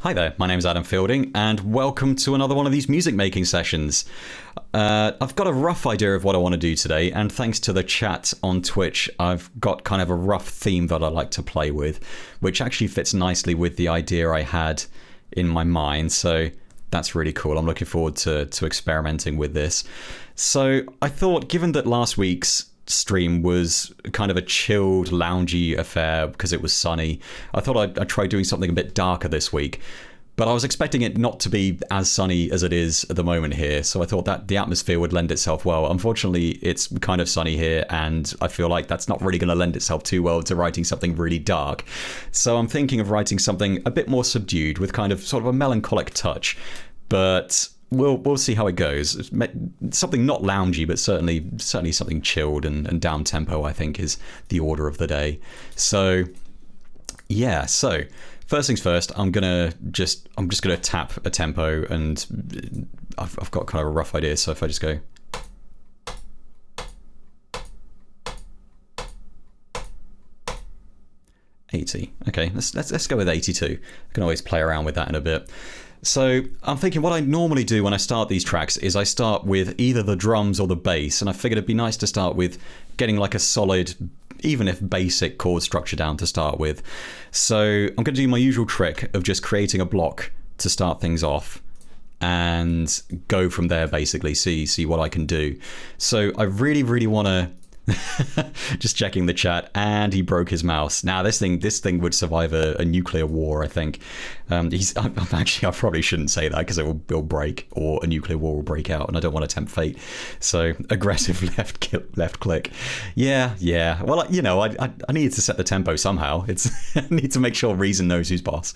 Hi there, my name's Adam Fielding, and welcome to another one of these music making sessions. I've got a rough idea of what I want to do today, and thanks to the chat on Twitch, I've got kind of a rough theme that I like to play with, which actually fits nicely with the idea I had in my mind, so that's really cool. I'm looking forward to experimenting with this. So I thought, given that last week's stream was kind of a chilled, loungy affair because it was sunny, I thought I'd try doing something a bit darker this week. But I was expecting it not to be as sunny as it is at the moment here, so I thought that the atmosphere would lend itself well. Unfortunately, it's kind of sunny here, and I feel like that's not really going to lend itself too well to writing something really dark. So I'm thinking of writing something a bit more subdued with kind of sort of a melancholic touch, but we'll see how it goes. Something not loungy, but certainly something chilled and down tempo, I think, is the order of the day. So yeah, so first things first, I'm just gonna tap a tempo, and I've got kind of a rough idea. So if I just go, $80. Okay, let's go with 82. I can always play around with that in a bit. So I'm thinking what I normally do when I start these tracks is I start with either the drums or the bass, and I figured it'd be nice to start with getting like a solid, even if basic, chord structure down to start with. So I'm going to do my usual trick of just creating a block to start things off and go from there, basically see what I can do. So I really want to just checking the chat, and he broke his mouse. Now this thing would survive a nuclear war, I think. I probably shouldn't say that because it will break, or a nuclear war will break out, and I don't want to tempt fate. So aggressive left click. Yeah. Well, I needed to set the tempo somehow. I need to make sure Reason knows who's boss.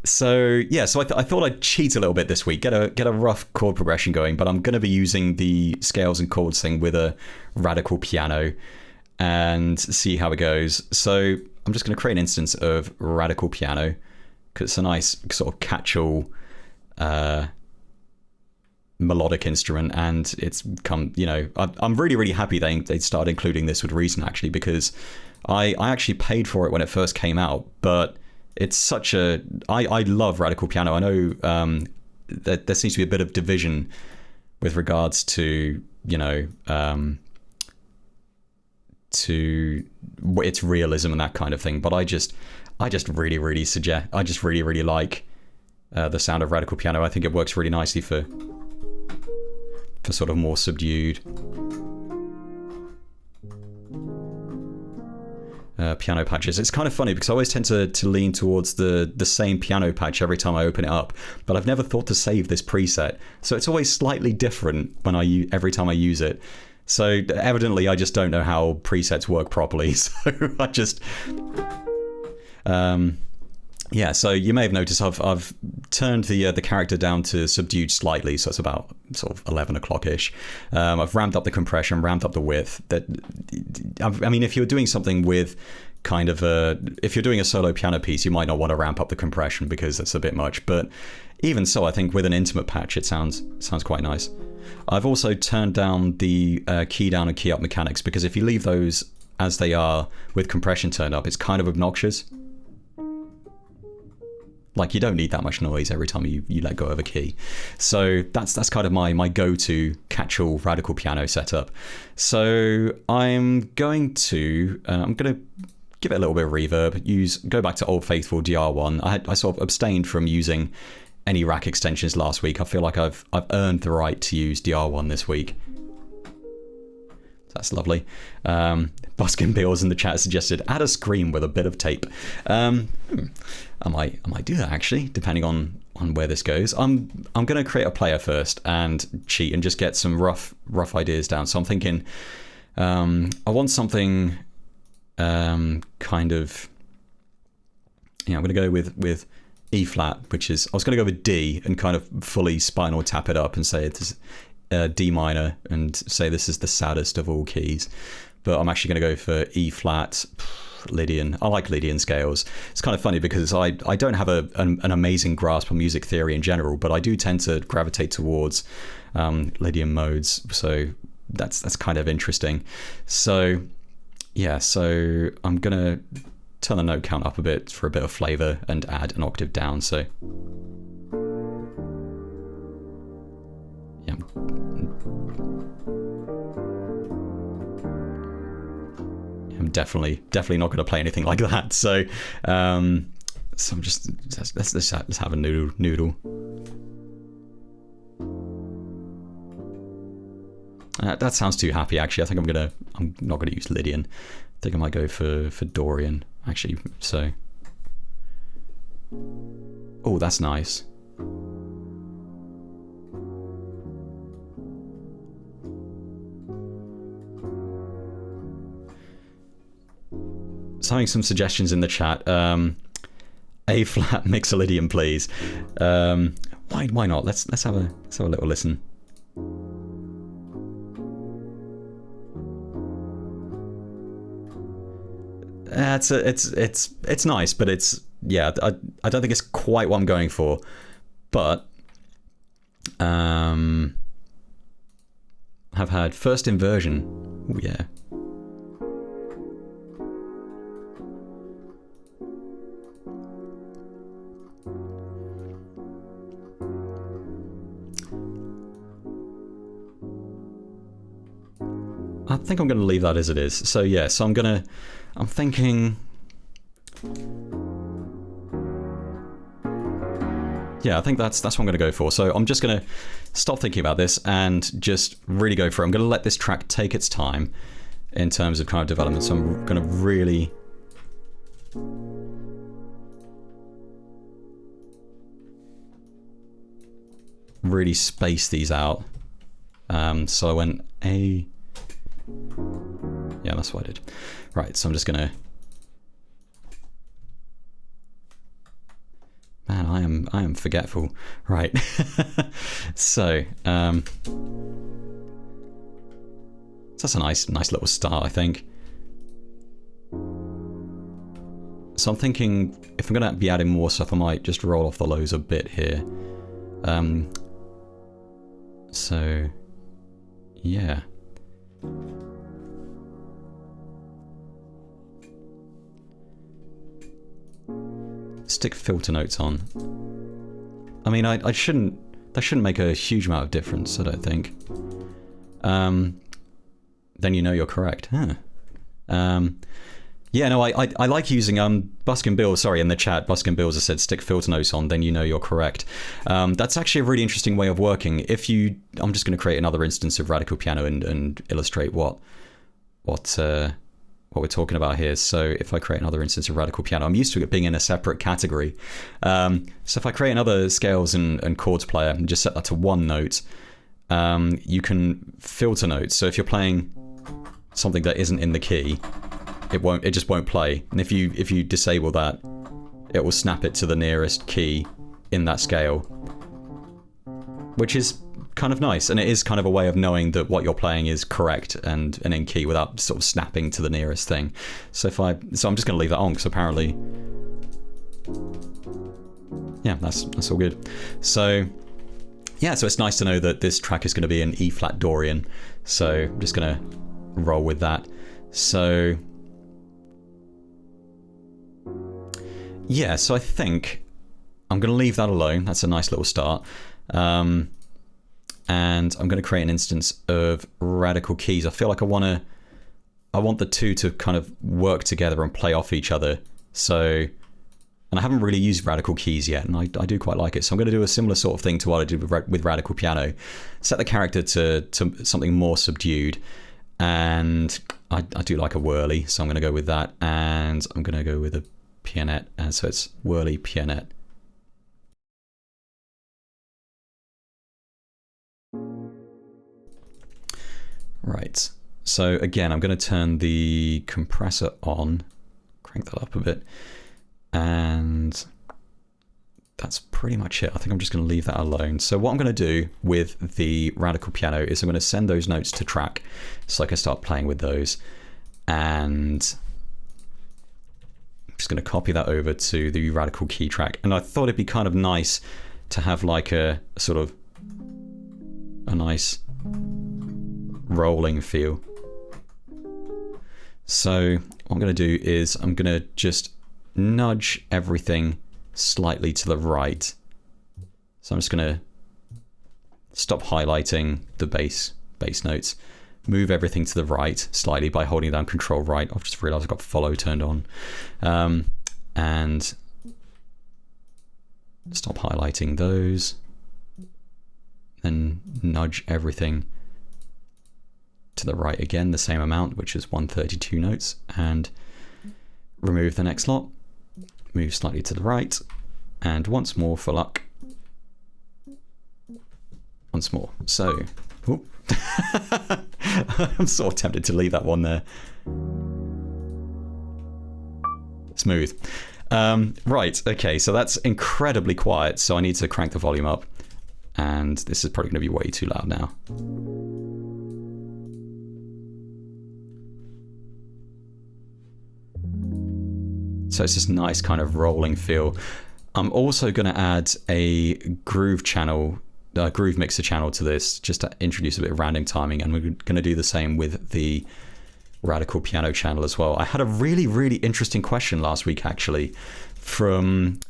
So I thought I'd cheat a little bit this week, get a rough chord progression going, but I'm going to be using the scales and chords thing with a radical piano and see how it goes. So I'm just going to create an instance of radical piano because it's a nice sort of catch-all melodic instrument, and it's come, I'm really happy they started including this with Reason, actually, because I actually paid for it when it first came out, but it's such a... I love radical piano. I know that there seems to be a bit of division with regards to, to its realism and that kind of thing. But I just really suggest... I just really like the sound of radical piano. I think it works really nicely for sort of more subdued piano patches. It's kind of funny because I always tend to lean towards the same piano patch every time I open it up, but I've never thought to save this preset, so it's always slightly different when every time I use it. So evidently I just don't know how presets work properly, so I just so you may have noticed I've turned the character down to subdued slightly, so it's about sort of 11 o'clock ish. I've ramped up the compression, ramped up the width. I mean, if you're doing something with kind of if you're doing a solo piano piece, you might not want to ramp up the compression because that's a bit much. But even so, I think with an intimate patch, it sounds quite nice. I've also turned down the key down and key up mechanics, because if you leave those as they are with compression turned up, it's kind of obnoxious. Like, you don't need that much noise every time you let go of a key. So that's kind of my go-to catch-all radical piano setup. So I'm going to give it a little bit of reverb, go back to old faithful DR1. I sort of abstained from using any rack extensions last week. I feel like I've earned the right to use DR1 this week. That's lovely. Buskin Bills in the chat suggested add a scream with a bit of tape. I might do that, actually, depending on where this goes. I'm going to create a player first and cheat and just get some rough ideas down. So I'm thinking I want something kind of... I'm going to go with E flat, which is... I was going to go with D and kind of fully spinal tap it up and say it's D minor and say this is the saddest of all keys. But I'm actually going to go for E flat, Lydian. I like Lydian scales. It's kind of funny because I don't have an amazing grasp on music theory in general, but I do tend to gravitate towards Lydian modes. So that's kind of interesting. So yeah, so I'm gonna turn the note count up a bit for a bit of flavour and add an octave down. So yeah. I'm definitely not going to play anything like that. So so I'm just let's have a noodle. That sounds too happy, actually. I think I'm not gonna use Lydian. I think I might go for Dorian, actually. So, oh, that's nice. So having some suggestions in the chat. A flat Mixolydian, please. Why not? Let's have a little listen. It's nice, but it's, yeah, I don't think it's quite what I'm going for, but have had first inversion. Oh yeah. I think I'm going to leave that as it is. So yeah, so I'm thinking, yeah, I think that's what I'm going to go for. So I'm just going to stop thinking about this and just really go for it. I'm going to let this track take its time in terms of kind of development. So I'm going to really space these out. So I went A. Yeah, that's what I did. Right, so I'm just gonna. Man, I am forgetful. Right. So that's a nice little start, I think. So I'm thinking if I'm gonna be adding more stuff, I might just roll off the lows a bit here. So yeah. Stick filter notes on. I mean, that shouldn't make a huge amount of difference, I don't think. Then you know you're correct. Huh. Yeah, no, I like using Buskin Bills, sorry, in the chat, Buskin Bills has said stick filter notes on, then you know you're correct. That's actually a really interesting way of working. I'm just going to create another instance of Radical Piano and illustrate what we're talking about here. So if I create another instance of Radical Piano, I'm used to it being in a separate category. So if I create another scales and chords player and just set that to one note, you can filter notes. So if you're playing something that isn't in the key, it just won't play. And if you disable that, it will snap it to the nearest key in that scale, which is kind of nice, and it is kind of a way of knowing that what you're playing is correct and in key without sort of snapping to the nearest thing. So I'm just going to leave that on because apparently, yeah, that's all good. So yeah, so it's nice to know that this track is going to be an E flat Dorian. So I'm just going to roll with that. So yeah, so I think I'm going to leave that alone. That's a nice little start. And I'm going to create an instance of radical keys. I feel like I want the two to kind of work together and play off each other. So, and I haven't really used radical keys yet, and I do quite like it. So I'm going to do a similar sort of thing to what I did with Radical Piano. Set the character to something more subdued. And I do like a whirly, so I'm going to go with that. And I'm going to go with a pianette, and so it's whirly pianette. Right, so again, I'm going to turn the compressor on, crank that up a bit, and that's pretty much it. I think I'm just going to leave that alone. So what I'm going to do with the Radical Piano is I'm going to send those notes to track so I can start playing with those, and I'm just going to copy that over to the Radical key track. And I thought it'd be kind of nice to have like a sort of a nice rolling feel. So what I'm going to do is I'm going to just nudge everything slightly to the right. So I'm just going to stop highlighting the bass notes, move everything to the right slightly by holding down Control right. I've just realized I've got follow turned on. And stop highlighting those. Then nudge everything to the right again, the same amount, which is 132 notes, and remove the next lot. Move slightly to the right, and once more for luck. Once more. So, I'm sort of tempted to leave that one there. Smooth. Right, okay, so that's incredibly quiet, so I need to crank the volume up. And this is probably going to be way too loud now. So it's this nice kind of rolling feel. I'm also going to add a groove mixer channel to this, just to introduce a bit of random timing, and we're going to do the same with the radical piano channel as well. I had a really, really interesting question last week, actually, from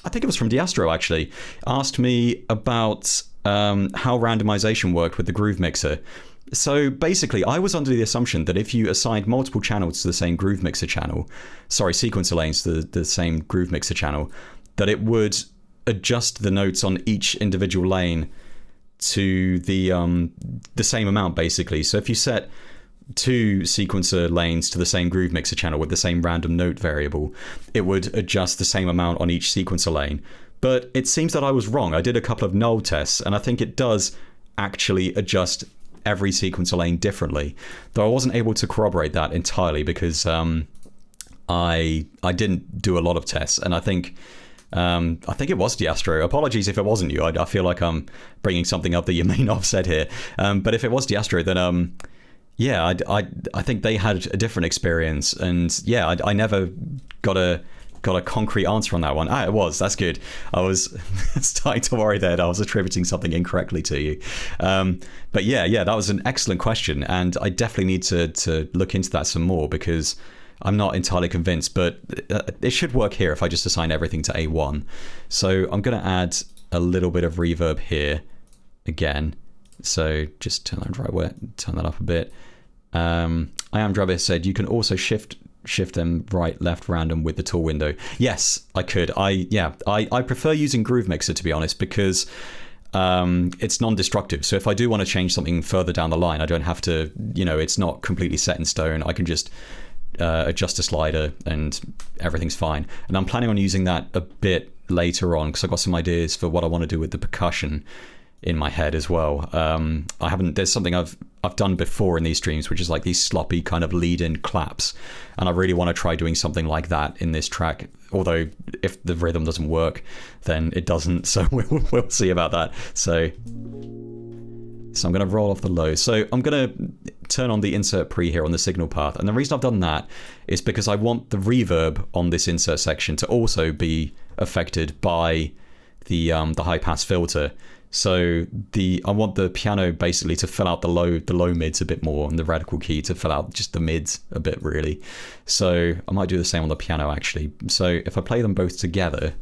I think it was from Diastro, actually. Asked me about how randomization worked with the groove mixer. So basically, I was under the assumption that if you assigned multiple channels to the same groove mixer channel, sequencer lanes to the same groove mixer channel, that it would adjust the notes on each individual lane to the same amount, basically. So if you set 2 sequencer lanes to the same groove mixer channel with the same random note variable, it would adjust the same amount on each sequencer lane. But it seems that I was wrong. I did a couple of null tests, and I think it does actually adjust every sequencer lane differently, though I wasn't able to corroborate that entirely because I didn't do a lot of tests, and I think it was Diastro. Apologies if it wasn't you. I feel like I'm bringing something up that you may not have said here, but if it was Diastro, then yeah, I think they had a different experience, and yeah, I never got a concrete answer on that one. It was. That's good. I was starting to worry that I was attributing something incorrectly to you. But yeah, that was an excellent question, and I definitely need to look into that some more because I'm not entirely convinced, but it should work here if I just assign everything to A1. So I'm going to add a little bit of reverb here again. So just turn that up a bit. I am Dravis said you can also shift them right, left, random with the tool window. Yes, I could. I prefer using Groove Mixer, to be honest, because it's non-destructive. So if I do want to change something further down the line, I don't have to, it's not completely set in stone. I can just adjust a slider and everything's fine. And I'm planning on using that a bit later on because I've got some ideas for what I want to do with the percussion in my head as well. There's something I've done before in these streams, which is like these sloppy kind of lead-in claps, and I really want to try doing something like that in this track, although if the rhythm doesn't work then it doesn't, so we'll see about that. So I'm going to roll off the low. So I'm going to turn on the insert pre here on the signal path, and the reason I've done that is because I want the reverb on this insert section to also be affected by the high pass filter. So I want the piano basically to fill out the low mids a bit more, and the radical key to fill out just the mids a bit, really. So I might do the same on the piano, actually. So if I play them both together,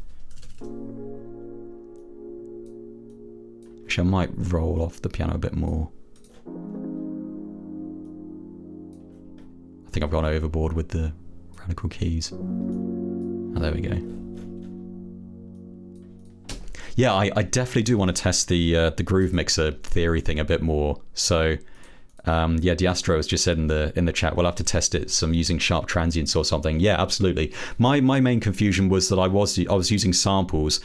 actually I might roll off the piano a bit more. I think I've gone overboard with the radical keys. Oh, there we go. Yeah, I definitely do want to test the groove mixer theory thing a bit more. So yeah, Diastro has just said in the chat, we'll have to test it some using sharp transients or something. Yeah, absolutely. My main confusion was that I was using samples,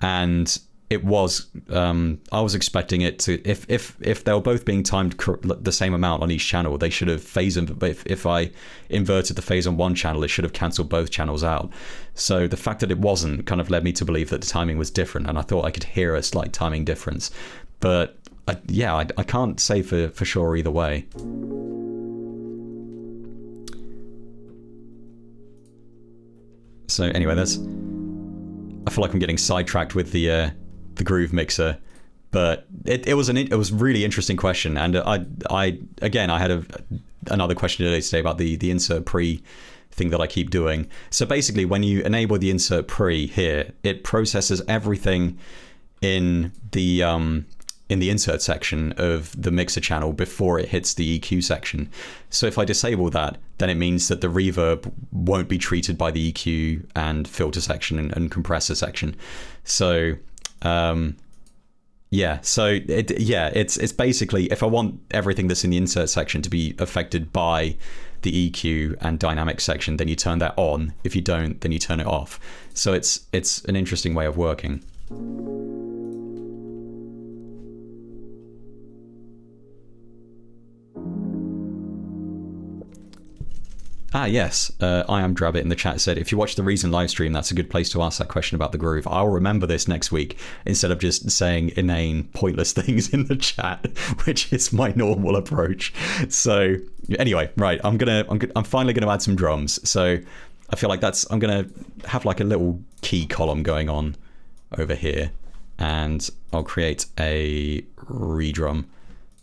and it was I was expecting it to, if they were both being timed the same amount on each channel, they should have phase. If I inverted the phase on one channel, it should have cancelled both channels out. So the fact that it wasn't kind of led me to believe that the timing was different, and I thought I could hear a slight timing difference. But I can't say for sure either way. So anyway, I feel like I'm getting sidetracked with the groove mixer, but it was a really interesting question, and I had another question today about the insert pre thing that I keep doing. So basically, when you enable the insert pre here, it processes everything in the insert section of the mixer channel before it hits the EQ section. So if I disable that, then it means that the reverb won't be treated by the EQ and filter section and compressor section. So it's basically, if I want everything that's in the insert section to be affected by the EQ and dynamic section, then you turn that on. If you don't, then you turn it off. So it's an interesting way of working. Yes, I am Drabbit in the chat said, if you watch the Reason live stream, that's a good place to ask that question about the groove. I'll remember this next week instead of just saying inane, pointless things in the chat, which is my normal approach. So anyway, right, I'm finally gonna add some drums. So I feel like I'm gonna have like a little key column going on over here, and I'll create a redrum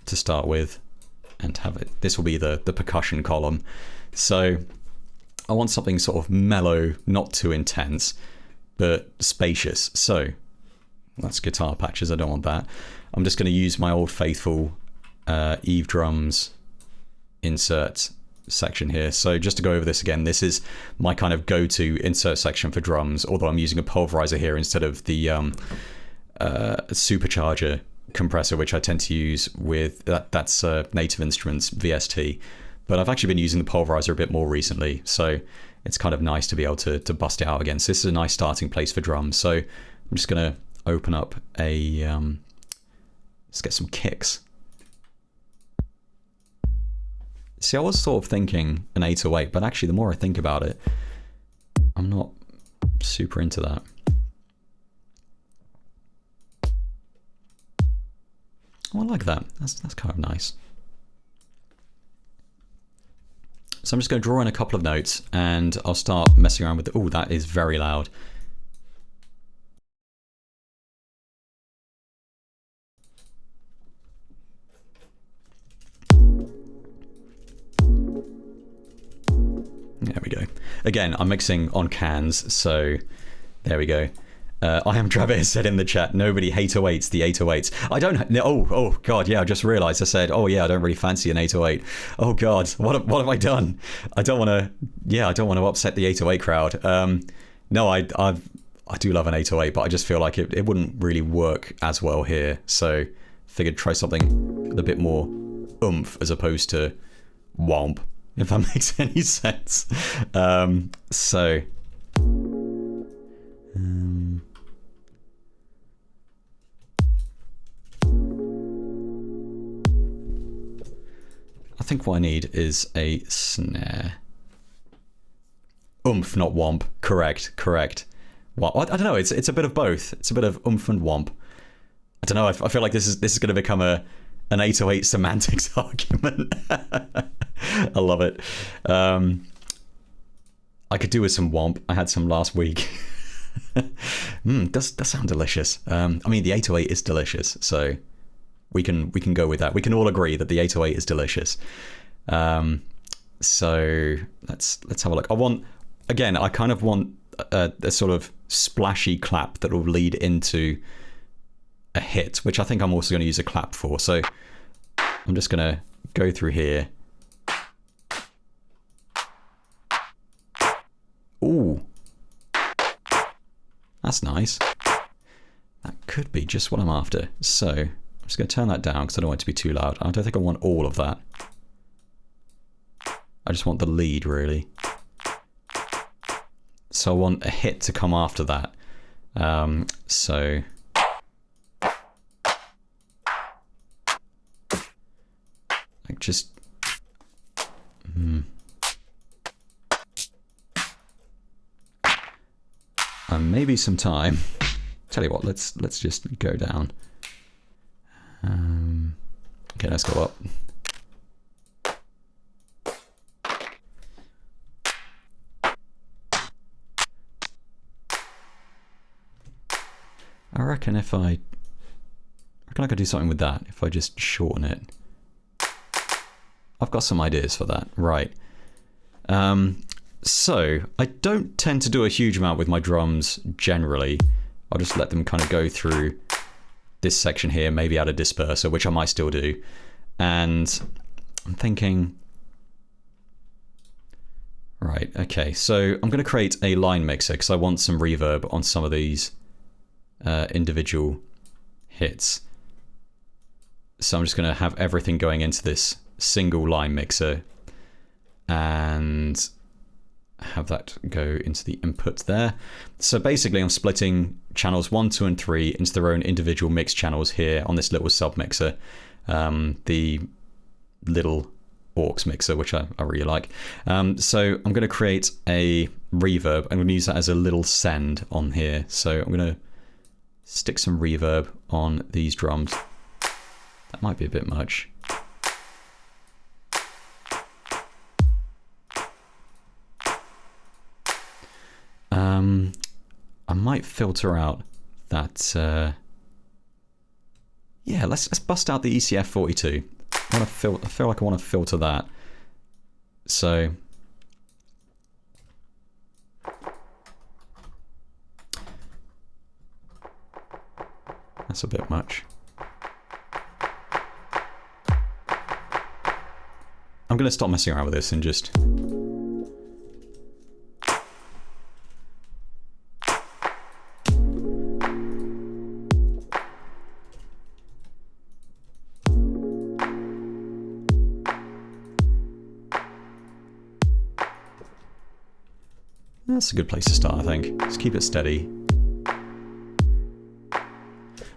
to start with, and have it. This will be the percussion column. So I want something sort of mellow, not too intense, but spacious. So that's guitar patches. I don't want that. I'm just going to use my old faithful Eve drums insert section here. So just to go over this again, this is my kind of go-to insert section for drums, although I'm using a pulverizer here instead of the supercharger compressor, which I tend to use with that's Native Instruments VST. But I've actually been using the pulverizer a bit more recently, so it's kind of nice to be able to bust it out again. So this is a nice starting place for drums. So I'm just going to open up a... let's get some kicks. See, I was sort of thinking an 808, but actually the more I think about it, I'm not super into that. Oh, I like that. That's kind of nice. So I'm just going to draw in a couple of notes and I'll start messing around with it. Oh, that is very loud. There we go. Again, I'm mixing on cans, so there we go. I am Travis said in the chat, nobody 808s the 808s. I don't, oh God, yeah, I just realized I said, oh yeah, I don't really fancy an 808. Oh God, what have I done? I don't want to upset the 808 crowd. No, I do love an 808, but I just feel like it wouldn't really work as well here. So figured try something with a bit more oomph as opposed to womp, if that makes any sense. I think what I need is a snare. Oomph, not womp. Correct. Well, I don't know. It's a bit of both. It's a bit of oomph and womp. I don't know. I feel like this is going to become an 808 semantics argument. I love it. I could do with some womp. I had some last week. Does sound delicious. I mean, the 808 is delicious, so we can go with that. We can all agree that the 808 is delicious. So let's have a look. I kind of want a sort of splashy clap that will lead into a hit, which I think I'm also going to use a clap for. So I'm just going to go through here. Ooh, that's nice. That could be just what I'm after. So I'm just going to turn that down because I don't want it to be too loud. I don't think I want all of that. I just want the lead, really. So I want a hit to come after that. So like just and maybe some time. Tell you what, let's just go down. Okay, let's go up. I reckon I could do something with that if I just shorten it. I've got some ideas for that. Right. So, I don't tend to do a huge amount with my drums generally. I'll just let them kind of go through this section here, maybe add a disperser, which I might still do. And I'm thinking, right, okay, so I'm going to create a line mixer because I want some reverb on some of these individual hits. So I'm just going to have everything going into this single line mixer and have that go into the input there. So basically I'm splitting channels 1, 2 and 3 into their own individual mix channels here on this little sub mixer, the little aux mixer, which I really like. So I'm going to create a reverb. I'm going to use that as a little send on here. So I'm going to stick some reverb on these drums. That might be a bit much. I might filter out that. Yeah, let's bust out the ECF 42. I feel like I want to filter that. So that's a bit much. I'm going to stop messing around with this and just. That's a good place to start, I think. Just keep it steady.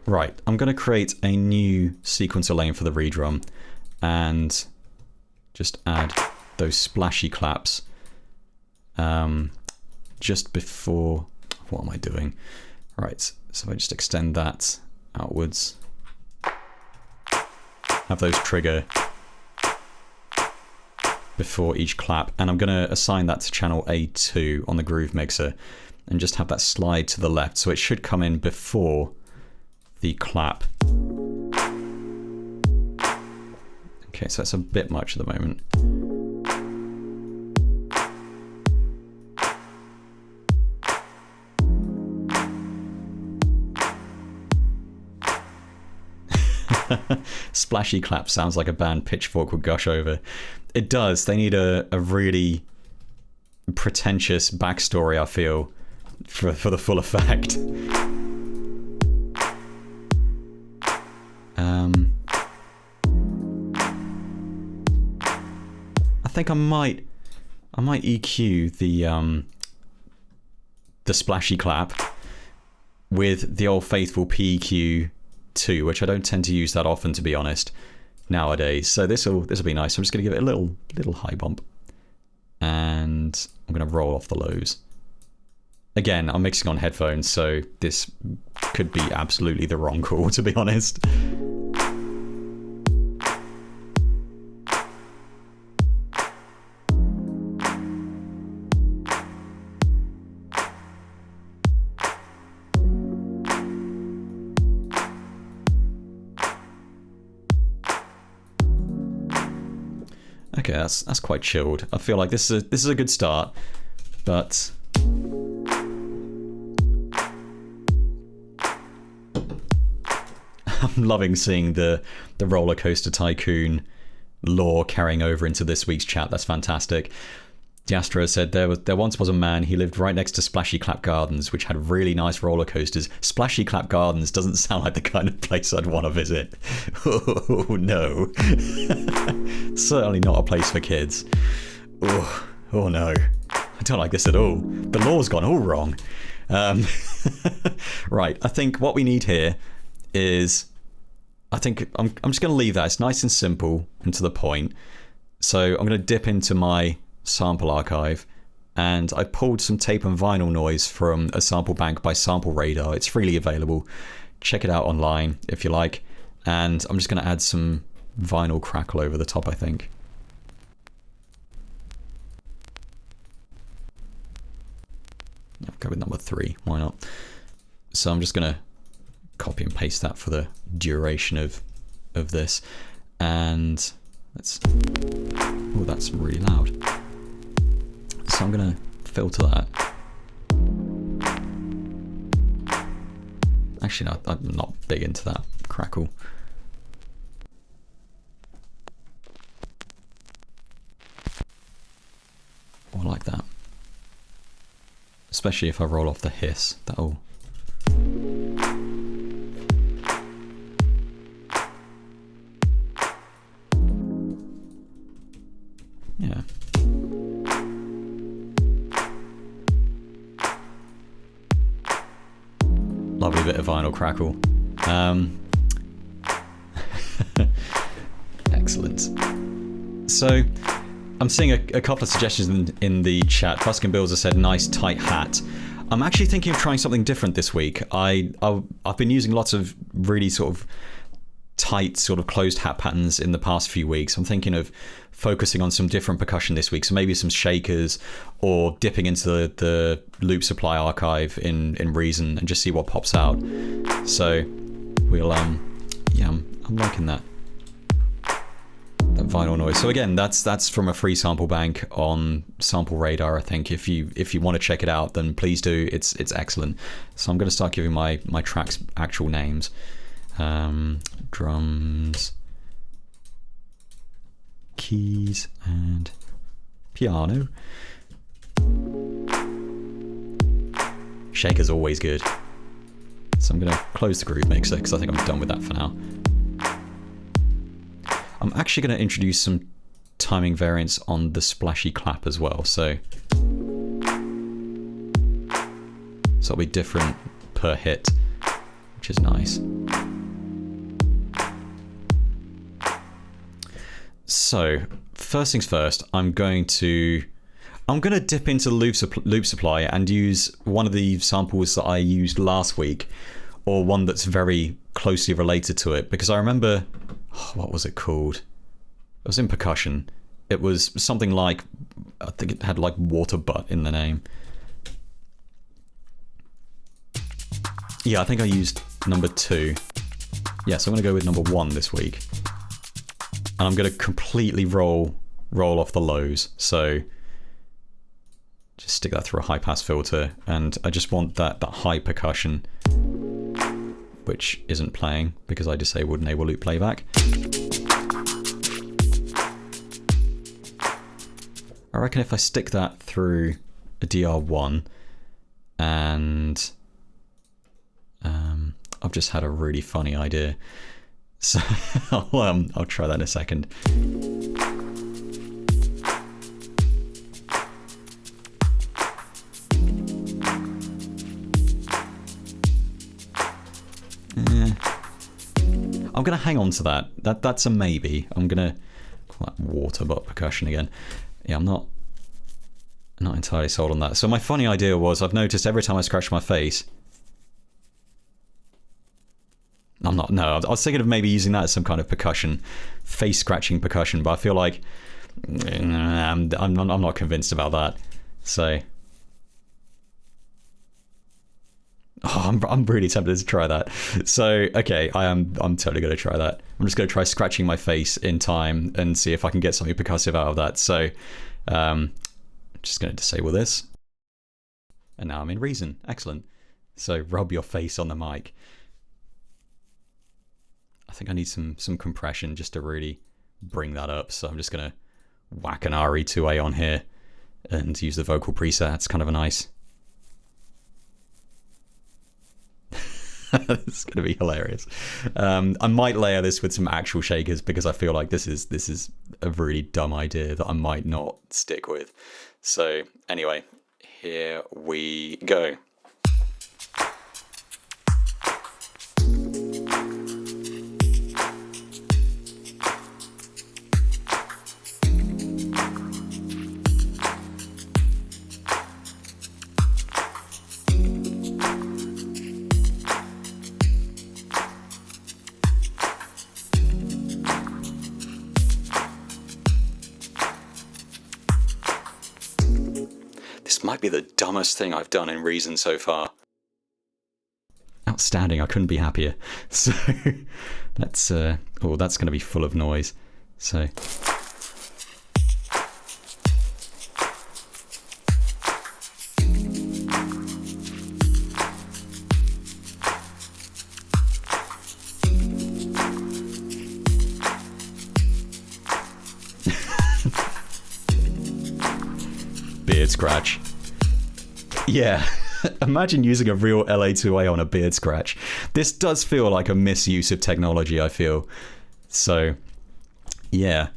Right, I'm going to create a new sequencer lane for the redrum and just add those splashy claps just before. What am I doing? Right, so I just extend that outwards. Have those trigger before each clap, and I'm going to assign that to channel A2 on the groove mixer and just have that slide to the left, so it should come in before the clap. Okay, so that's a bit much at the moment. Splashy clap sounds like a band Pitchfork would gush over. It does. They need a really pretentious backstory, I feel, for the full effect. I think I might EQ the splashy clap with the old faithful PEQ 2, which I don't tend to use that often, to be honest, nowadays. So this'll be nice. I'm just going to give it a little high bump, and I'm going to roll off the lows. Again, I'm mixing on headphones, so this could be absolutely the wrong call, to be honest. Okay, that's quite chilled. I feel like this is a good start, but I'm loving seeing the roller coaster tycoon lore carrying over into this week's chat. That's fantastic. Diastro said there once was a man. He lived right next to Splashy Clap Gardens, which had really nice roller coasters. Splashy Clap Gardens doesn't sound like the kind of place I'd want to visit. Oh no, certainly not a place for kids. Oh no, I don't like this at all. The lore's gone all wrong. Right, I think what we need here is, I'm just going to leave that. It's nice and simple and to the point. So I'm going to dip into my sample archive, and I pulled some tape and vinyl noise from a sample bank by Sample Radar. It's freely available. Check it out online if you like. And I'm just going to add some vinyl crackle over the top, I think. I'll go with number 3. Why not? So I'm just going to copy and paste that for the duration of this. And let's... Oh, that's really loud. So I'm going to filter that. Actually, no, I'm not big into that crackle. I like that. Especially if I roll off the hiss. That'll... Yeah. Lovely bit of vinyl crackle. Excellent. So, I'm seeing a couple of suggestions in the chat. Tuscan Bills has said, nice tight hat. I'm actually thinking of trying something different this week. I've been using lots of really sort of tight, sort of closed hat patterns in the past few weeks. I'm thinking of focusing on some different percussion this week. So maybe some shakers, or dipping into the loop supply archive in Reason and just see what pops out. So we'll yeah, I'm liking that vinyl noise. So again, that's from a free sample bank on Sample Radar. I think if you want to check it out, then please do. It's excellent. So I'm going to start giving my tracks actual names. Drums, keys, and piano. Shaker's always good. So I'm going to close the groove mixer because I think I'm done with that for now. I'm actually going to introduce some timing variants on the splashy clap as well. So it'll be different per hit, which is nice. So first things first, I'm going to dip into the loop supply and use one of the samples that I used last week, or one that's very closely related to it, because I remember, what was it called? It was in Percussion. It was something like, I think it had like water butt in the name. Yeah, I think I used number 2. Yeah, so I'm going to go with number 1 this week. And I'm going to completely roll off the lows. So just stick that through a high pass filter, and I just want that high percussion, which isn't playing because I disabled enable loop playback. I reckon if I stick that through a DR1, and I've just had a really funny idea. So I'll try that in a second. I'm gonna hang on to that. That's a maybe. I'm gonna call that water butt percussion again. Yeah, I'm not entirely sold on that. So my funny idea was, I've noticed every time I scratch my face, I was thinking of maybe using that as some kind of percussion, face scratching percussion, but I feel like I'm not convinced about that. So I'm really tempted to try that. So okay, I'm totally going to try that. I'm just going to try scratching my face in time and see if I can get something percussive out of that. So I'm just going to disable this, and now I'm in Reason. Excellent. So rub your face on the mic. I think I need some compression just to really bring that up. So I'm just going to whack an RE2A on here and use the vocal preset. It's kind of a nice... It's going to be hilarious. I might layer this with some actual shakers because I feel like this is a really dumb idea that I might not stick with. So anyway, here we go. This might be the dumbest thing I've done in Reason so far. Outstanding, I couldn't be happier. So that's that's going to be full of noise. So scratch. Yeah, imagine using a real LA2A on a beard scratch. This does feel like a misuse of technology, I feel. So, yeah.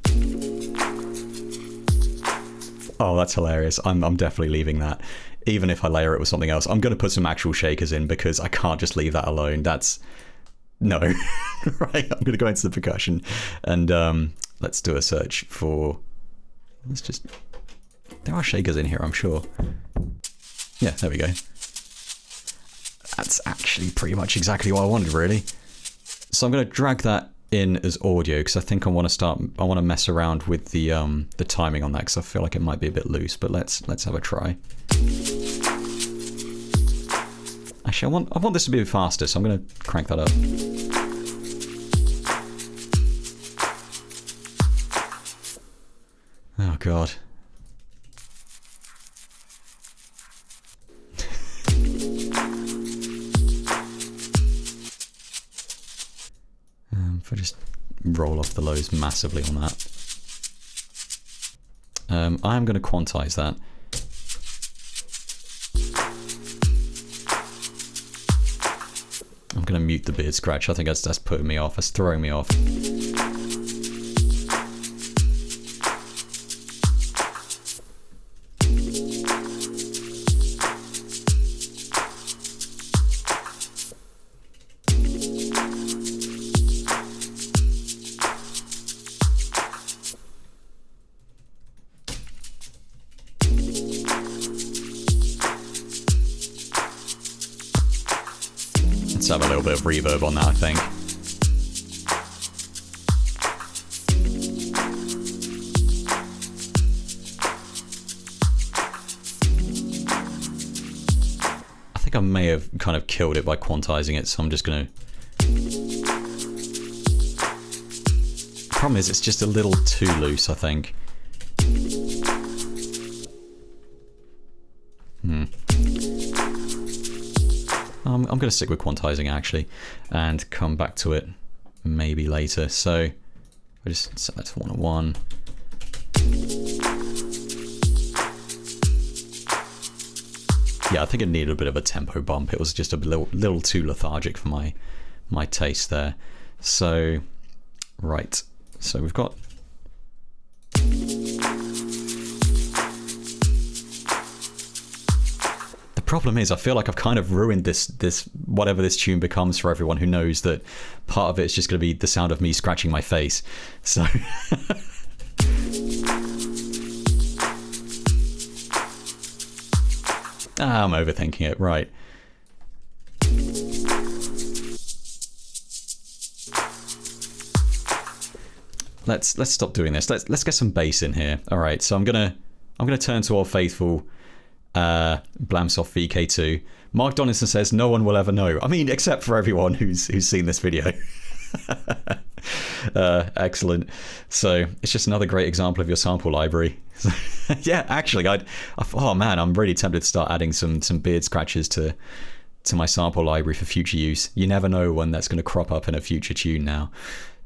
Oh, that's hilarious. I'm definitely leaving that. Even if I layer it with something else. I'm going to put some actual shakers in because I can't just leave that alone. That's... No. Right, I'm going to go into the percussion and let's do a search for... Let's just... There are shakers in here, I'm sure. Yeah, there we go. That's actually pretty much exactly what I wanted, really. So I'm going to drag that in as audio because I think I want to mess around with the timing on that because I feel like it might be a bit loose, but let's have a try. Actually, I want this to be faster, so I'm going to crank that up. Oh god. If I just roll off the lows massively on that. I'm going to quantize that. I'm going to mute the beard scratch. I think that's putting me off. That's throwing me off. Let's have a little bit of reverb on that, I think. I think I may have kind of killed it by quantizing it, so I'm just going to... Problem is, it's just a little too loose, I think. I'm going to stick with quantizing actually and come back to it maybe later. So I just set that to 101. Yeah, I think it needed a bit of a tempo bump. It was just a little too lethargic for my taste there. So, right. So we've got... The problem is, I feel like I've kind of ruined this whatever this tune becomes for everyone who knows that part of it is just going to be the sound of me scratching my face. So I'm overthinking it, right. Let's stop doing this. Let's get some bass in here. All right, so I'm gonna turn to our faithful Blamsoft VK2. Mark Donaldson says no one will ever know. I mean, except for everyone who's seen this video. Excellent. So it's just another great example of your sample library. Yeah, actually, oh man, I'm really tempted to start adding some beard scratches to my sample library for future use. You never know when that's going to crop up in a future tune now.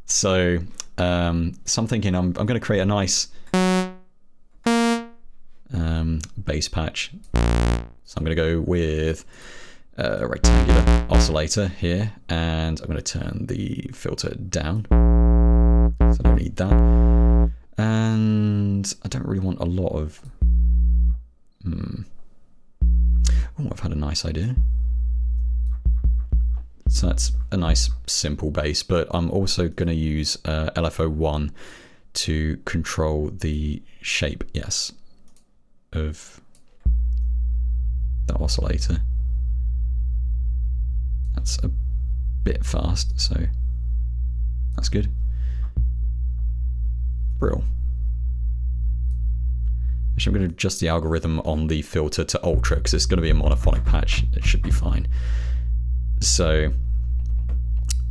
So I'm thinking I'm going to create a nice bass patch. So I'm going to go with a rectangular oscillator here, and I'm going to turn the filter down. So I don't need that. And I don't really want a lot of... Oh, I've had a nice idea. So that's a nice simple bass, but I'm also going to use LFO1 to control the shape, yes, of the oscillator. That's a bit fast, so that's good. Brill. Actually, I'm going to adjust the algorithm on the filter to ultra because it's going to be a monophonic patch. It should be fine. So,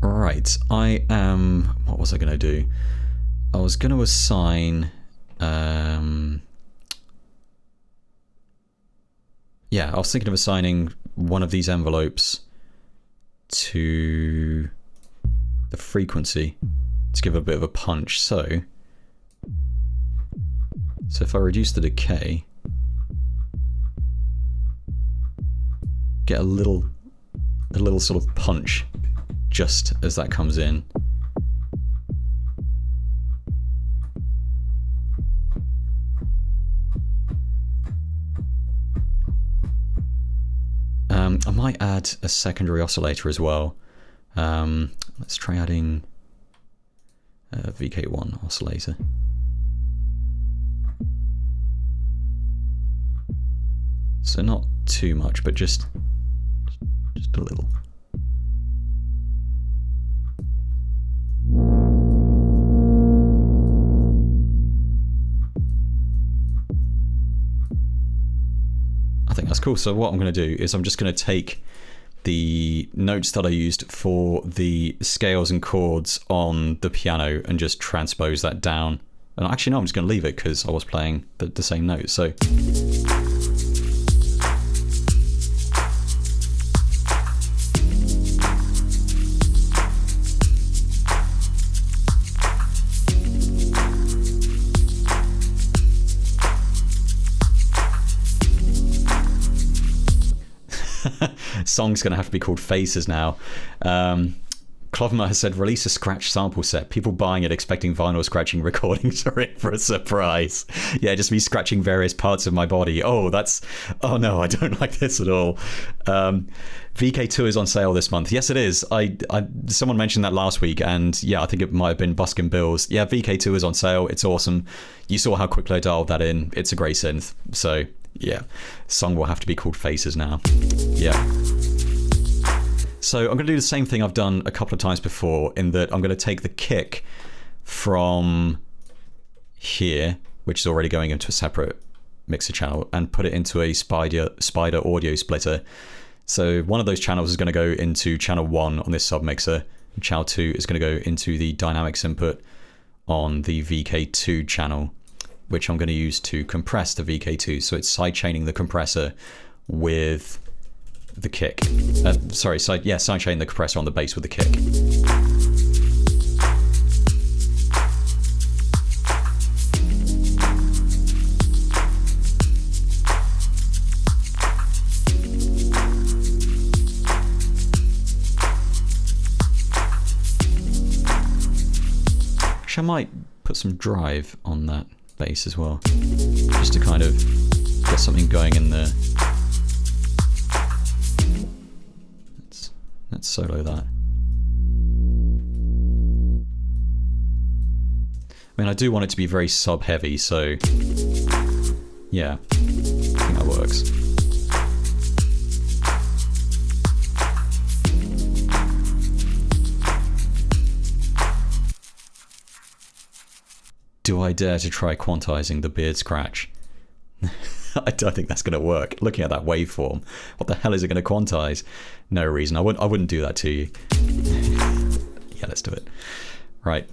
right, I am... What was I going to do? I was going to assign... Yeah, I was thinking of assigning one of these envelopes to the frequency to give a bit of a punch. So if I reduce the decay, get a little sort of punch just as that comes in. I might add a secondary oscillator as well. Let's try adding a VK1 oscillator. So not too much, but just a little. I think that's cool. So what I'm going to do is I'm just going to take the notes that I used for the scales and chords on the piano and just transpose that down. And actually, no, I'm just going to leave it because I was playing the same notes. So. Song's going to have to be called Faces now. Cloverma has said, release a scratch sample set. People buying it expecting vinyl scratching recordings are in for a surprise. Yeah, just me scratching various parts of my body. Oh no, I don't like this at all. VK2 is on sale this month. Yes, it is. Someone mentioned that last week, and yeah, I think it might have been Buskin' Bills. Yeah, VK2 is on sale. It's awesome. You saw how quickly I dialed that in. It's a great synth. So yeah, song will have to be called Faces now. Yeah. So I'm going to do the same thing I've done a couple of times before, in that I'm going to take the kick from here, which is already going into a separate mixer channel, and put it into a Spider audio splitter. So one of those channels is going to go into channel 1 on this submixer, and channel 2 is going to go into the dynamics input on the VK2 channel, which I'm going to use to compress the VK2. So it's sidechaining the compressor with the kick. Sidechaining the compressor on the bass with the kick. Actually, I might put some drive on that bass as well, just to kind of get something going in there. Let's solo that. I mean, I do want it to be very sub-heavy, so yeah, I think that works. Do I dare to try quantizing the beard scratch? I don't think that's going to work. Looking at that waveform, what the hell is it going to quantize? No reason. I wouldn't do that to you. Yeah, let's do it. Right.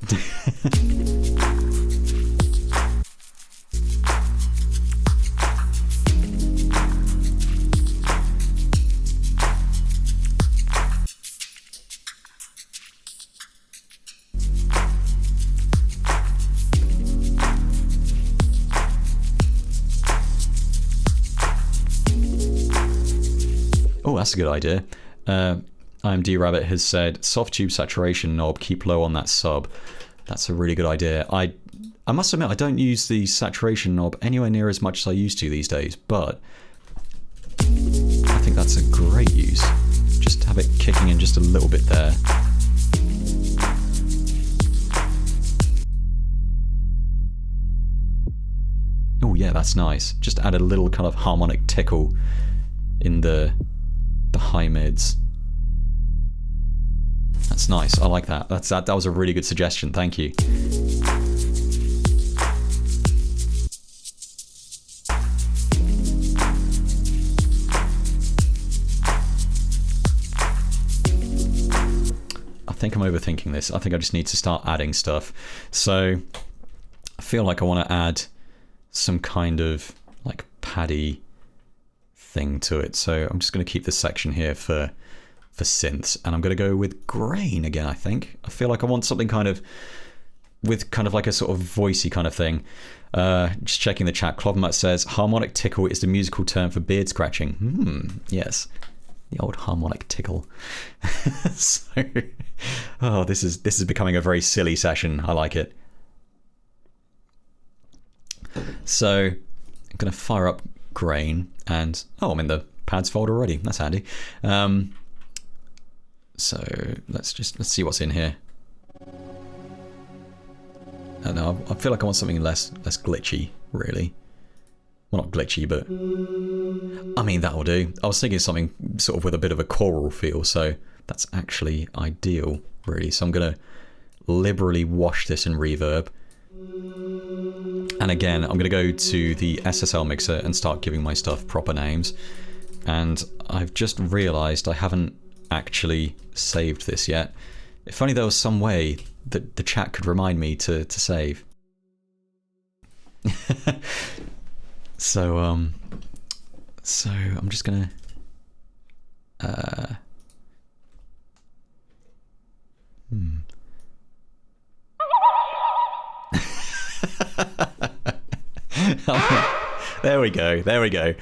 Oh, that's a good idea. IMD Rabbit has said, soft tube saturation knob, keep low on that sub. That's a really good idea. I must admit, I don't use the saturation knob anywhere near as much as I used to these days, but I think that's a great use. Just have it kicking in just a little bit there. Oh yeah, that's nice. Just add a little kind of harmonic tickle in the high mids. That's nice. I like that. That was a really good suggestion. Thank you. I think I'm overthinking this. I think I just need to start adding stuff. So I feel like I want to add some kind of like paddy thing to it. So I'm just going to keep this section here for synths, and I'm going to go with grain again. I feel like I want something kind of with kind of like a sort of voicey kind of thing. Just checking the chat. Clovermat says harmonic tickle is the musical term for beard scratching. Yes, The old harmonic tickle. So, oh, this is becoming a very silly session. I like it. So I'm going to fire up grain, and oh, I'm in the pads folder already. That's handy. So let's see what's in here. No, I feel like I want something less glitchy, really. Well, not glitchy, but I mean, that'll do. I was thinking something sort of with a bit of a choral feel, so that's actually ideal, really. So I'm going to liberally wash this in reverb. And again, I'm going to go to the SSL mixer and start giving my stuff proper names. And I've just realized I haven't actually saved this yet. If only there was some way that the chat could remind me to save. So I'm just gonna There we go.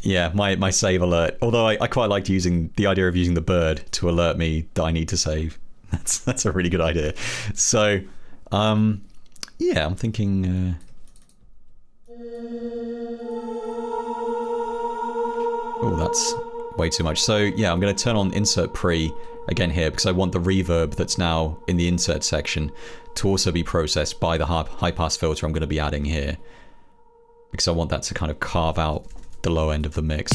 Yeah, my save alert. Although I quite liked using the idea of using the bird to alert me that I need to save. That's a really good idea. So yeah, I'm thinking oh, that's way too much. So yeah, I'm going to turn on insert pre again here because I want the reverb that's now in the insert section to also be processed by the high pass filter I'm going to be adding here, because I want that to kind of carve out the low end of the mix.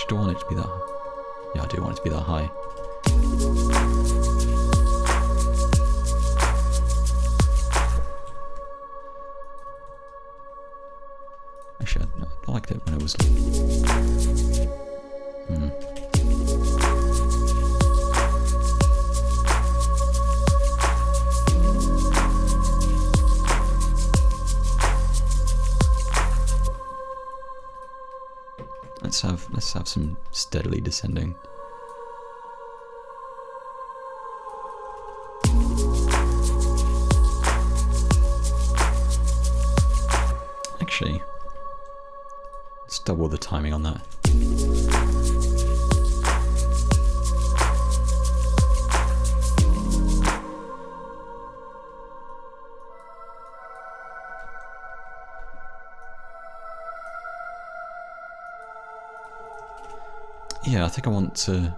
Do I want it to be that high? Yeah, I do want it to be that high. Actually, I liked it when it was... Let's have some steadily descending. Actually, let's double the timing on that. Yeah, I think I want to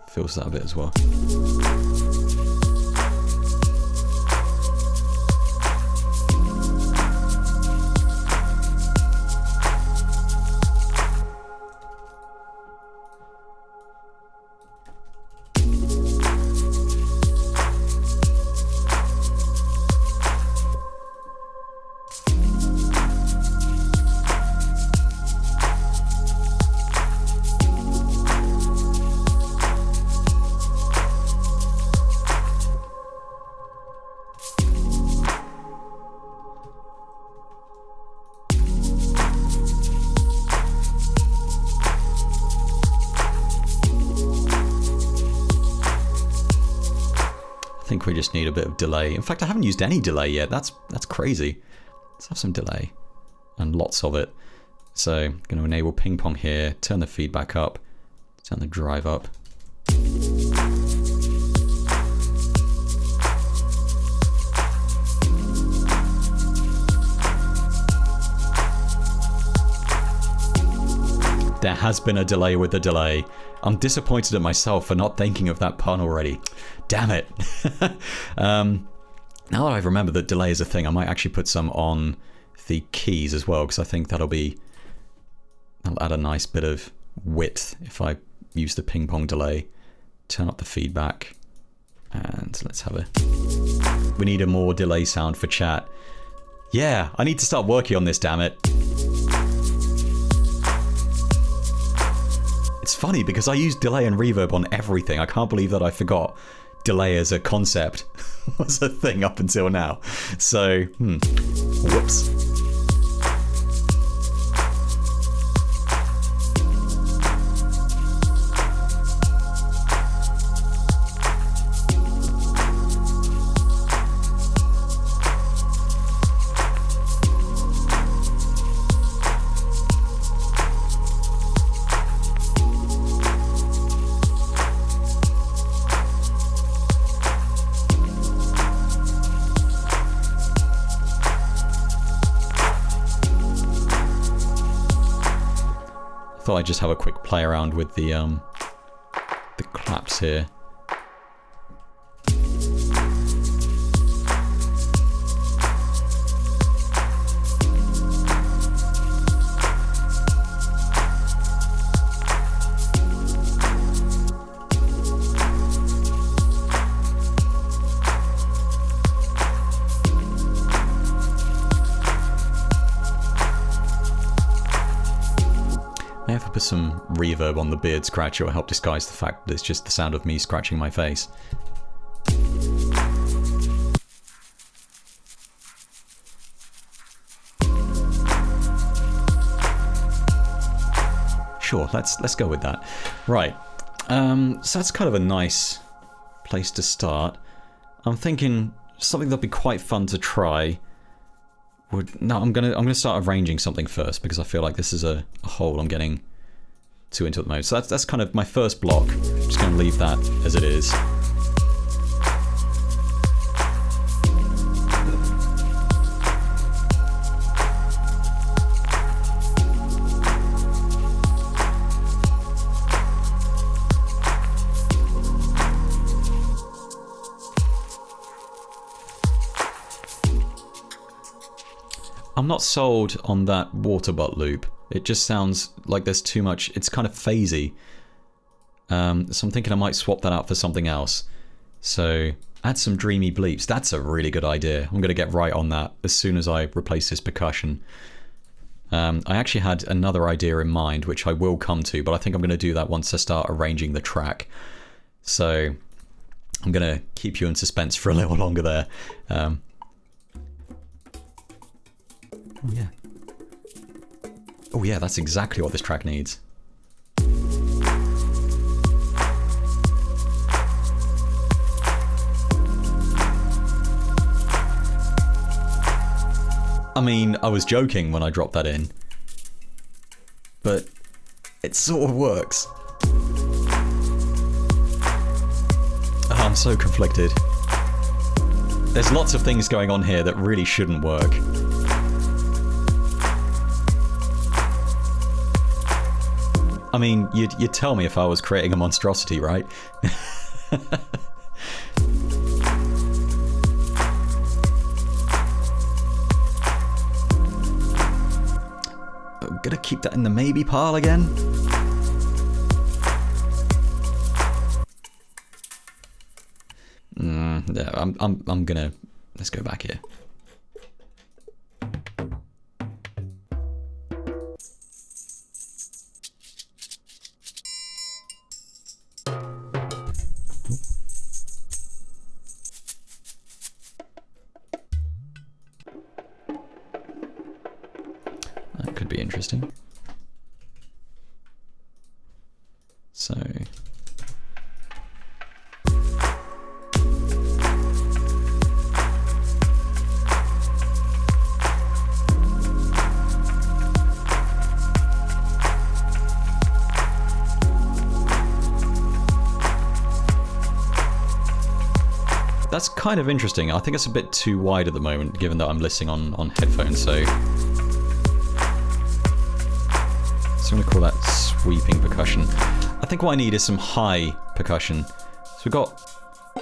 filter that a bit as well. We just need a bit of delay. In fact, I haven't used any delay yet. That's crazy. Let's have some delay, and lots of it. So I'm going to enable ping pong here, turn the feedback up, turn the drive up. There has been a delay with the delay. I'm disappointed at myself for not thinking of that pun already. Damn it. Now that I've remembered that delay is a thing, I might actually put some on the keys as well, because I think that'll add a nice bit of width if I use the ping pong delay. Turn up the feedback, and let's have we need a more delay sound for chat. Yeah, I need to start working on this, damn it. It's funny because I use delay and reverb on everything. I can't believe that I forgot delay as a concept was a thing up until now. So, whoops. Thought I'd just have a quick play around with the claps here. Put some reverb on the beard scratch, it will help disguise the fact that it's just the sound of me scratching my face. Sure, let's go with that. Right, so that's kind of a nice place to start. I'm thinking something that'd be quite fun to try. No, I'm gonna start arranging something first because I feel like this is a hole I'm getting too into at the moment. So that's kind of my first block. Just going to leave that as it is. I'm not sold on that water butt loop. It just sounds like there's too much. It's kind of phasey. So I'm thinking I might swap that out for something else. So add some dreamy bleeps. That's a really good idea. I'm going to get right on that as soon as I replace this percussion. I actually had another idea in mind, which I will come to, but I think I'm going to do that once I start arranging the track. So I'm going to keep you in suspense for a little longer there. Oh yeah. Oh yeah, that's exactly what this track needs. I mean, I was joking when I dropped that in, but it sort of works. Oh, I'm so conflicted. There's lots of things going on here that really shouldn't work. I mean, you'd tell me if I was creating a monstrosity, right? I'm gonna keep that in the maybe pile again. Yeah, I'm gonna, let's go back here. That could be interesting. So that's kind of interesting. I think it's a bit too wide at the moment, given that I'm listening on headphones, so I'm going to call that sweeping percussion. I think what I need is some high percussion. So we've got,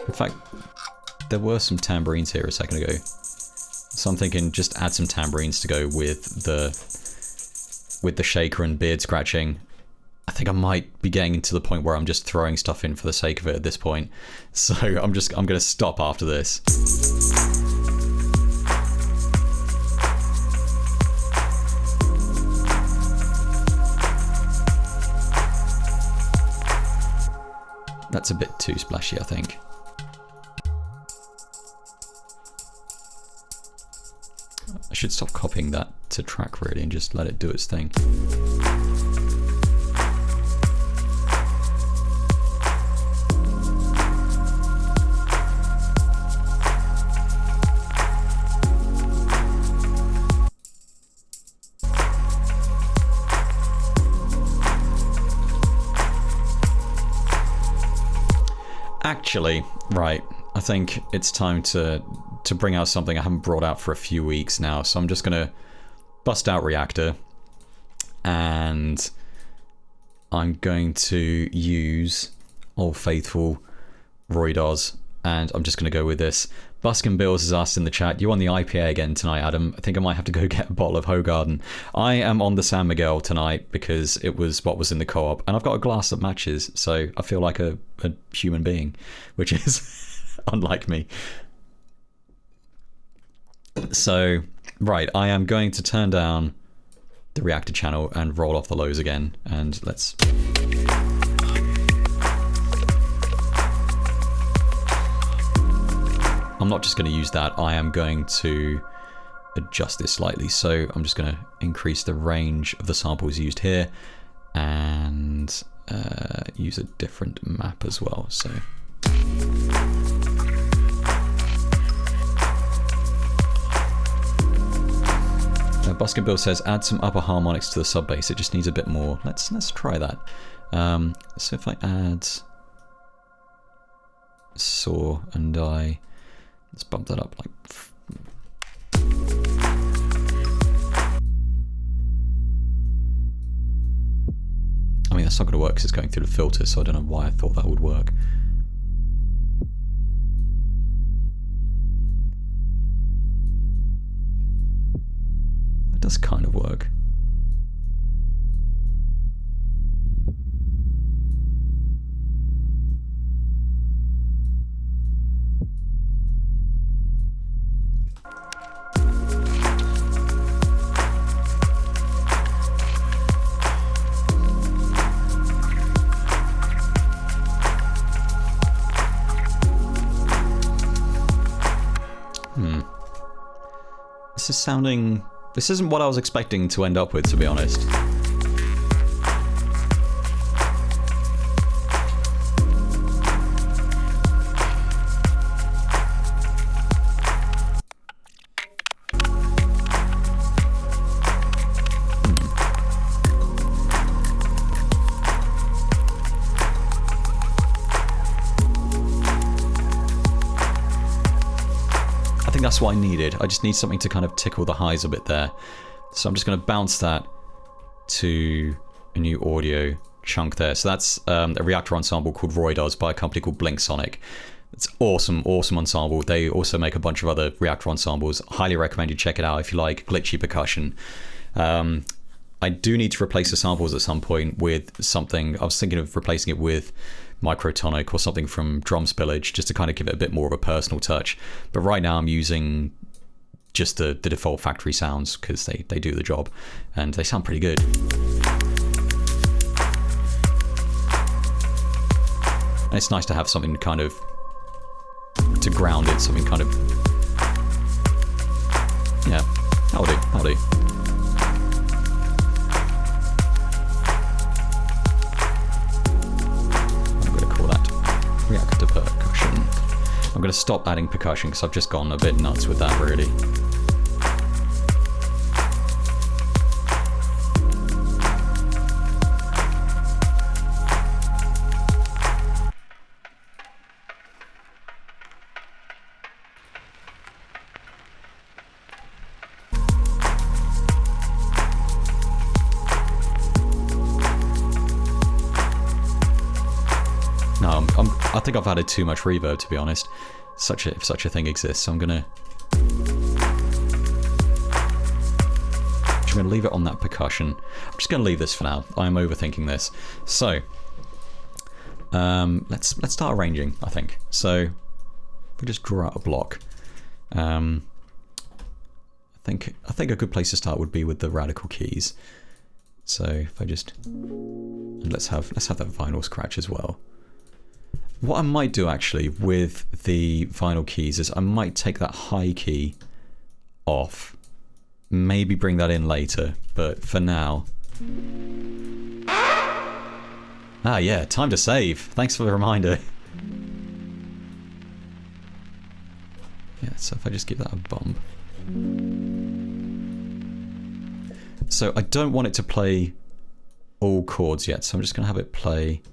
in fact, there were some tambourines here a second ago. So I'm thinking just add some tambourines to go with the shaker and beard scratching. I think I might be getting to the point where I'm just throwing stuff in for the sake of it at this point. So I'm going to stop after this. That's a bit too splashy, I think. I should stop copying that to track really and just let it do its thing. Actually, right, I think it's time to bring out something I haven't brought out for a few weeks now, so I'm just going to bust out Reactor and I'm going to use Old Faithful Roy Dawes, and I'm just going to go with this. Buskin Bills has asked in the chat, you on the IPA again tonight, Adam? I think I might have to go get a bottle of Hogarden. I am on the San Miguel tonight because it was what was in the co-op, and I've got a glass that matches, so I feel like a human being, which is unlike me. So, right, I am going to turn down the reactor channel and roll off the lows again, and let's... I'm not just going to use that, I am going to adjust this slightly. So I'm just going to increase the range of the samples used here and use a different map as well. So Buskin Bill says add some upper harmonics to the sub bass. It just needs a bit more. Let's try that. So if I add saw and I let's bump that up like. I mean, that's not going to work because it's going through the filter, so I don't know why I thought that would work. That does kind of work. This isn't what I was expecting to end up with, to be honest. That's what I needed. I just need something to kind of tickle the highs a bit there. So I'm just going to bounce that to a new audio chunk there. So that's a reactor ensemble called Roy Dawes by a company called Blink Sonic. It's awesome, awesome ensemble. They also make a bunch of other reactor ensembles. Highly recommend you check it out if you like glitchy percussion. I do need to replace the samples at some point with something. I was thinking of replacing it with Microtonic or something from Drum Spillage just to kind of give it a bit more of a personal touch. But right now I'm using just the default factory sounds because they do the job and they sound pretty good. And it's nice to have something kind of to ground it, something kind of, yeah, that'll do. Reactor percussion. I'm going to stop adding percussion because I've just gone a bit nuts with that, really. I think I've added too much reverb, to be honest. If such a thing exists, so I'm gonna leave it on that percussion. I'm just gonna leave this for now. I'm overthinking this. So let's start arranging, I think. So if we just draw out a block. I think a good place to start would be with the radical keys. So if I just let's have that vinyl scratch as well. What I might do actually with the vinyl keys is I might take that high key off, maybe bring that in later, but for now... Ah yeah, time to save. Thanks for the reminder. Yeah, so if I just give that a bump. So I don't want it to play all chords yet, so I'm just going to have it play...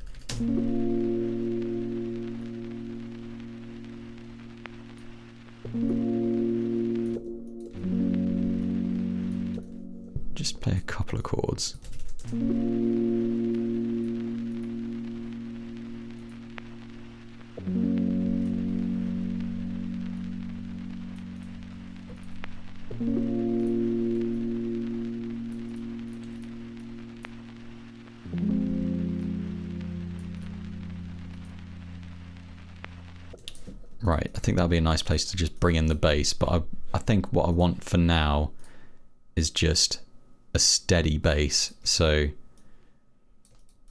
Just play a couple of chords. Right, I think that'll be a nice place to just bring in the bass, but I think what I want for now is just a steady bass, so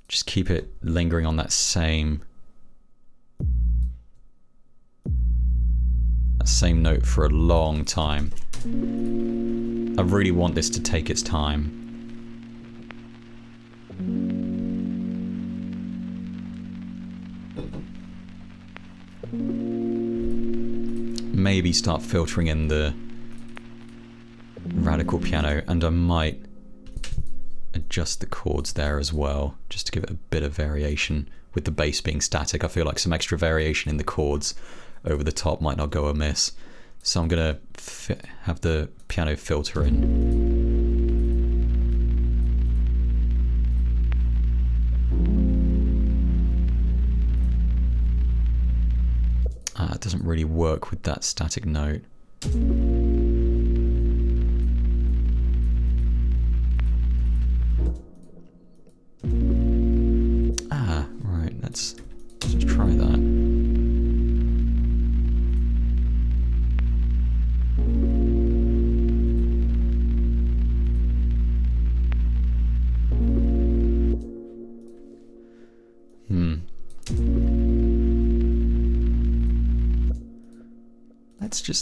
just keep it lingering on that same note for a long time. I really want this to take its time. Maybe start filtering in the radical piano, and I might adjust the chords there as well, just to give it a bit of variation. With the bass being static, I feel like some extra variation in the chords over the top might not go amiss. So I'm gonna have the piano filter in. It doesn't really work with that static note. Right, let's just try that.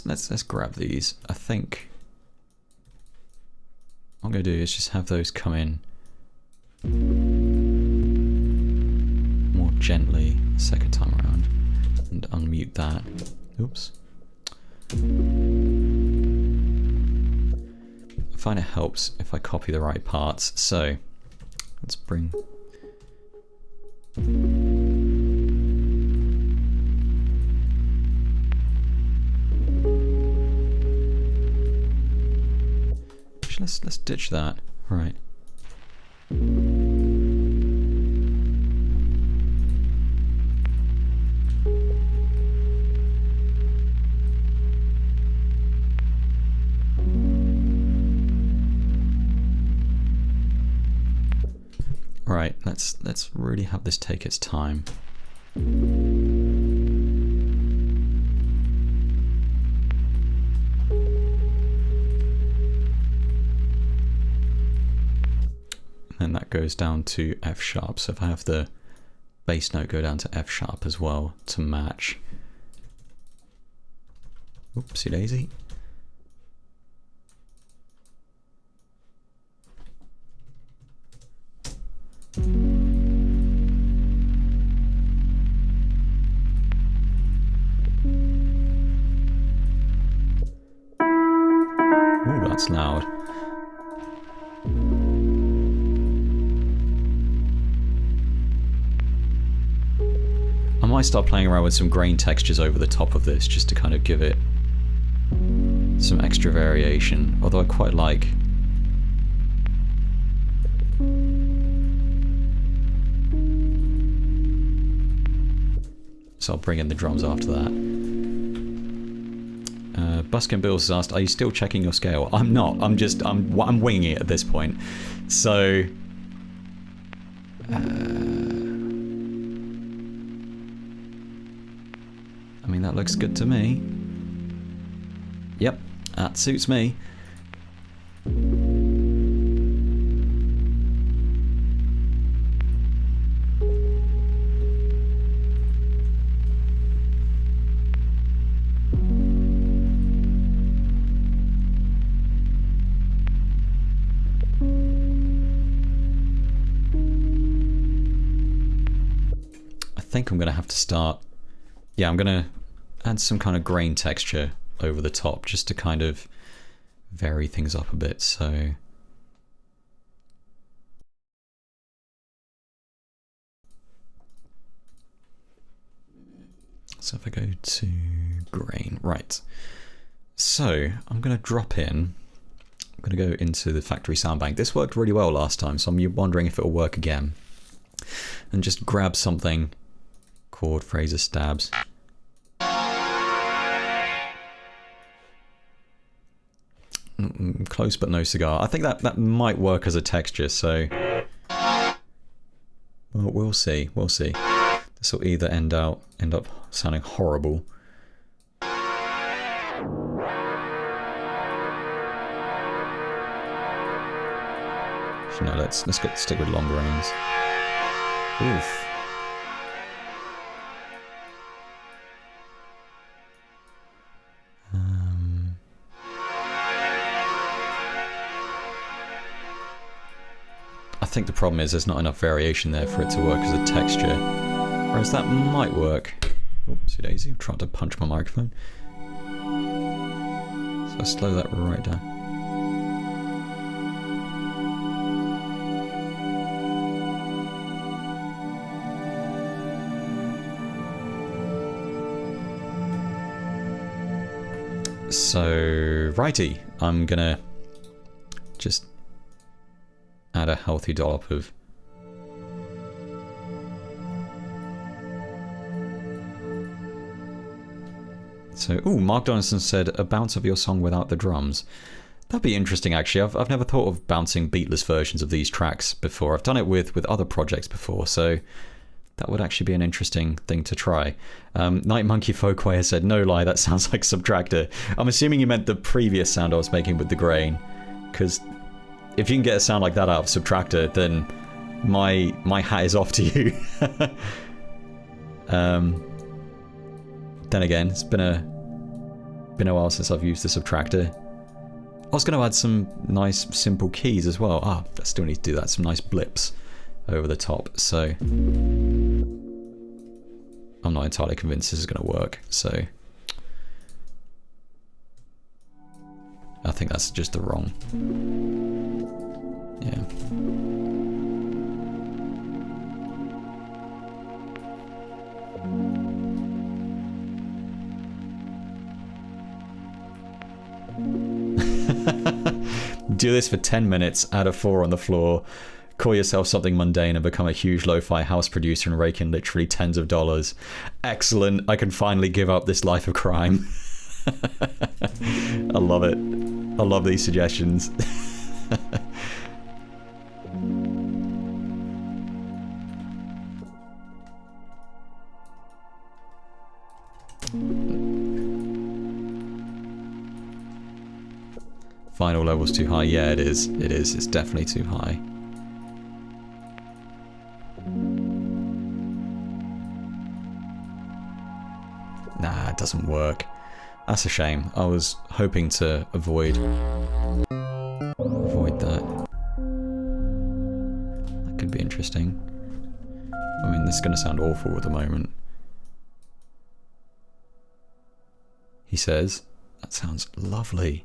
Let's grab these. I think what I'm gonna do is just have those come in more gently the second time around and unmute that. Oops. I find it helps if I copy the right parts. So let's bring let's ditch that. Right. Right, let's really have this take its time. And that goes down to F sharp. So if I have the bass note go down to F sharp as well to match. Oopsie daisy. Ooh, that's loud. I might start playing around with some grain textures over the top of this just to kind of give it some extra variation, although I quite like so I'll bring in the drums after that. Buskin Bills has asked, are you still checking your scale? I'm not, I'm winging it at this point. So I mean, that looks good to me. Yep, that suits me. I think I'm going to have to start. Yeah, I'm going to add some kind of grain texture over the top just to kind of vary things up a bit. So if I go to grain, right. So I'm going to drop in, I'm going to go into the factory sound bank. This worked really well last time, so I'm wondering if it will work again. And just grab something, chord, phrases, stabs. Close but no cigar. I think that might work as a texture, so well, we'll see. This will either end up sounding horrible, No, let's stick with longer range. Oof. I think the problem is there's not enough variation there for it to work as a texture. Whereas that might work. Oopsie daisy, I'm trying to punch my microphone. So I slow that right down. So, righty, I'm gonna just add a healthy dollop of Mark Donaldson said, a bounce of your song without the drums. That'd be interesting, actually. I've never thought of bouncing beatless versions of these tracks before. I've done it with other projects before, so that would actually be an interesting thing to try. Night Monkey Folkway has said, no lie, that sounds like Subtractor. I'm assuming you meant the previous sound I was making with the grain, because if you can get a sound like that out of Subtractor, then my hat is off to you. Then again, it's been a while since I've used the Subtractor. I was going to add some nice simple keys as well. I still need to do that. Some nice blips over the top. So I'm not entirely convinced this is going to work. So I think that's just the wrong. Yeah. Do this for 10 minutes, add a 4 on the floor, call yourself something mundane and become a huge lo-fi house producer and rake in literally tens of dollars. Excellent, I can finally give up this life of crime. I love it. I love these suggestions. Final level's too high. Yeah, it is. It is. It's definitely too high. Nah, it doesn't work. That's a shame. I was hoping to avoid that. That could be interesting. I mean, this is going to sound awful at the moment. He says, that sounds lovely.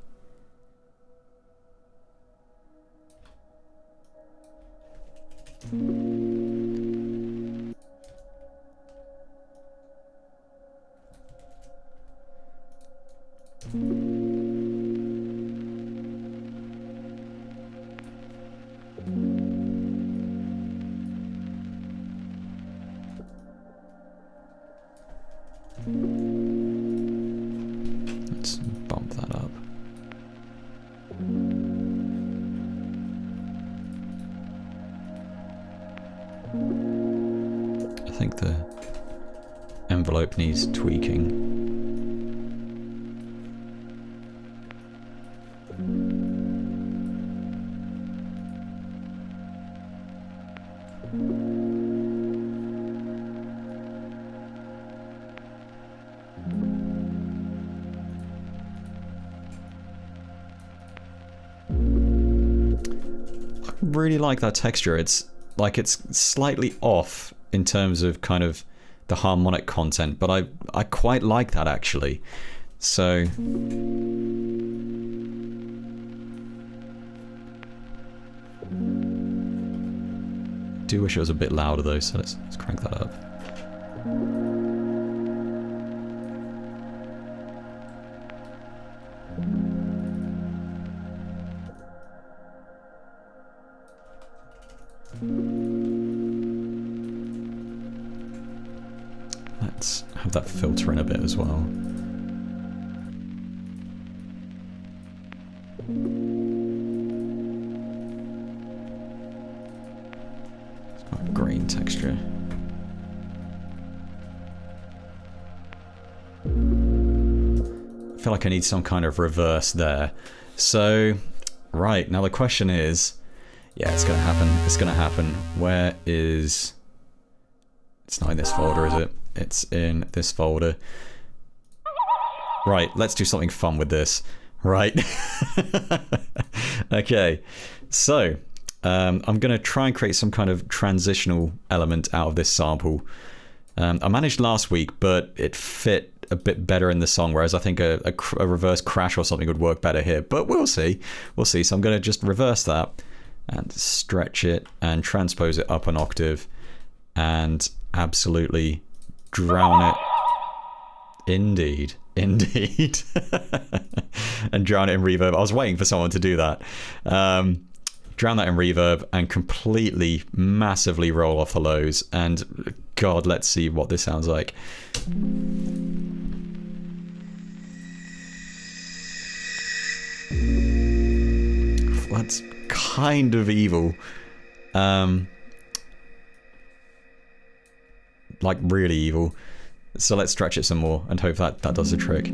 Let's bump that up. I think the envelope needs tweaking. I really like that texture. It's like it's slightly off in terms of kind of the harmonic content, but I quite like that actually. So do wish it was a bit louder though, so let's crank that up. Let's have that filter in a bit as well. It's got a green texture. I feel like I need some kind of reverse there. So, right, now the question is Yeah, it's gonna happen. It's gonna happen. Where is... It's not in this folder, is it? It's in this folder. Right, let's do something fun with this. Right. Okay, so I'm gonna try and create some kind of transitional element out of this sample. I managed last week, but it fit a bit better in the song, whereas I think a reverse crash or something would work better here. But we'll see. We'll see. So I'm going to just reverse that and stretch it and transpose it up an octave and absolutely drown it. Indeed. Indeed. And drown it in reverb. I was waiting for someone to do that. Drown that in reverb and completely, massively roll off the lows. And God, let's see what this sounds like. That's kind of evil. Like really evil. So let's stretch it some more and hope that does the trick.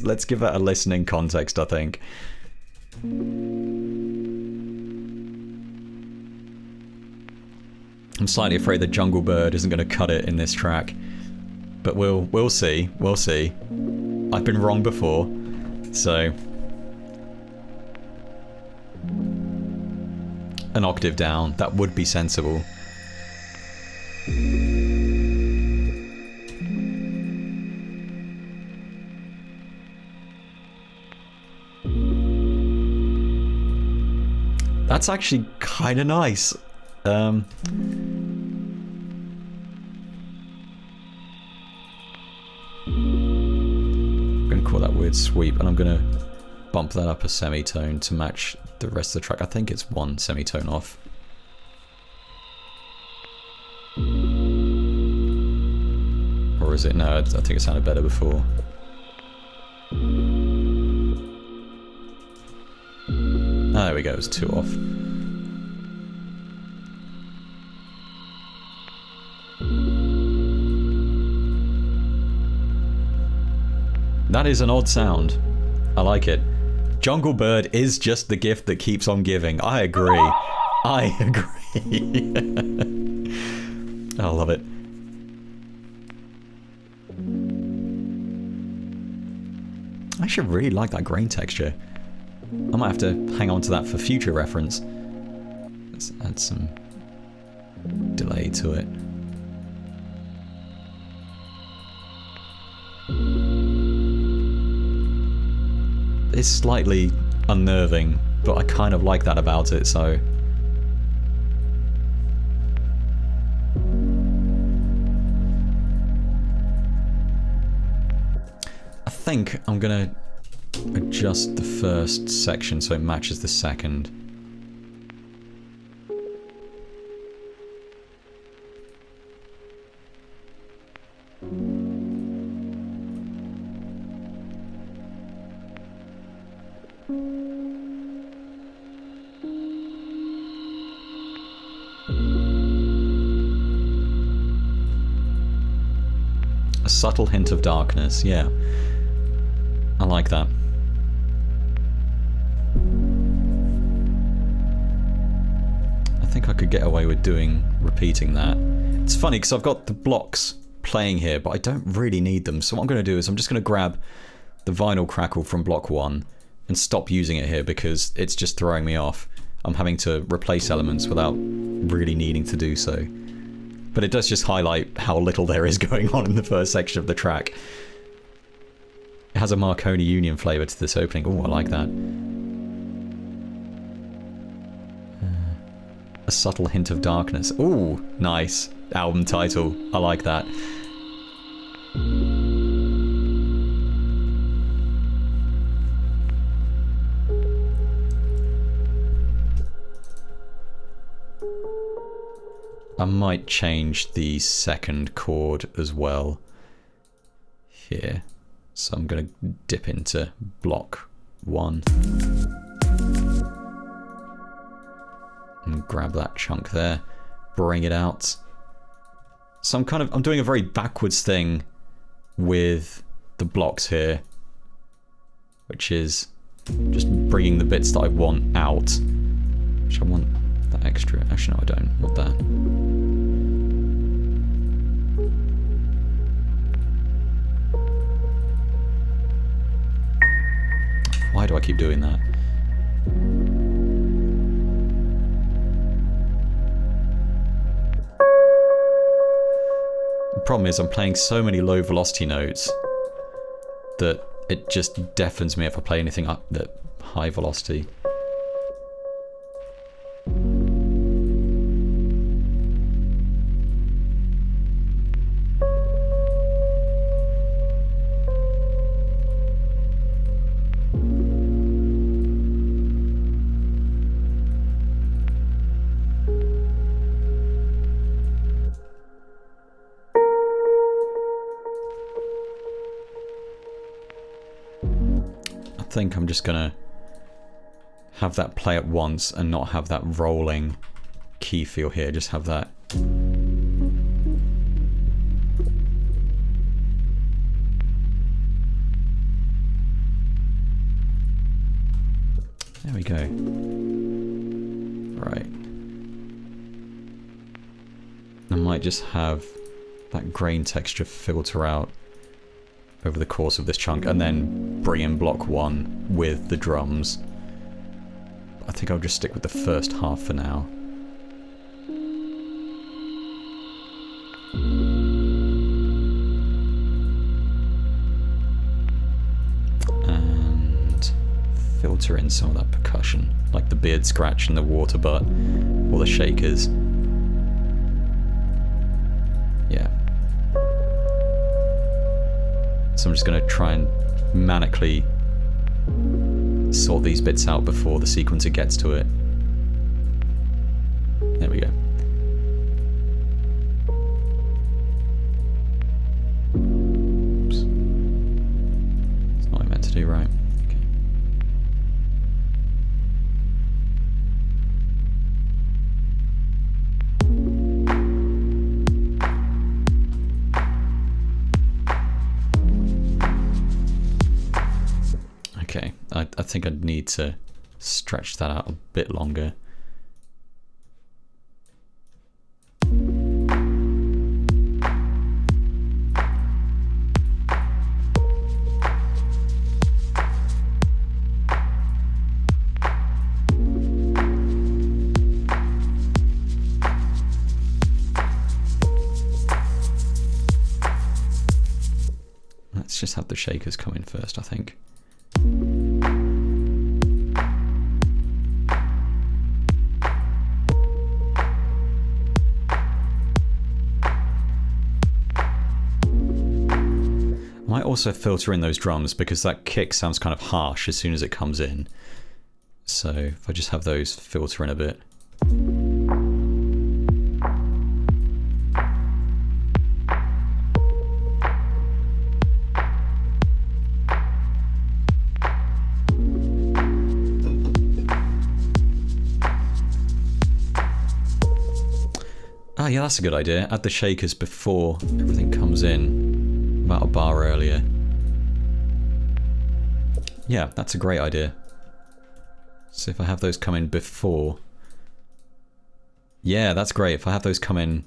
Let's give that a listening context, I think. I'm slightly afraid the Jungle Bird isn't going to cut it in this track, but we'll see. We'll see. I've been wrong before, so an octave down, that would be sensible. That's actually kind of nice. I'm going to call that weird sweep, and I'm going to bump that up a semitone to match the rest of the track. I think it's one semitone off. Or is it? No, I think it sounded better before. Oh, there we go, it was two off. That is an odd sound. I like it. Jungle Bird is just the gift that keeps on giving. I agree. I agree. I love it. I actually really like that grain texture. I might have to hang on to that for future reference. Let's add some delay to it. It's slightly unnerving, but I kind of like that about it, so... I think I'm gonna adjust the first section so it matches the second. A subtle hint of darkness, yeah. I like that. I think I could get away with repeating that. It's funny because I've got the blocks playing here, but I don't really need them. So what I'm going to do is I'm just going to grab the vinyl crackle from block 1 and stop using it here because it's just throwing me off. I'm having to replace elements without really needing to do so. But it does just highlight how little there is going on in the first section of the track. It has a Marconi Union flavour to this opening. Oh, I like that. A subtle hint of darkness. Ooh, nice. Album title. I like that. I might change the second chord as well here. So I'm going to dip into block 1 and grab that chunk there, bring it out. So I'm doing a very backwards thing with the blocks here, which is just bringing the bits that I want out. Which I want that extra. Actually, no, I don't want that. Why do I keep doing that? The problem is I'm playing so many low velocity notes that it just deafens me if I play anything up at high velocity. I think I'm just gonna have that play at once and not have that rolling key feel here, just have that. There we go. Right. I might just have that grain texture filter out over the course of this chunk and then bring in block 1 with the drums. I think I'll just stick with the first half for now. And filter in some of that percussion, like the beard scratch and the water butt, or the shakers. Yeah. So I'm just going to try and manically sort these bits out before the sequencer gets to it. There we go. Oops. That's not what I meant to do, right? Okay. Okay, I think I'd need to stretch that out a bit longer. Let's just have the shakers come in first, I think. I might also filter in those drums because that kick sounds kind of harsh as soon as it comes in. So if I just have those filter in a bit. Ah, yeah, that's a good idea. Add the shakers before everything comes in. About a bar earlier. Yeah, that's a great idea. So if I have those come in before... Yeah, that's great. If I have those come in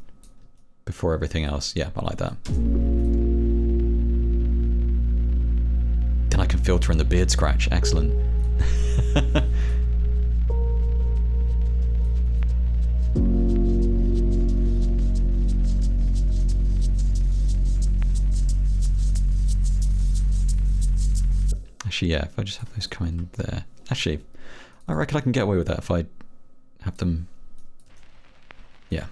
before everything else. Yeah, I like that. Then I can filter in the beard scratch. Excellent. Actually, yeah, if I just have those come in there. Actually, I reckon I can get away with that if I have them... Yeah.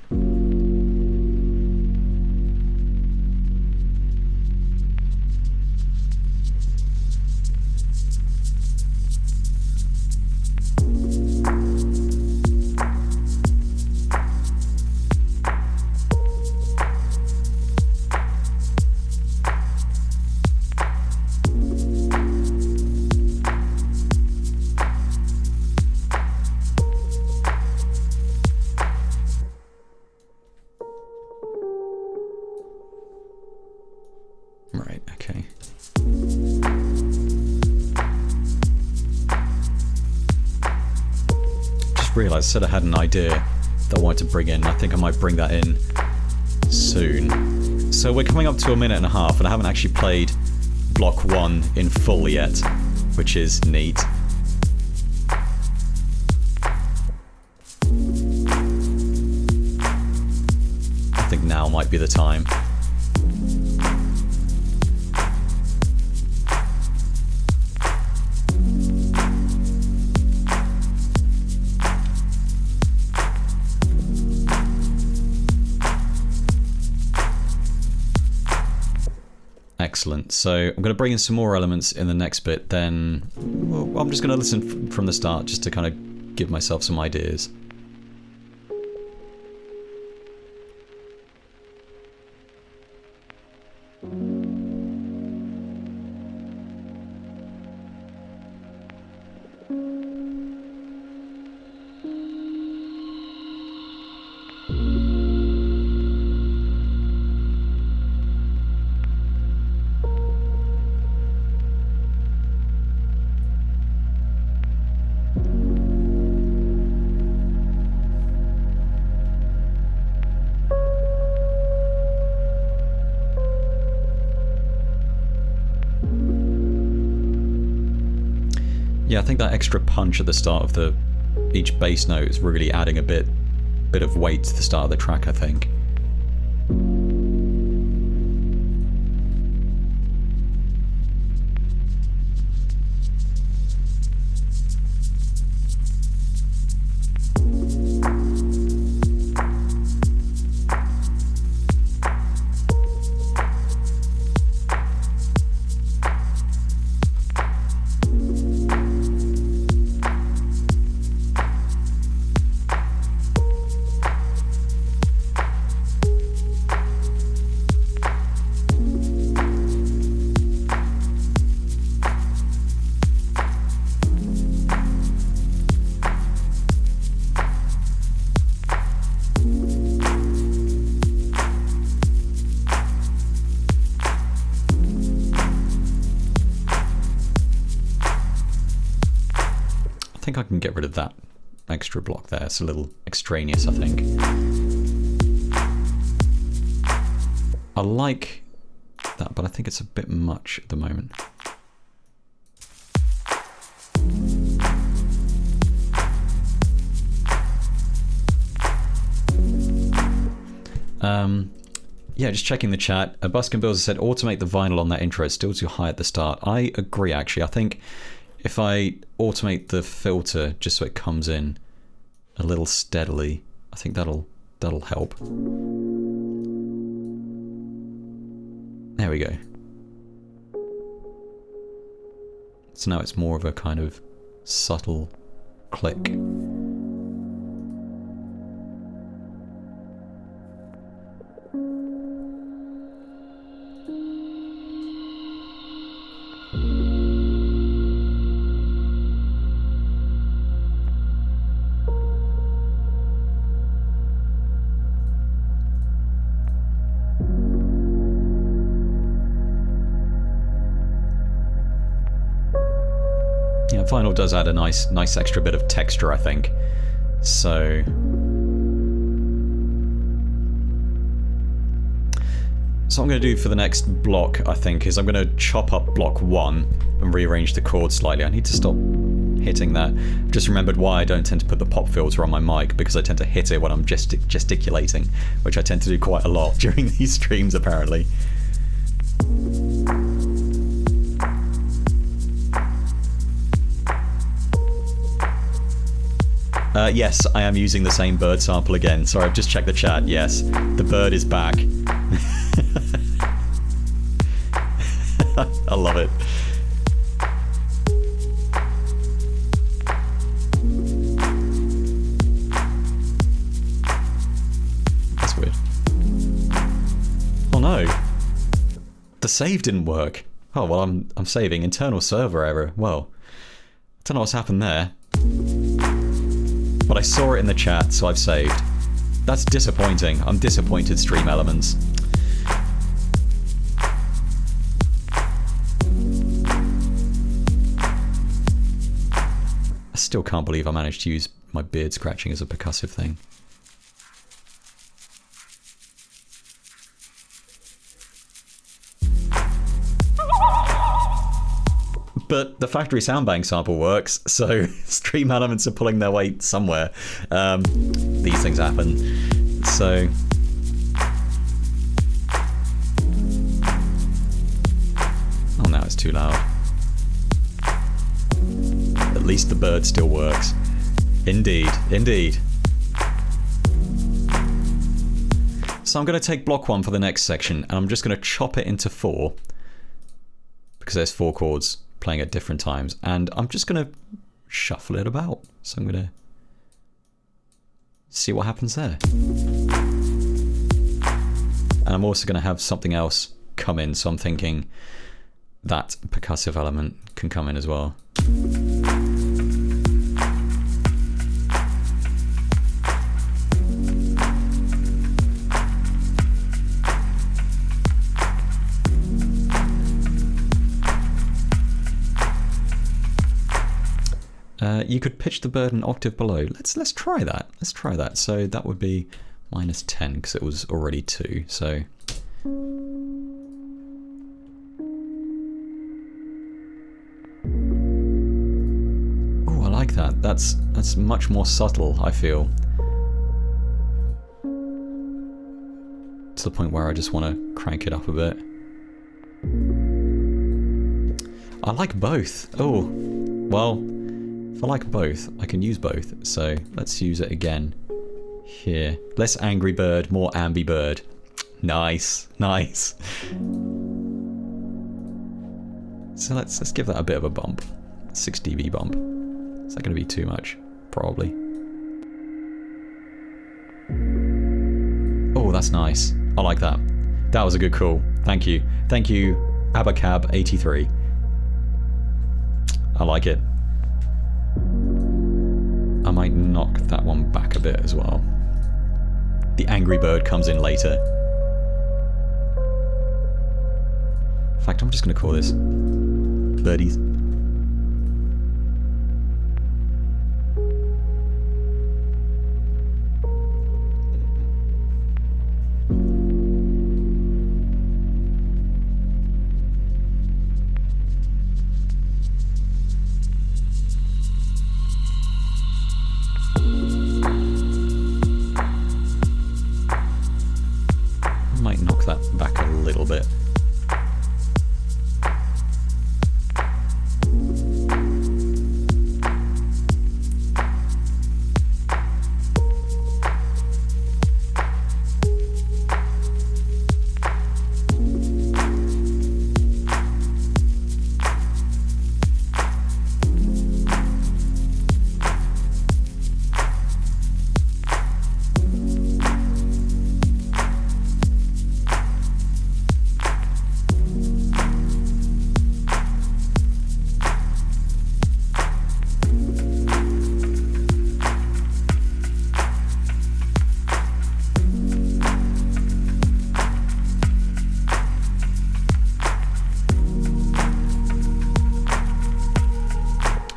realised I said I had an idea that I wanted to bring in. I think I might bring that in soon. So we're coming up to 1.5 minutes, and I haven't actually played block 1 in full yet, which is neat. I think now might be the time. Excellent. So I'm going to bring in some more elements in the next bit, then well, I'm just going to listen from the start just to kind of give myself some ideas. Yeah, I think that extra punch at the start of each bass note is really adding a bit of weight to the start of the track, I think. I think I can get rid of that extra block there. It's a little extraneous, I think. I like that, but I think it's a bit much at the moment. Yeah, just checking the chat. Buskin Bills said, automate the vinyl on that intro. It's still too high at the start. I agree, actually. I think if I automate the filter just so it comes in a little steadily, I think that'll help. There we go. So now it's more of a kind of subtle click. Vinyl does add a nice extra bit of texture, I think. So what I'm going to do for the next block, I think, is I'm going to chop up block 1 and rearrange the chords slightly. I need to stop hitting that. I've just remembered why I don't tend to put the pop filter on my mic, because I tend to hit it when I'm gesticulating, which I tend to do quite a lot during these streams, apparently. Yes, I am using the same bird sample again. Sorry, I've just checked the chat. Yes, the bird is back. I love it. That's weird. Oh no. The save didn't work. Oh, well, I'm saving. Internal server error. Well, I don't know what's happened there. But I saw it in the chat, so I've saved. That's disappointing. I'm disappointed, Stream Elements. I still can't believe I managed to use my beard scratching is a percussive thing. But the factory soundbank sample works, so Stream Elements are pulling their weight somewhere. These things happen. So oh, now it's too loud. At least the bird still works. Indeed, indeed. So I'm going to take block 1 for the next section, and I'm just going to chop it into 4, because there's 4 chords playing at different times, and I'm just going to shuffle it about. So I'm going to see what happens there. And I'm also going to have something else come in, so I'm thinking that percussive element can come in as well. You could pitch the bird an octave below. Let's try that. Let's try that. So that would be -10 because it was already 2. So oh, I like that. That's much more subtle, I feel. To the point where I just want to crank it up a bit. I like both. Oh, well. If I like both, I can use both, so let's use it again here. Less angry bird, more ambi bird. Nice, nice. So let's give that a bit of a bump. 6 dB bump. Is that going to be too much? Probably. Oh, that's nice. I like that. That was a good call. Thank you. Thank you, Abacab83. I like it. I might knock that one back a bit as well. The angry bird comes in later. In fact, I'm just going to call this birdies. Back a little bit.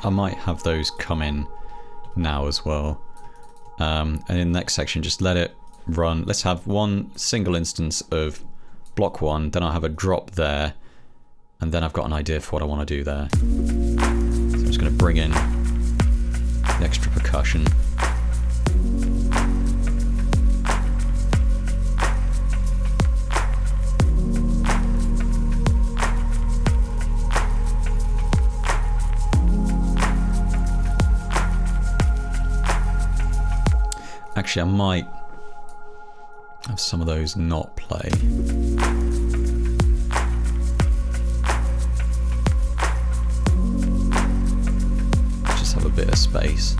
I might have those come in now as well. And in the next section, just let it run. Let's have one single instance of block 1, then I'll have a drop there, and then I've got an idea for what I want to do there. So I'm just going to bring in the extra percussion. Actually, I might have some of those not play. Just have a bit of space.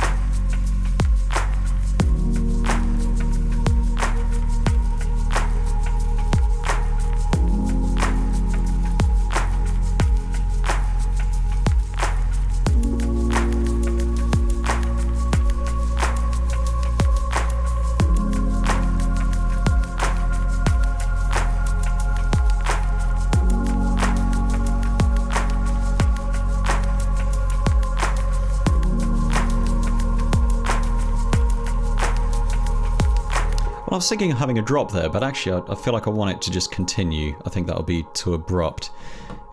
was thinking of having a drop there, but actually I feel like I want it to just continue. I think that would be too abrupt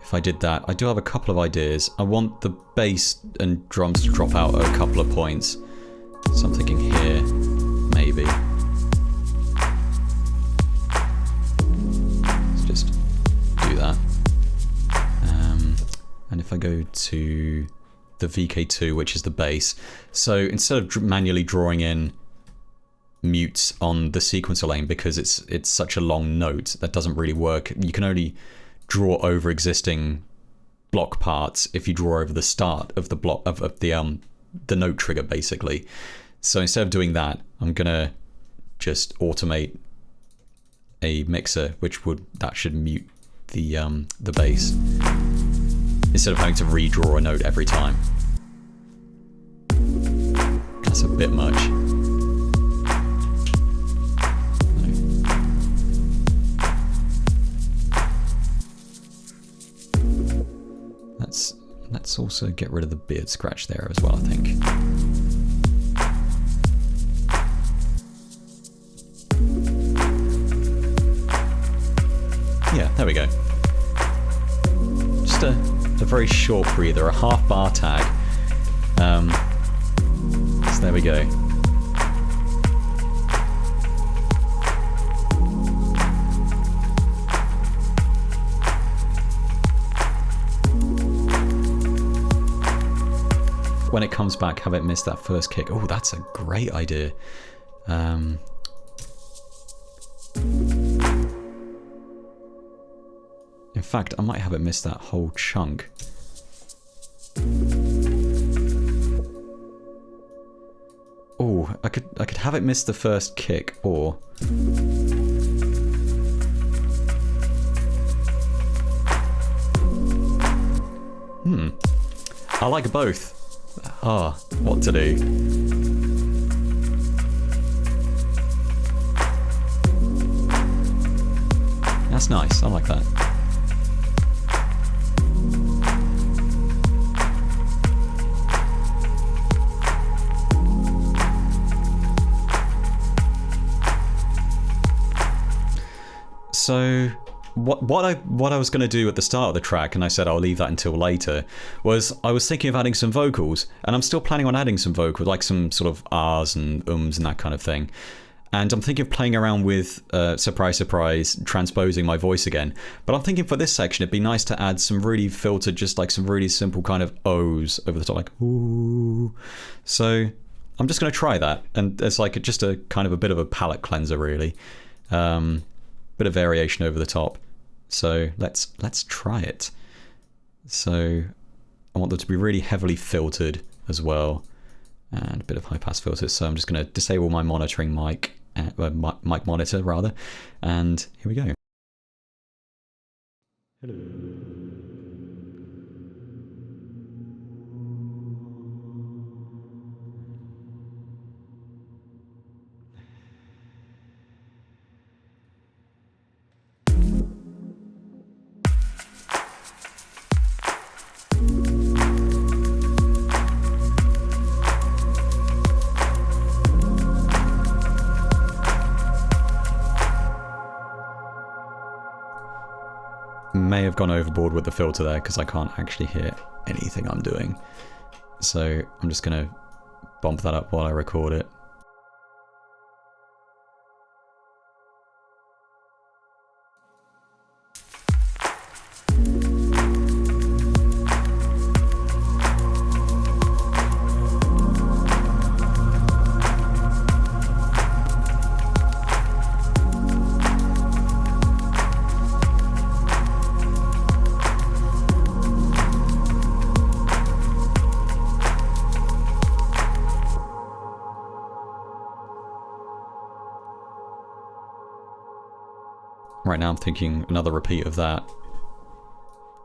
if I did that. I do have a couple of ideas. I want the bass and drums to drop out at a couple of points. So I'm thinking here, maybe. Let's just do that. And if I go to the VK2, which is the bass, so instead of manually drawing in mutes on the sequencer lane, because it's such a long note, that doesn't really work. You can only draw over existing block parts if you draw over the start of the block of the note trigger, basically. So instead of doing that, I'm gonna just automate a mixer that should mute the bass instead of having to redraw a note every time. That's a bit much. Let's also get rid of the beard scratch there as well, I think. Yeah, there we go. Just a very short breather, a half bar tag. So there we go. When it comes back, have it miss that first kick. Oh, that's a great idea. In fact, I might have it miss that whole chunk. Oh, I could have it miss the first kick, or I like both. Ah, what to do? That's nice, I like that. So what I was going to do at the start of the track, and I said I'll leave that until later, was I was thinking of adding some vocals, and I'm still planning on adding some vocals, like some sort of ahs and ums and that kind of thing. And I'm thinking of playing around with, surprise, surprise, transposing my voice again. But I'm thinking for this section it'd be nice to add some really filtered, just like some really simple kind of O's over the top, like ooh. So I'm just going to try that, and it's like just a kind of a bit of a palette cleanser, really. Bit of variation over the top. So let's try it. So I want them to be really heavily filtered as well, and a bit of high pass filters. So I'm just going to disable my monitoring mic, mic monitor rather, and here we go. Hello. May have gone overboard with the filter there because I can't actually hear anything I'm doing. So I'm just going to bump that up while I record it. Right now I'm thinking another repeat of that.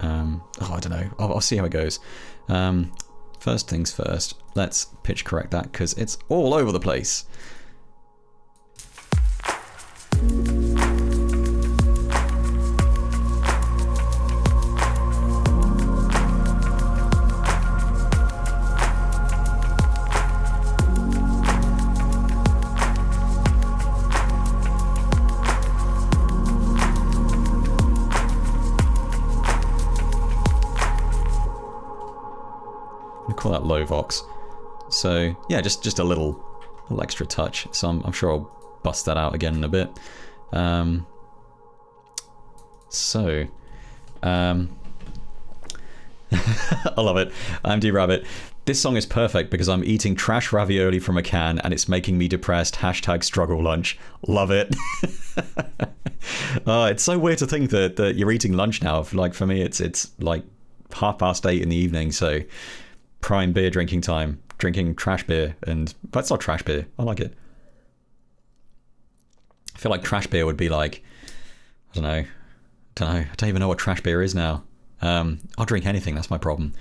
Oh, I don't know. I'll see how it goes. First things first, let's pitch correct that because it's all over the place. We call that low vox. So yeah, just a little extra touch. So I'm sure I'll bust that out again in a bit. I love it. I'm D-Rabbit. This song is perfect because I'm eating trash ravioli from a can and it's making me depressed. Hashtag struggle lunch. Love it. It's so weird to think that you're eating lunch now. Like for me, it's like 8:30 in the evening. So prime beer drinking time. Drinking trash beer. And that's not trash beer. I like it. I feel like trash beer would be like, I don't know. I don't even know what trash beer is now. I'll drink anything, that's my problem.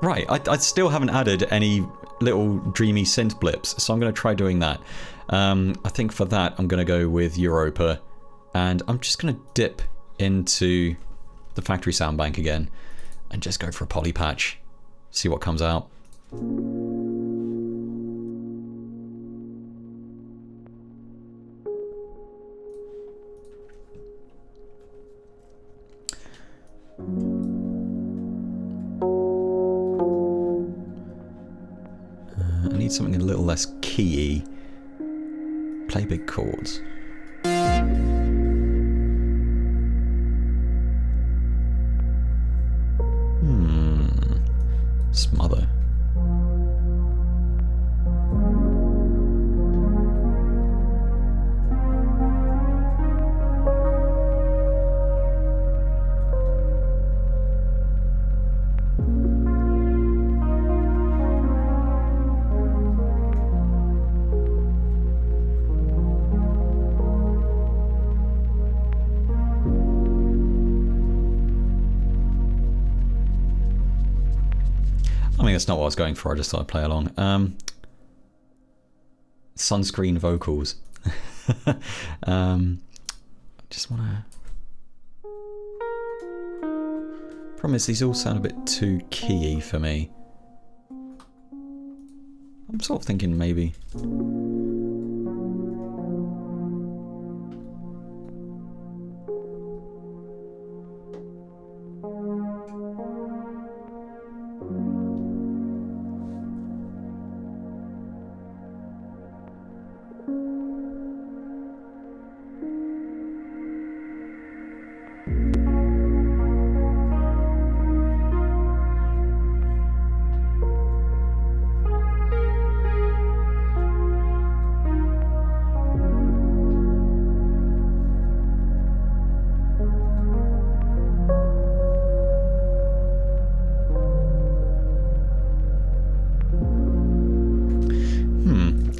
Right, I still haven't added any little dreamy synth blips, so I'm going to try doing that. I think for that I'm going to go with Europa, and I'm just going to dip into the factory sound bank again and just go for a poly patch, see what comes out. I need something a little less keyy. Play big chords. Smother. I mean, that's not what I was going for, I just thought I'd play along. Sunscreen vocals. Just want to... Problem is, these all sound a bit too keyy for me. I'm sort of thinking maybe...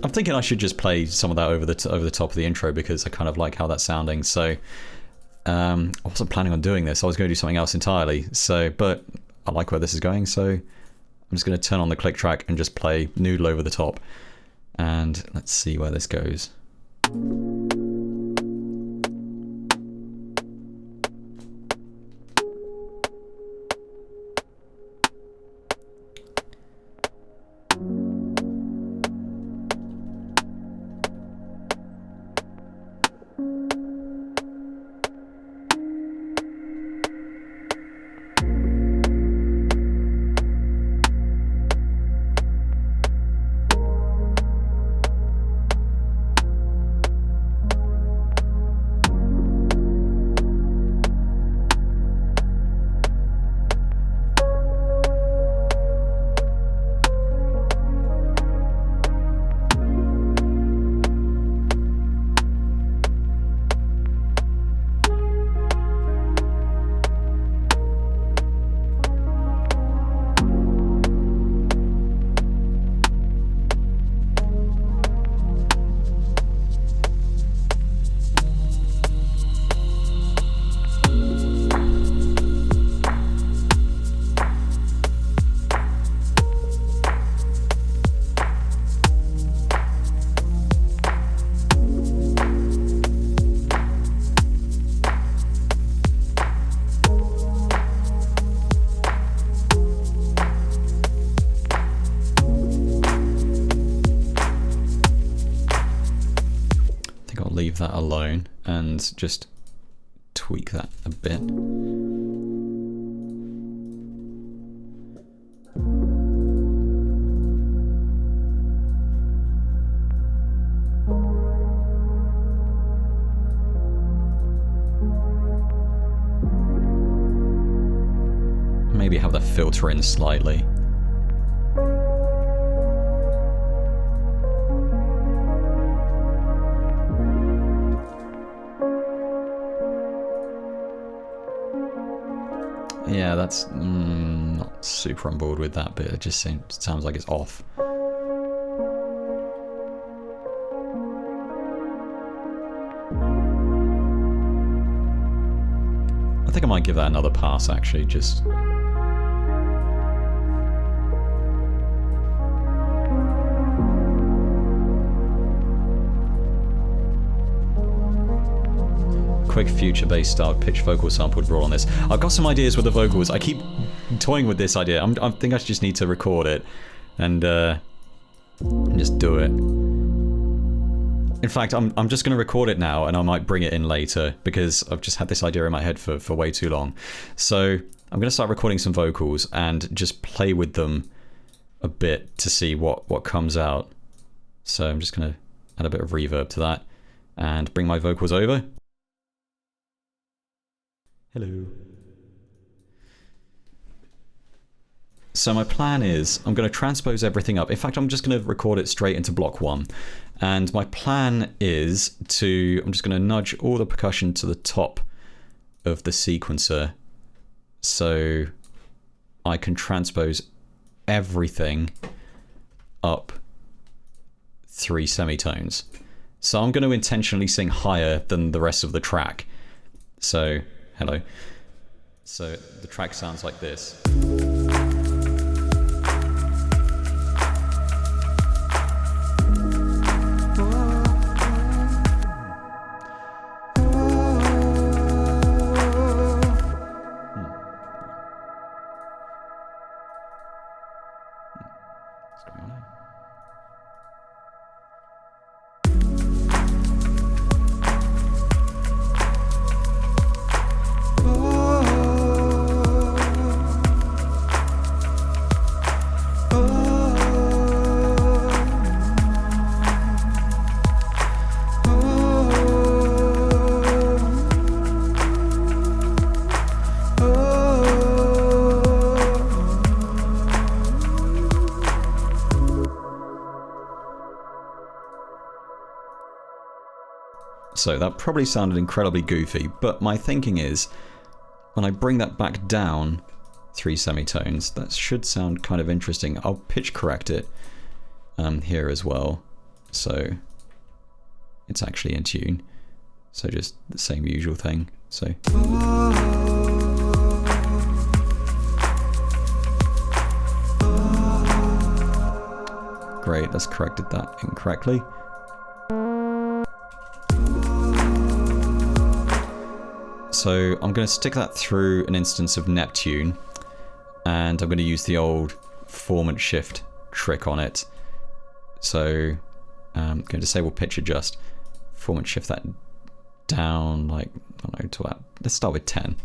I'm thinking I should just play some of that over the top of the intro because I kind of like how that's sounding. So I wasn't planning on doing this. I was going to do something else entirely. So, but I like where this is going. So I'm just going to turn on the click track and just play Noodle over the top. And let's see where this goes. leave that alone and just tweak that a bit. Maybe have that filter in slightly. Yeah, that's not super on board with that bit. It just sounds like it's off. I think I might give that another pass, actually, just... Quick future-based style pitch vocal sample would roll on this. I've got some ideas with the vocals. I keep toying with this idea. I think I just need to record it and just do it. In fact, I'm just going to record it now, and I might bring it in later because I've just had this idea in my head for way too long. So I'm going to start recording some vocals and just play with them a bit to see what comes out. So I'm just going to add a bit of reverb to that and bring my vocals over. Hello. So my plan is I'm going to transpose everything up. In fact, I'm just going to record it straight into block 1. And my plan is I'm just going to nudge all the percussion to the top of the sequencer so I can transpose everything up 3 semitones. So I'm going to intentionally sing higher than the rest of the track. So... hello. So the track sounds like this. So that probably sounded incredibly goofy, but my thinking is when I bring that back down 3 semitones, that should sound kind of interesting. I'll pitch correct it here as well, so it's actually in tune. So just the same usual thing. So great, that's corrected that incorrectly. So I'm going to stick that through an instance of Neptune, and I'm going to use the old formant shift trick on it. So I'm going to disable pitch adjust, formant shift that down, like, I don't know, to about, let's start with 10.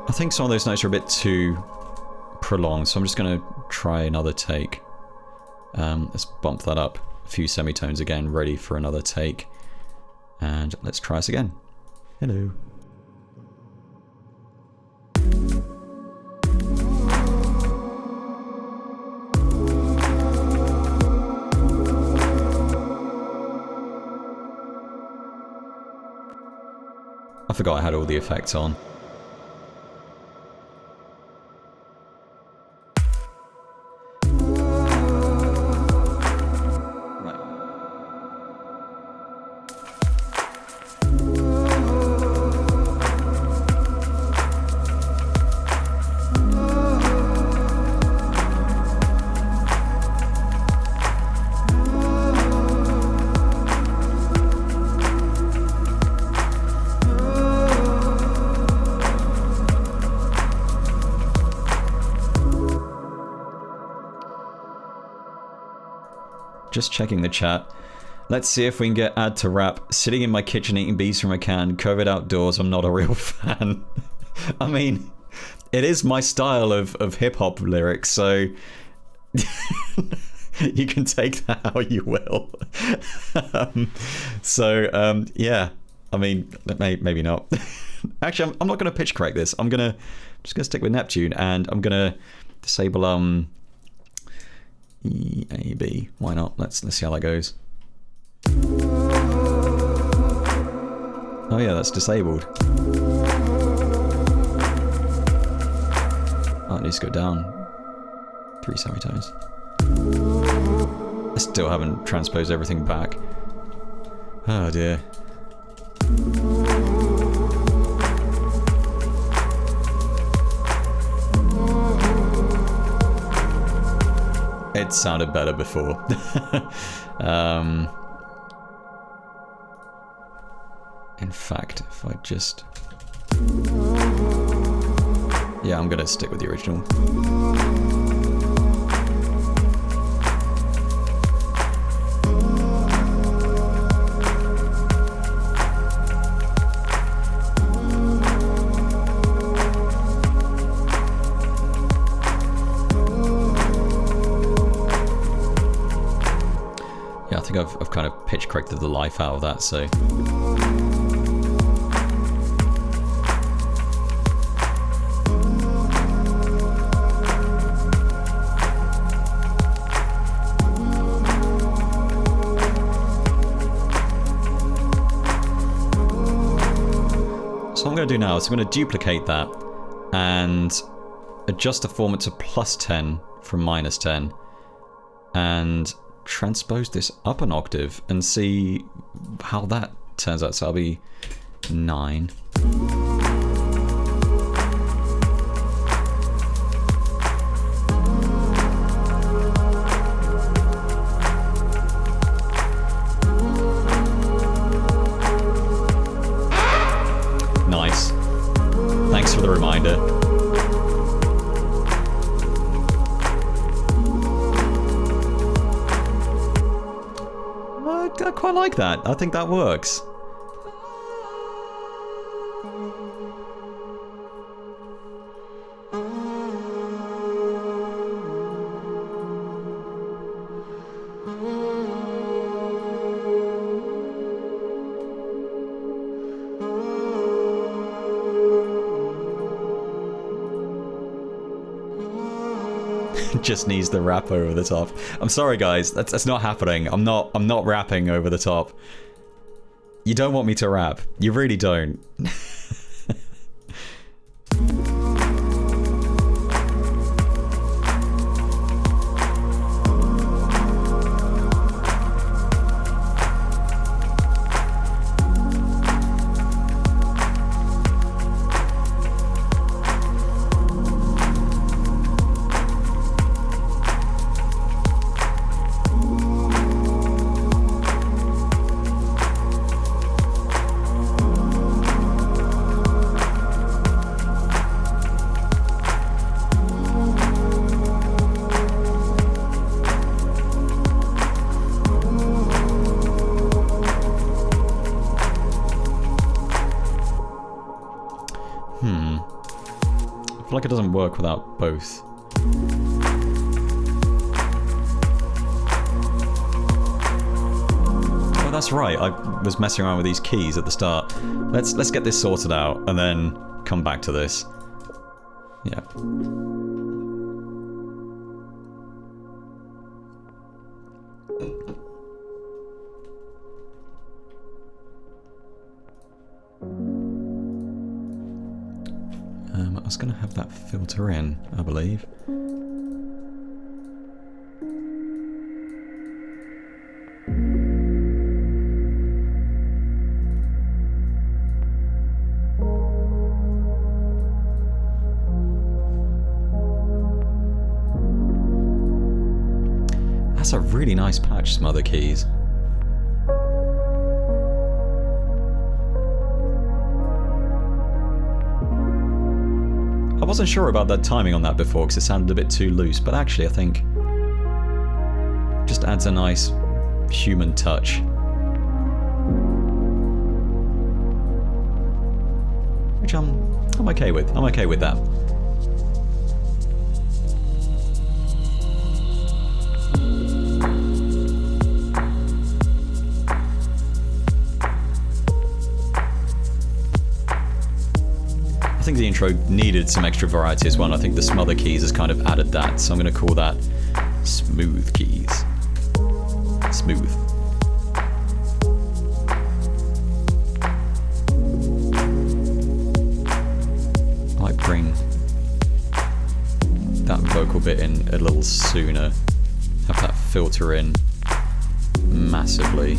I think some of those notes are a bit too prolonged, so I'm just going to try another take. Let's bump that up a few semitones again, ready for another take. And let's try this again. Hello. forgot I had all the effects on. Just checking the chat. Let's see if we can get add to rap. Sitting in my kitchen eating bees from a can. COVID outdoors. I'm not a real fan. I mean, it is my style of hip hop lyrics, so you can take that how you will. Yeah. I mean, maybe not. Actually, I'm not going to pitch correct this. I'm just gonna stick with Neptune, and I'm gonna disable E, A, B. Why not? Let's see how that goes. Oh yeah, that's disabled. Oh, it needs to go down 3 semitones. I still haven't transposed everything back. Oh dear. It sounded better before. In fact, if I just... Yeah, I'm gonna stick with the original. I think I've kind of pitch corrected the life out of that, so... So what I'm going to do now is I'm going to duplicate that and adjust the format to +10 from -10 and transpose this up an octave and see how that turns out. So that'll be 9. Nice. Thanks for the reminder. I quite like that. I think that works. Just needs the rap over the top. I'm sorry guys, that's not happening. I'm not rapping over the top. You don't want me to rap. You really don't. I feel like it doesn't work without both. Oh, that's right. I was messing around with these keys at the start. Let's get this sorted out and then come back to this. Yeah. that filter in, I believe. That's a really nice patch, some other keys. I wasn't sure about that timing on that before because it sounded a bit too loose, but actually I think it just adds a nice human touch. Which I'm okay with. I'm okay with that. I think the intro needed some extra variety as well, and I think the smother keys has kind of added that, so I'm going to call that smooth keys. Smooth. I might bring that vocal bit in a little sooner, have that filter in massively.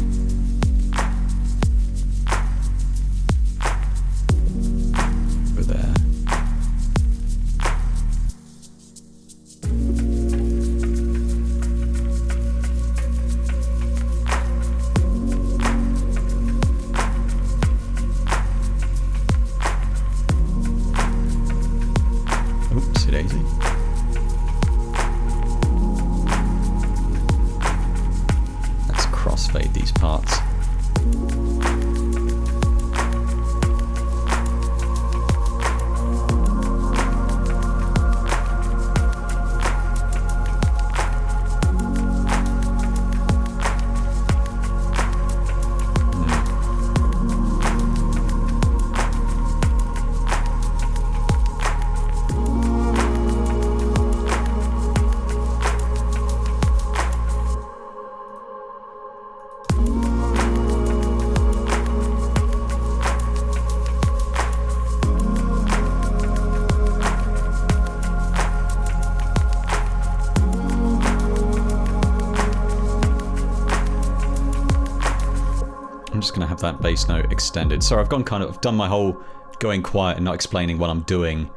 I'm just going to have that bass note extended. So I've done my whole going quiet and not explaining what I'm doing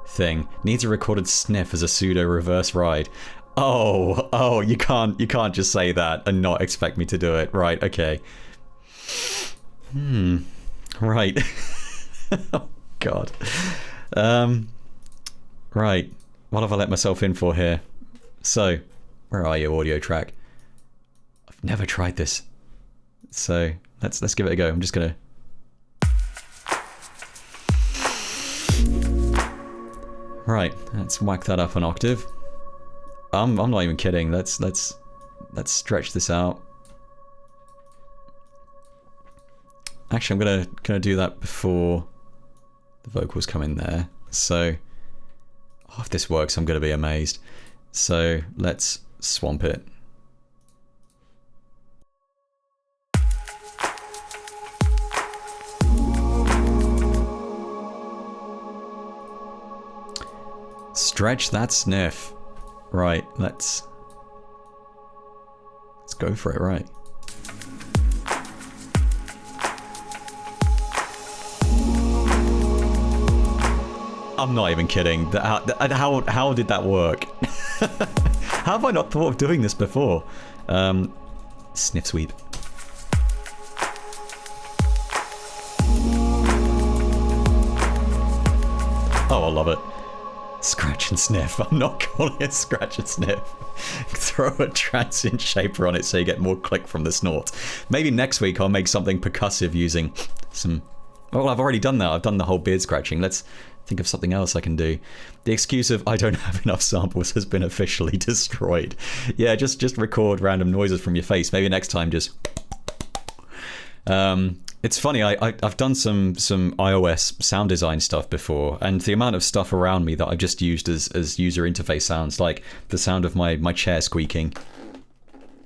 thing. Needs a recorded sniff as a pseudo reverse ride. Oh, you can't just say that and not expect me to do it. Right, okay. Right. Oh, God. Right. What have I let myself in for here? So, where are you, audio track? I've never tried this. So, let's give it a go. I'm just gonna... Right, let's whack that up an octave. I'm not even kidding. Let's stretch this out. Actually, I'm gonna do that before the vocals come in there. So, if this works, I'm gonna be amazed. So let's swamp it. Stretch that sniff. Right, let's go for it, right. I'm not even kidding. How did that work? How have I not thought of doing this before? Sniff sweep. Oh, I love it. Scratch and sniff. I'm not calling it scratch and sniff. Throw a transient shaper on it so you get more click from the snort. Maybe next week I'll make something percussive using some... Well, I've already done that. I've done the whole beard scratching. Let's think of something else I can do. The excuse of I don't have enough samples has been officially destroyed. Yeah, just record random noises from your face. Maybe next time just... It's funny, I've done some iOS sound design stuff before, and the amount of stuff around me that I've just used as user interface sounds, like the sound of my chair squeaking.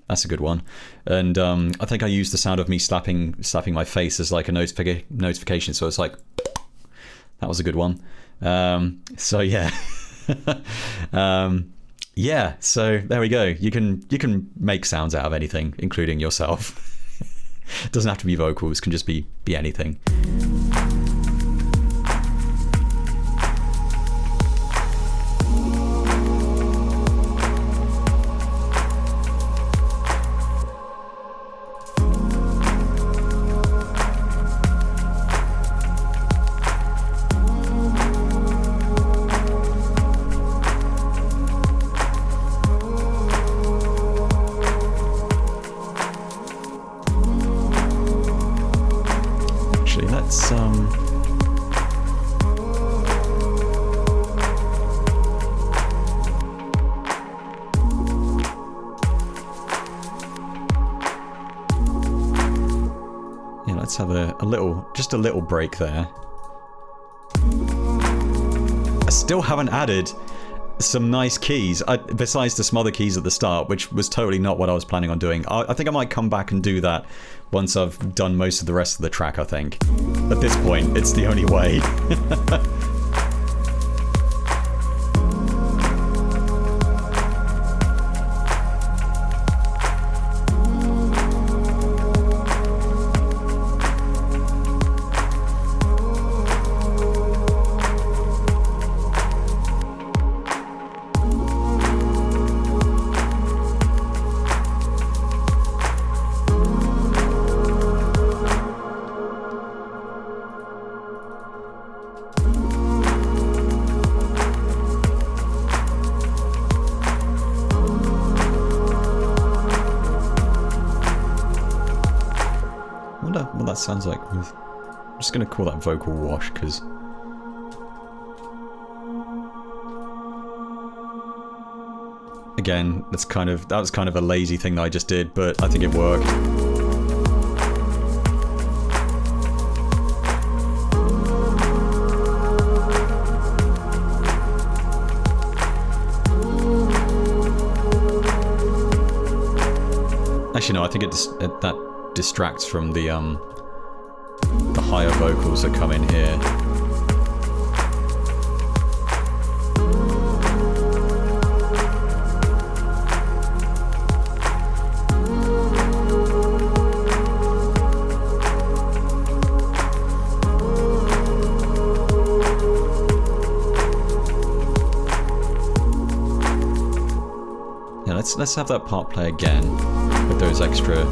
That's a good one. And I think I used the sound of me slapping my face as like a notification, so it's like... That was a good one. So yeah. Yeah, so there we go. You can make sounds out of anything, including yourself. It doesn't have to be vocals, it can just be anything. Let's have just a little break there. I still haven't added some nice keys, besides the some other keys at the start, which was totally not what I was planning on doing. I think I might come back and do that once I've done most of the rest of the track, I think. At this point, it's the only way. What that sounds like. I'm just going to call that vocal wash, because again, that was kind of a lazy thing that I just did, but I think it worked. Actually, no, I think that distracts from the higher vocals that come in here. Yeah, let's have that part play again with those extra.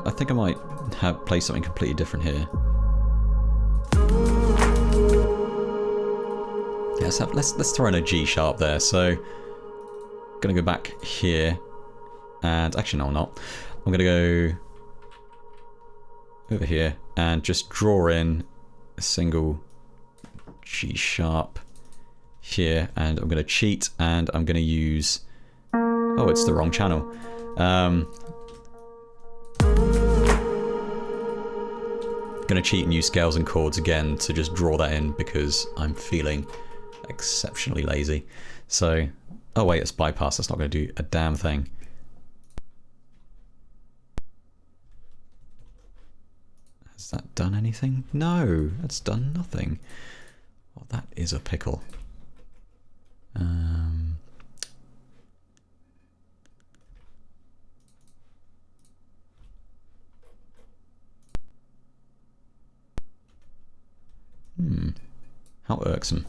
I think I might play something completely different here. Yeah, so let's throw in a G sharp there. So, I'm gonna go back here, and actually no, I'm not. I'm gonna go over here and just draw in a single G sharp here, and I'm gonna cheat, and I'm gonna use. Oh, it's the wrong channel. Gonna cheat and use scales and chords again to just draw that in, because I'm feeling exceptionally lazy. So, oh wait, it's bypass. That's not gonna do a damn thing. Has that done anything? No, that's done nothing. Well, that is a pickle. How irksome.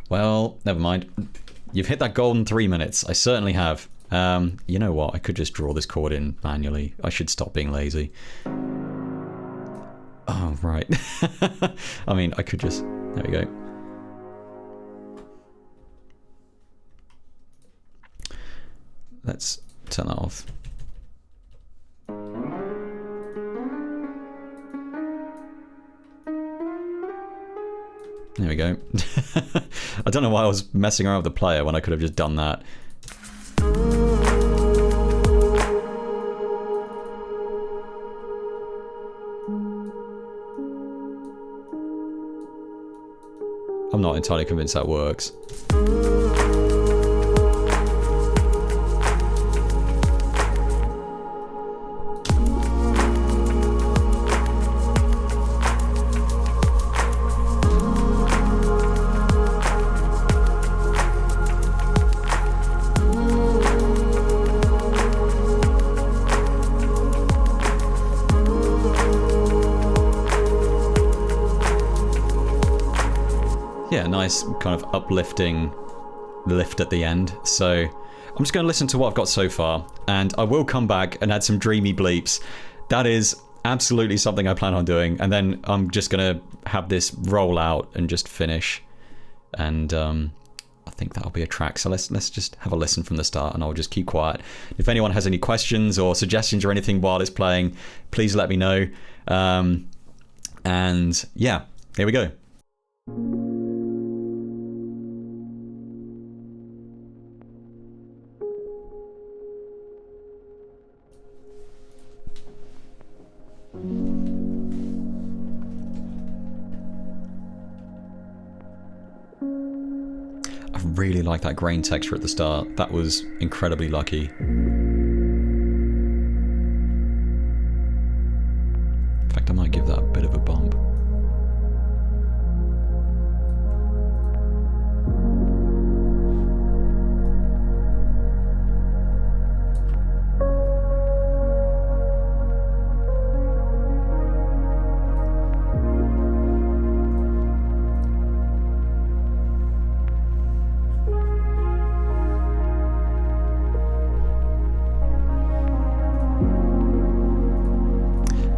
Well, never mind. You've hit that golden 3 minutes. I certainly have. You know what? I could just draw this chord in manually. I should stop being lazy. Oh, right. I mean, I could just... There we go. Let's turn that off. There we go. I don't know why I was messing around with the player when I could have just done that. I'm not entirely convinced that works. Yeah, nice kind of uplifting lift at the end. So I'm just going to listen to what I've got so far, and I will come back and add some dreamy bleeps. That is absolutely something I plan on doing, and then I'm just going to have this roll out and just finish, and I think that'll be a track. So let's just have a listen from the start, and I'll just keep quiet. If anyone has any questions or suggestions or anything while it's playing, please let me know. And yeah, here we go. I really like that grain texture at the start. That was incredibly lucky. In fact, I might give that a bit of a bump.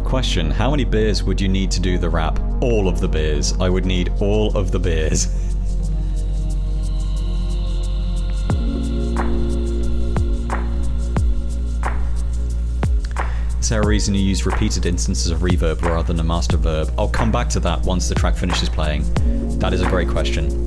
Question, how many beers would you need to do the rap? All of the beers. I would need all of the beers. Is there a reason you use repeated instances of reverb rather than a master verb? I'll come back to that once the track finishes playing. That is a great question.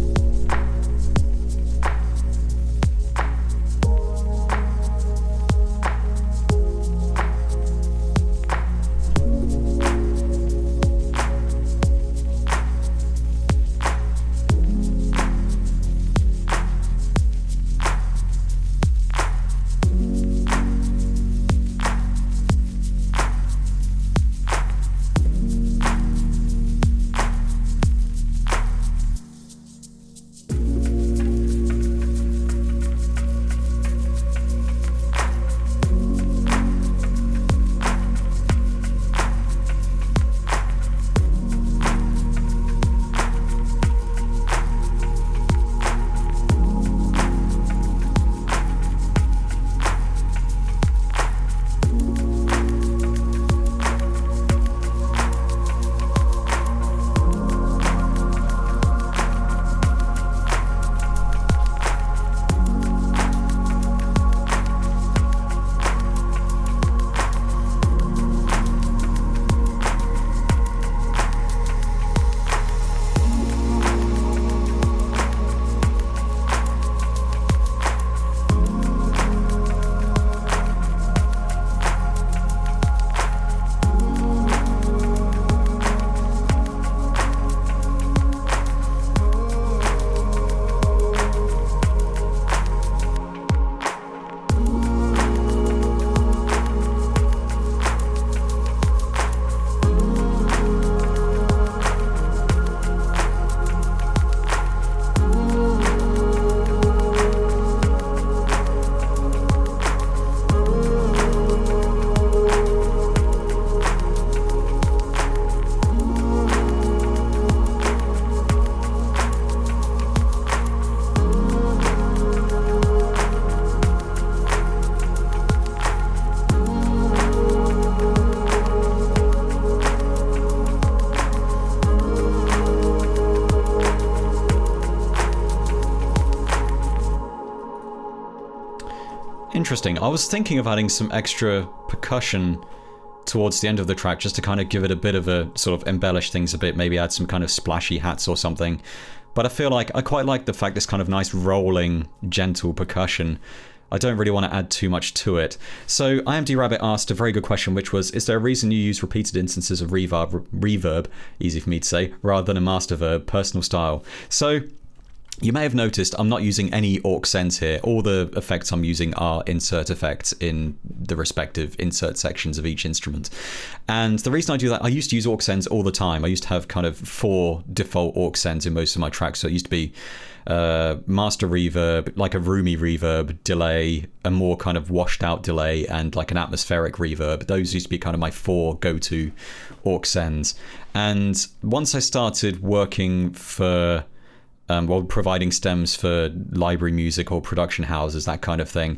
Interesting. I was thinking of adding some extra percussion towards the end of the track just to kind of give it a bit of a sort of embellish things a bit, maybe add some kind of splashy hats or something. But I feel like I quite like the fact this kind of nice rolling, gentle percussion. I don't really want to add too much to it. So IMD Rabbit asked a very good question, which was, is there a reason you use repeated instances of reverb, easy for me to say, rather than a master verb, personal style? So you may have noticed I'm not using any aux sends here. All the effects I'm using are insert effects in the respective insert sections of each instrument. And the reason I do that, I used to use aux sends all the time. I used to have kind of 4 default aux sends in most of my tracks. So it used to be master reverb, like a roomy reverb, delay, a more kind of washed out delay, and like an atmospheric reverb. Those used to be kind of my 4 go-to aux sends. And once I started working for providing stems for library music or production houses, that kind of thing,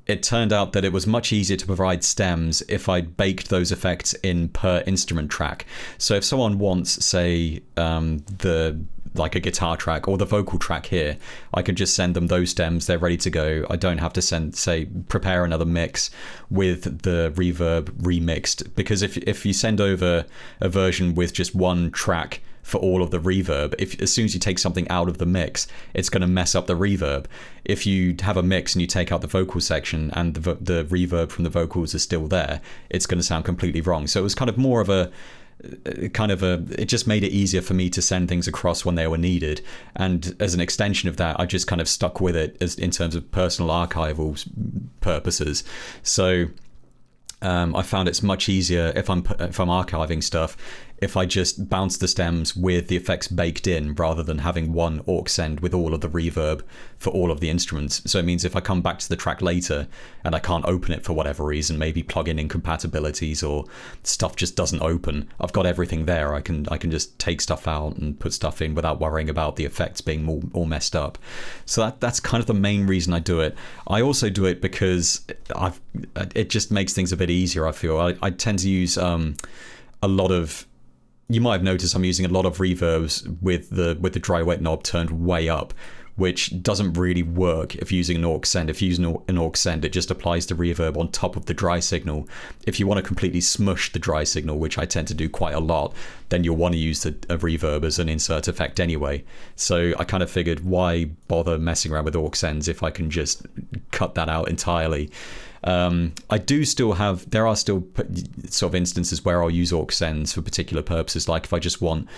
it turned out that it was much easier to provide stems if I baked those effects in per instrument track. So if someone wants, say, like a guitar track or the vocal track here, I can just send them those stems. They're ready to go. I don't have to prepare another mix with the reverb remixed, because if you send over a version with just one track for all of the reverb, as soon as you take something out of the mix, it's going to mess up the reverb. If you have a mix and you take out the vocal section and the reverb from the vocals is still there, it's going to sound completely wrong. So it was kind of more of it just made it easier for me to send things across when they were needed. And as an extension of that, I just kind of stuck with it in terms of personal archival purposes. So I found it's much easier if I'm archiving stuff, if I just bounce the stems with the effects baked in, rather than having one aux send with all of the reverb for all of the instruments. So it means if I come back to the track later and I can't open it for whatever reason, maybe plugin incompatibilities or stuff just doesn't open, I've got everything there. I can just take stuff out and put stuff in without worrying about the effects being all messed up. So that's kind of the main reason I do it. I also do it because it just makes things a bit easier, I feel. I tend to use a lot of... You might have noticed I'm using a lot of reverbs with the dry wet knob turned way up, which doesn't really work if using an aux send. If you use an aux send, it just applies the reverb on top of the dry signal. If you want to completely smush the dry signal, which I tend to do quite a lot, then you'll want to use a reverb as an insert effect anyway. So I kind of figured, why bother messing around with aux sends if I can just cut that out entirely. I do still have, there are still sort of instances where I'll use aux sends for particular purposes, like if I just want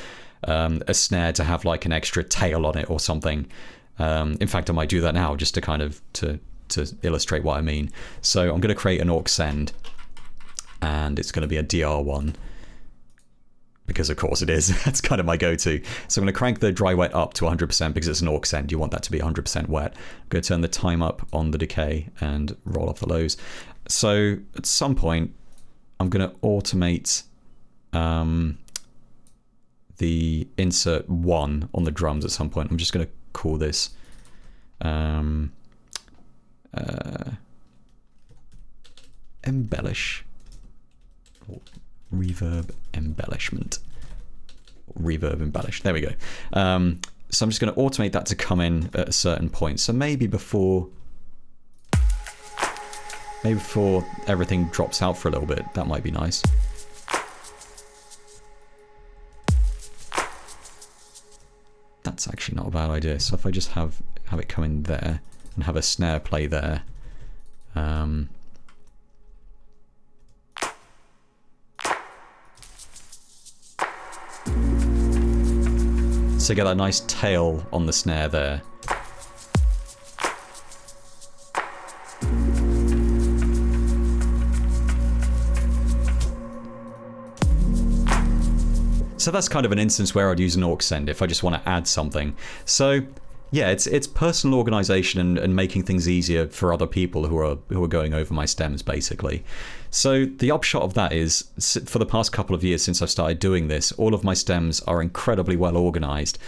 a snare to have like an extra tail on it or something. In fact, I might do that now just to kind of to illustrate what I mean. So I'm going to create an aux send, and it's going to be a DR1, because of course it is. That's kind of my go-to. So I'm going to crank the dry wet up to 100% because it's an aux send. You want that to be 100% wet. I'm going to turn the time up on the decay and roll off the lows. So at some point, I'm going to automate the insert 1 on the drums at some point. I'm just going to call this embellish. Reverb embellishment. Reverb embellish. There we go. So I'm just going to automate that to come in at a certain point. So maybe before everything drops out for a little bit, that might be nice. That's actually not a bad idea. So if I just have it come in there and have a snare play there. So get that nice tail on the snare there. So that's kind of an instance where I'd use an aux send if I just want to add something. So yeah, it's personal organization and making things easier for other people who are going over my stems, basically. So the upshot of that is, for the past couple of years since I've started doing this, all of my stems are incredibly well organized.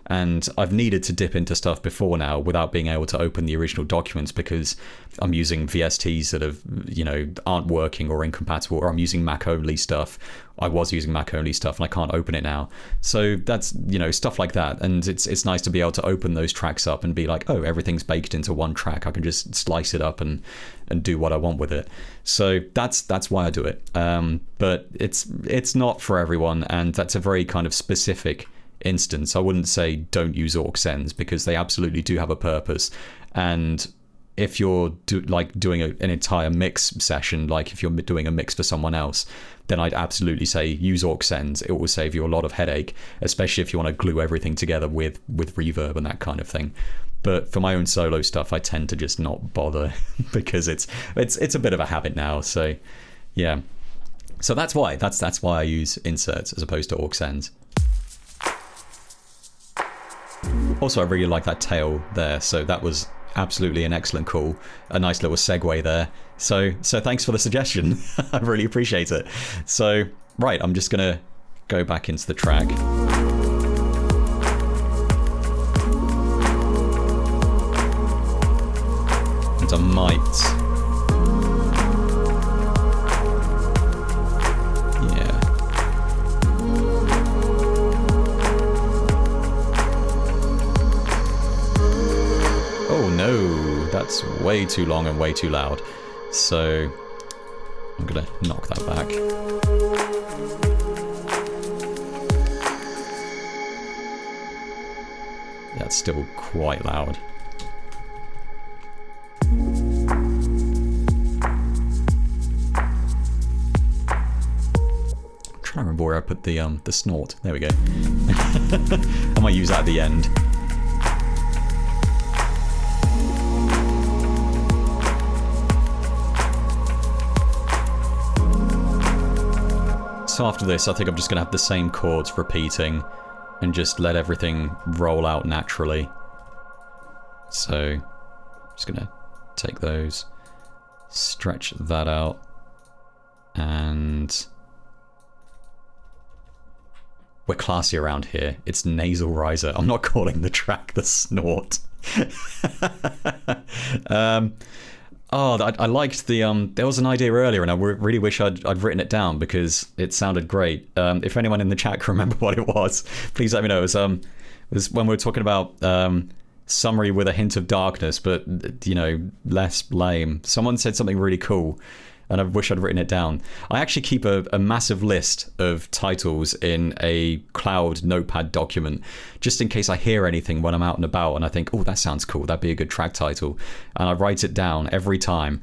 And I've needed to dip into stuff before now without being able to open the original documents because I'm using VSTs that aren't working or incompatible, or I'm using Mac only stuff. I was using Mac only stuff and I can't open it now. So that's, stuff like that. And it's nice to be able to open those tracks up and be like, oh, everything's baked into one track. I can just slice it up and do what I want with it. So that's why I do it. But it's not for everyone, and that's a very kind of specific instance. I wouldn't say don't use aux sends, because they absolutely do have a purpose, and if you're doing an entire mix session, like if you're doing a mix for someone else, then I'd absolutely say use aux sends. It will save you a lot of headache, especially if you want to glue everything together with reverb and that kind of thing. But for my own solo stuff, I tend to just not bother because it's a bit of a habit now. So yeah, so that's why I use inserts as opposed to aux sends. Also, I really like that tail there, so that was absolutely an excellent call. A nice little segue there. So thanks for the suggestion. I really appreciate it. So, right, I'm just going to go back into the track. And I might... No, that's way too long and way too loud. So I'm gonna knock that back. That's still quite loud. I'm trying to remember where I put the snort. There we go. I might use that at the end. So after this, I think I'm just going to have the same chords repeating and just let everything roll out naturally. So I'm just going to take those, stretch that out, and we're classy around here. It's nasal riser. I'm not calling the track the snort. I liked the there was an idea earlier, and I really wish I'd written it down because it sounded great. If anyone in the chat can remember what it was, please let me know. It was when we were talking about summary with a hint of darkness, but less lame. Someone said something really cool, and I wish I'd written it down. I actually keep a massive list of titles in a cloud notepad document, just in case I hear anything when I'm out and about and I think, oh, that sounds cool, that'd be a good track title. And I write it down every time.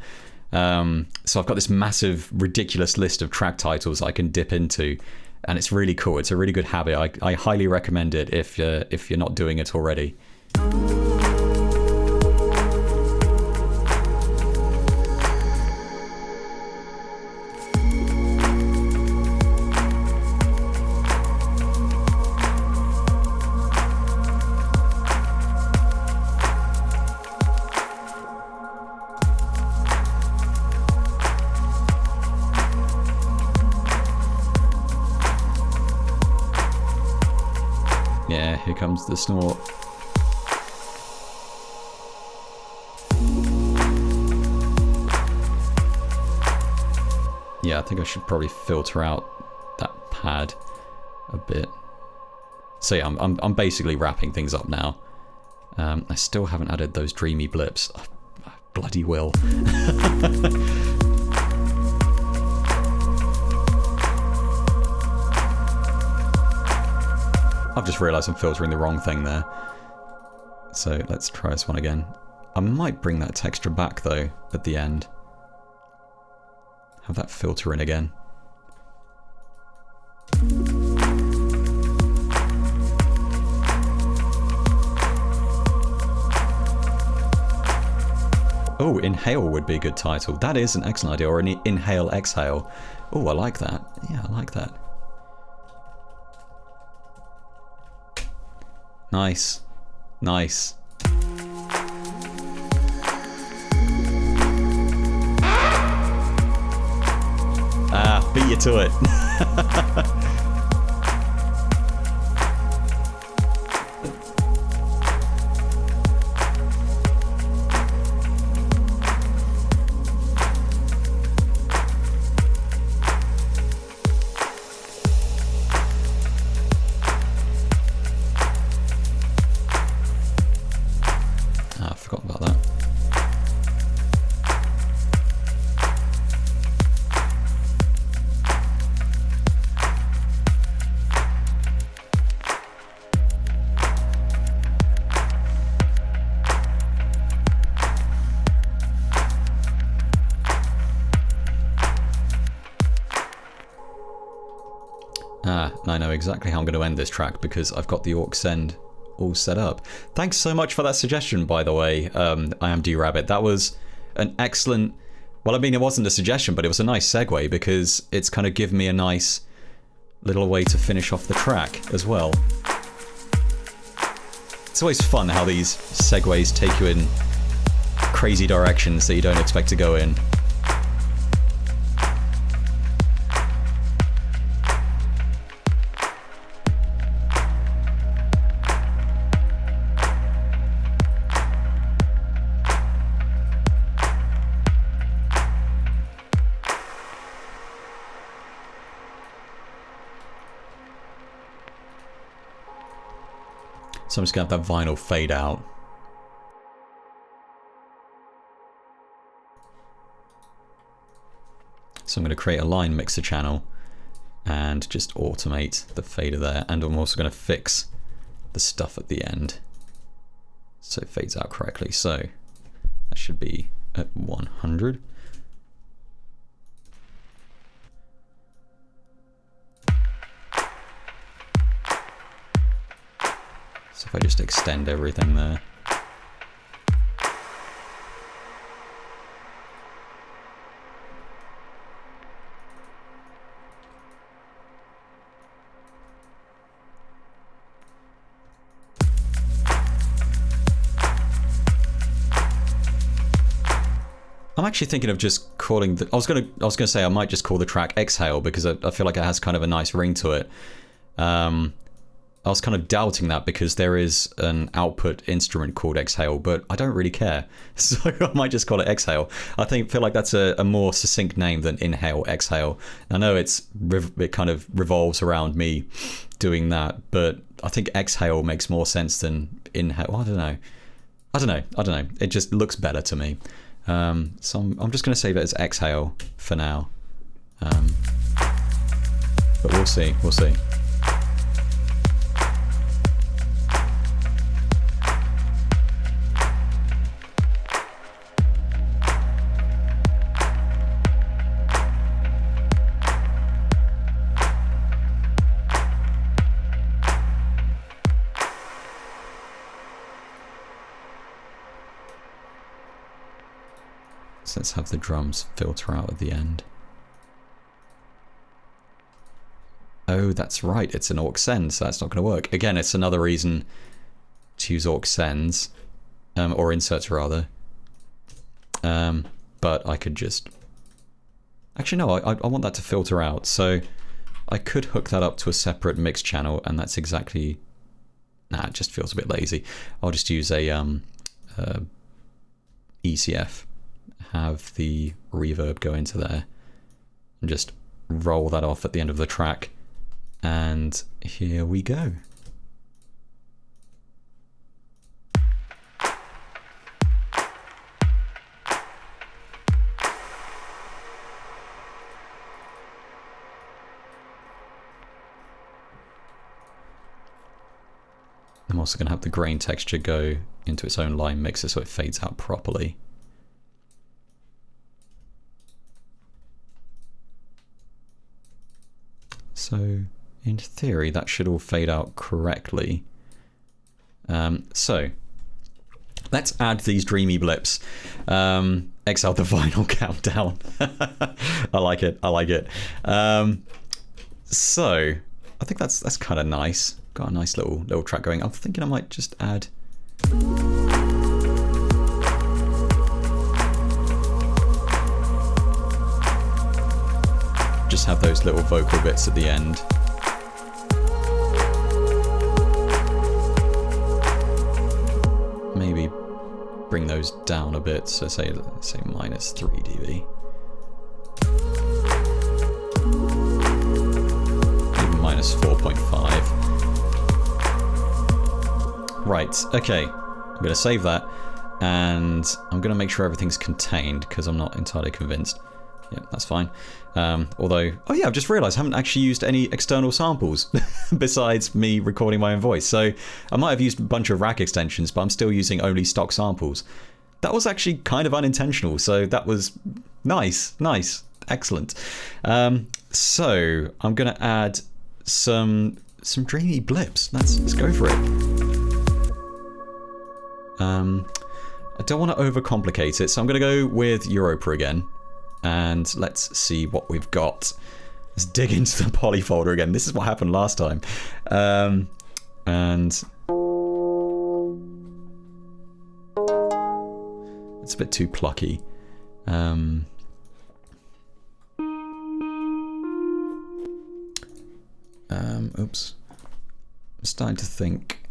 So I've got this massive, ridiculous list of track titles I can dip into, and it's really cool. It's a really good habit. I highly recommend it if you're not doing it already. Yeah, here comes the snort. Yeah, I think I should probably filter out that pad a bit. So yeah, I'm basically wrapping things up now. I still haven't added those dreamy blips. I bloody will. I've just realised I'm filtering the wrong thing there. So let's try this one again. I might bring that texture back though at the end. Have that filter in again. Oh, Inhale would be a good title. That is an excellent idea. Or an Inhale, Exhale. Oh, I like that. Yeah, I like that. Nice. Nice. Ah, beat you to it. I know exactly how I'm going to end this track because I've got the aux send all set up. Thanks so much for that suggestion, by the way. I am D-Rabbit. That was an excellent... Well, I mean, it wasn't a suggestion, but it was a nice segue because it's kind of given me a nice little way to finish off the track as well. It's always fun how these segues take you in crazy directions that you don't expect to go in. So I'm just going to have that vinyl fade out. So I'm going to create a line mixer channel and just automate the fader there. And I'm also going to fix the stuff at the end so it fades out correctly. So that should be at 100. So if I just extend everything there. I'm actually thinking of just calling the... I was gonna say I might just call the track Exhale because I feel like it has kind of a nice ring to it. I was kind of doubting that because there is an output instrument called Exhale, but I don't really care. So I might just call it Exhale. I feel like that's a more succinct name than Inhale, Exhale. I know it kind of revolves around me doing that, but I think Exhale makes more sense than Inhale. I don't know. It just looks better to me. So I'm just going to save it as Exhale for now. But we'll see. So let's have the drums filter out at the end. Oh, that's right, it's an aux send, so that's not going to work. Again, it's another reason to use aux sends, or inserts rather. But I could just... Actually, no, I want that to filter out, so I could hook that up to a separate mix channel, and that's exactly... Nah, it just feels a bit lazy. I'll just use a ECF. Have the reverb go into there and just roll that off at the end of the track, and here we go. I'm also going to have the grain texture go into its own line mixer so it fades out properly. So, in theory, that should all fade out correctly. So, let's add these dreamy blips. Exile the vinyl countdown. I like it. So, I think that's kind of nice. Got a nice little track going. I'm thinking I might just add... Just have those little vocal bits at the end. Maybe bring those down a bit, so say minus 3 dB. Even minus 4.5. Right, okay. I'm going to save that, and I'm going to make sure everything's contained because I'm not entirely convinced. Yeah, that's fine. Although, oh yeah, I've just realised I haven't actually used any external samples besides me recording my own voice. So I might have used a bunch of rack extensions, but I'm still using only stock samples. That was actually kind of unintentional, so that was nice, excellent. So I'm going to add some dreamy blips. Let's go for it. I don't want to overcomplicate it, so I'm going to go with Europa again. And let's see what we've got. Let's dig into the poly folder again. This is what happened last time. And it's a bit too plucky. Oops. I'm starting to think.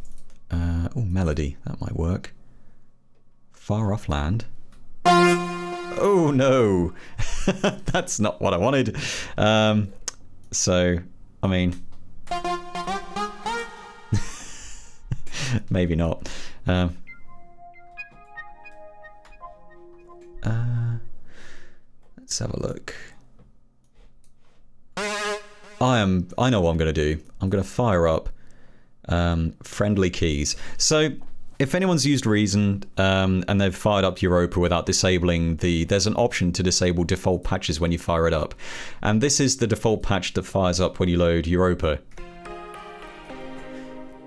Oh, melody. That might work. Far off land. Oh no! That's not what I wanted. So, I mean, maybe not. Let's have a look. I know what I'm going to do. I'm going to fire up friendly keys. So if anyone's used Reason and they've fired up Europa without disabling there's an option to disable default patches when you fire it up. And this is the default patch that fires up when you load Europa.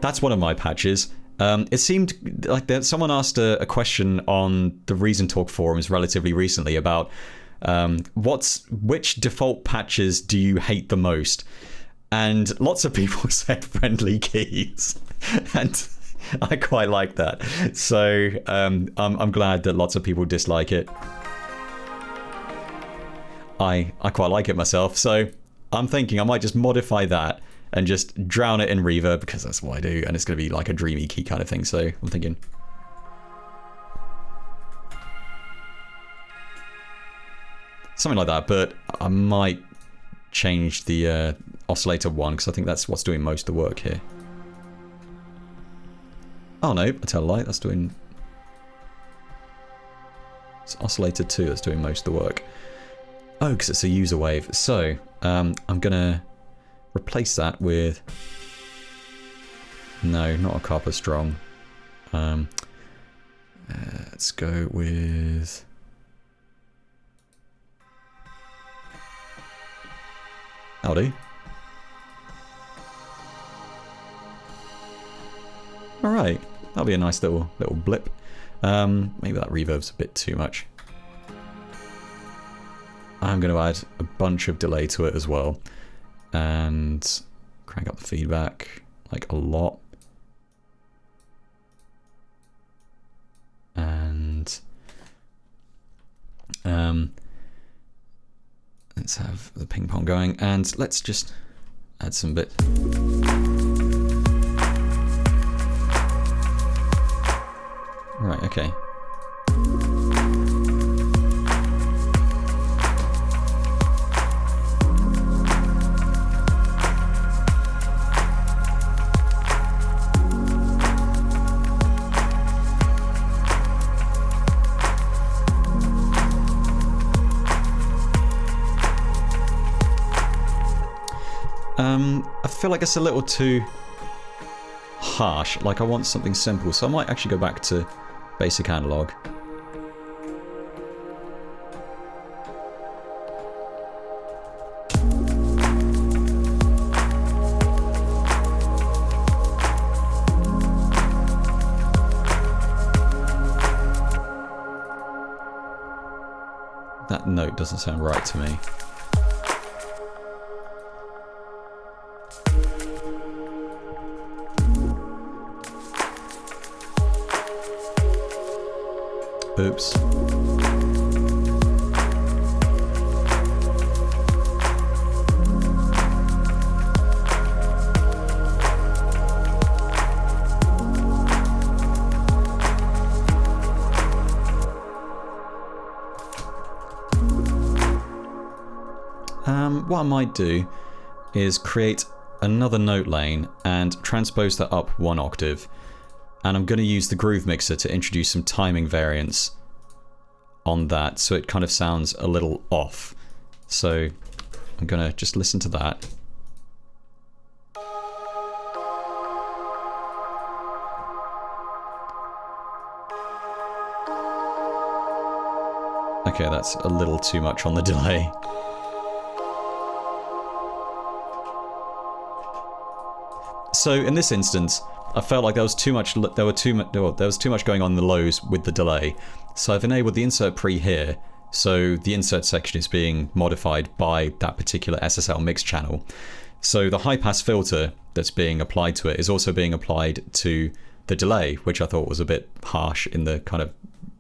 That's one of my patches. It seemed like someone asked a question on the Reason Talk forums relatively recently about which default patches do you hate the most? And lots of people said friendly keys. And I quite like that. So I'm glad that lots of people dislike it. I quite like it myself. So I'm thinking I might just modify that and just drown it in reverb, because that's what I do. And it's going to be like a dreamy key kind of thing. So I'm thinking... something like that, but I might change the oscillator one, because I think that's what's doing most of the work here. Oh no, I tell a lie, that's doing... it's oscillator 2 that's doing most of the work. Oh, because it's a user wave. So, I'm gonna replace that with... no, not a copper strong. Let's go with... that'll do. Alright, that'll be a nice little blip. Maybe that reverb's a bit too much. I'm going to add a bunch of delay to it as well. And crank up the feedback, like, a lot. And... let's have the ping pong going, and let's just add some bit. Right, okay. I feel like it's a little too harsh. Like, I want something simple, so I might actually go back to basic analog. That note doesn't sound right to me. Oops. What I might do is create another note lane and transpose that up one octave. And I'm going to use the Groove Mixer to introduce some timing variance on that, so it kind of sounds a little off. So I'm going to just listen to that. Okay, that's a little too much on the delay. So in this instance, I felt like there was too much going on in the lows with the delay. So I've enabled the insert pre here, so the insert section is being modified by that particular SSL mix channel. So the high pass filter that's being applied to it is also being applied to the delay, which I thought was a bit harsh in the kind of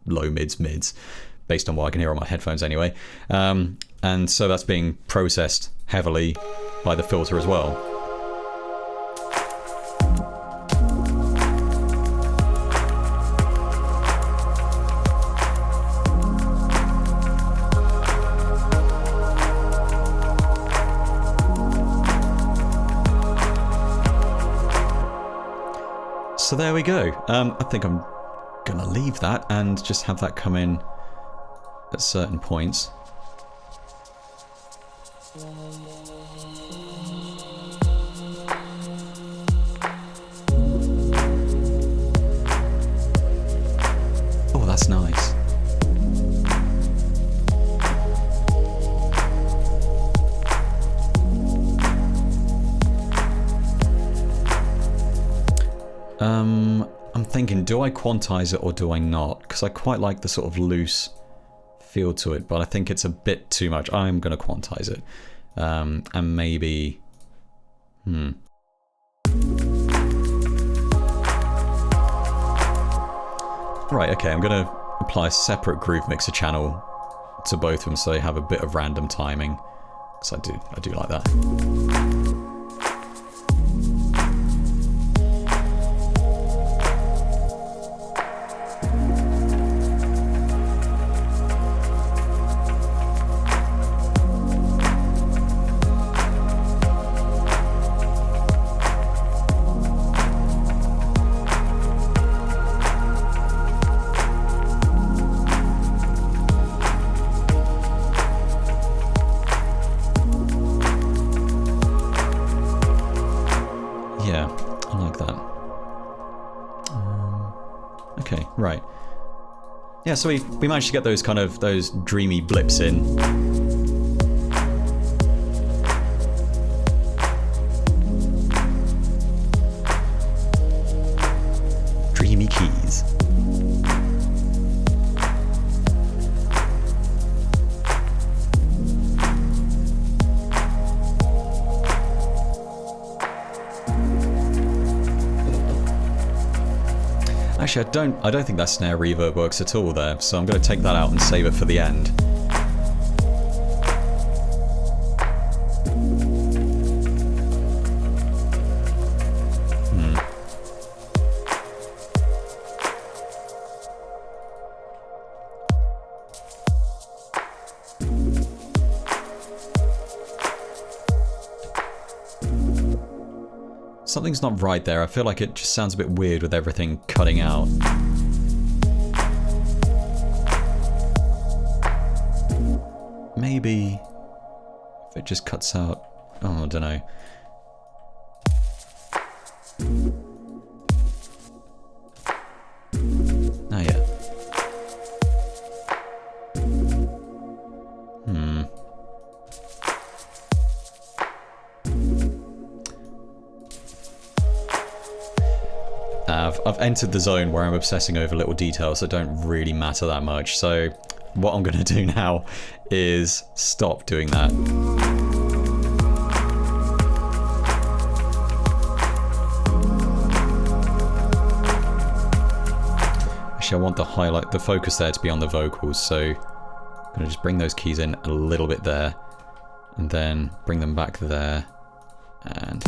low mids, based on what I can hear on my headphones anyway. And so that's being processed heavily by the filter as well. So there we go. I think I'm gonna leave that and just have that come in at certain points. Oh, that's nice. I'm thinking, do I quantize it or do I not? Because I quite like the sort of loose feel to it, but I think it's a bit too much. I'm going to quantize it. And maybe... Right, okay, I'm going to apply a separate groove mixer channel to both of them so they have a bit of random timing. Because I do like that. Right. Yeah, so we managed to get those kind of those dreamy blips in. Dreamy keys. Actually, I don't think that snare reverb works at all there, so I'm going to take that out and save it for the end. Something's not right there. I feel like it just sounds a bit weird with everything cutting out. Maybe if it just cuts out... Oh, I don't know. Oh, yeah. I've entered the zone where I'm obsessing over little details that don't really matter that much, so what I'm going to do now is stop doing that. Actually, I want the focus there to be on the vocals, so I'm going to just bring those keys in a little bit there, and then bring them back there, and...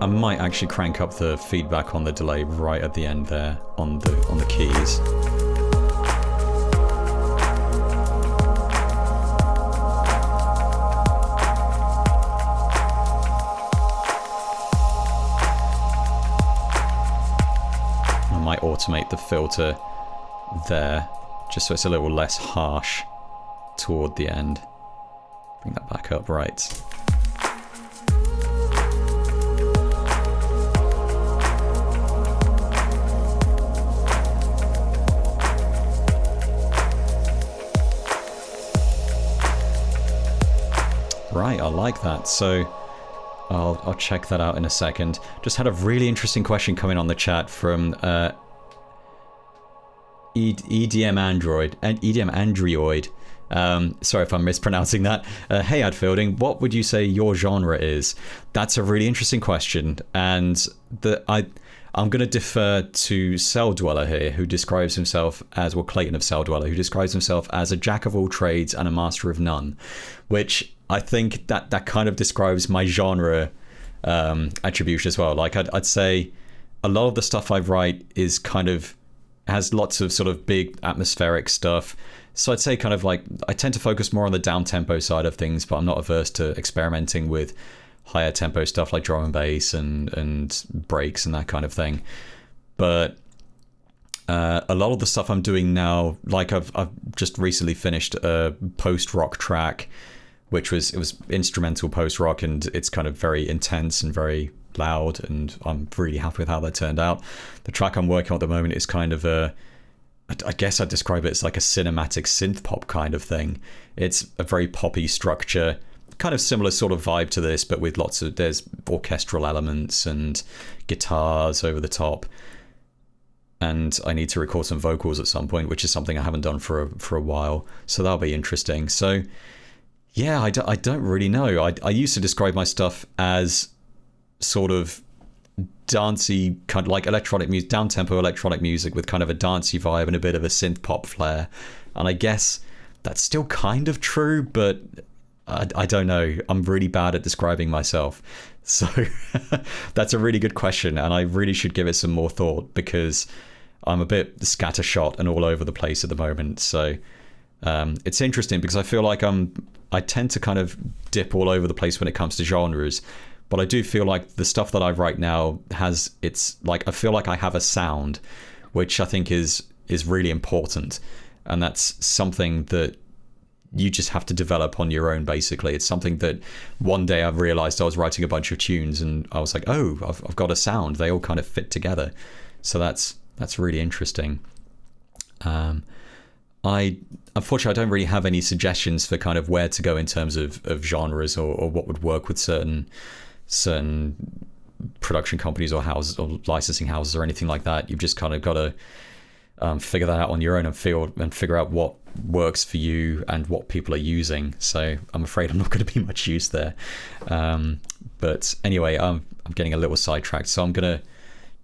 I might actually crank up the feedback on the delay right at the end there on the keys. I might automate the filter there just so it's a little less harsh toward the end. Bring that back up, right. Right, I like that. So I'll check that out in a second. Just had a really interesting question come in on the chat from EDM Android and EDM Android. Sorry if I'm mispronouncing that. Hey Adfielding, what would you say your genre is? That's a really interesting question, and I'm going to defer to Cell Dweller here, who describes himself as, well, Clayton of Cell Dweller, who describes himself as a jack of all trades and a master of none, which I think that kind of describes my genre attribution as well. Like I'd say a lot of the stuff I write is kind of has lots of sort of big atmospheric stuff. So I'd say kind of like I tend to focus more on the down tempo side of things, but I'm not averse to experimenting with higher tempo stuff like drum and bass and breaks and that kind of thing. But a lot of the stuff I'm doing now, like I've just recently finished a post-rock track, which was instrumental post-rock, and it's kind of very intense and very loud, and I'm really happy with how that turned out. The track I'm working on at the moment is kind of I guess I'd describe it as like a cinematic synth pop kind of thing. It's a very poppy structure, kind of similar sort of vibe to this, but with there's orchestral elements and guitars over the top. And I need to record some vocals at some point, which is something I haven't done for a while. So that'll be interesting. So yeah, I don't really know. I used to describe my stuff as sort of dancey, kind of like electronic music, down-tempo electronic music with kind of a dancey vibe and a bit of a synth pop flair. And I guess that's still kind of true, but I don't know. I'm really bad at describing myself. So that's a really good question, and I really should give it some more thought, because I'm a bit scattershot and all over the place at the moment. So it's interesting because I feel like I tend to kind of dip all over the place when it comes to genres, but I do feel like the stuff that I write now it's like I feel like I have a sound, which I think is really important, and that's something that you just have to develop on your own. Basically, it's something that one day I realized I was writing a bunch of tunes and I was like, oh, I've got a sound. They all kind of fit together. So that's really interesting. Unfortunately, I don't really have any suggestions for kind of where to go in terms of genres or what would work with certain production companies or houses or licensing houses or anything like that. You've just kind of got to figure that out on your own and figure out what works for you and what people are using. So I'm afraid I'm not going to be much use there. But anyway, I'm getting a little sidetracked. So I'm going to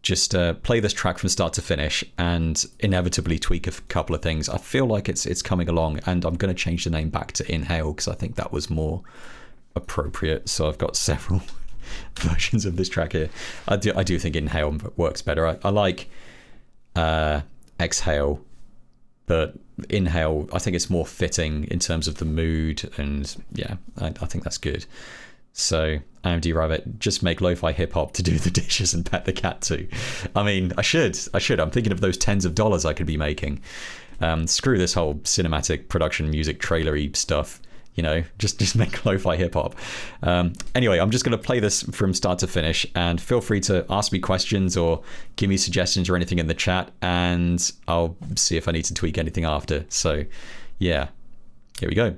just play this track from start to finish and inevitably tweak a couple of things. I feel like it's coming along, and I'm going to change the name back to Inhale because I think that was more appropriate. So I've got several versions of this track here. I do think Inhale works better. I like Exhale, but Inhale, I think it's more fitting in terms of the mood, and yeah, I think that's good. So AMD Rabbit, just make lo-fi hip-hop to do the dishes and pet the cat too. I mean, I should. I'm thinking of those tens of dollars I could be making. Screw this whole cinematic production music trailery stuff. You know, just make lo-fi hip-hop. Anyway, I'm just going to play this from start to finish, and feel free to ask me questions or give me suggestions or anything in the chat, and I'll see if I need to tweak anything after. So yeah, here we go.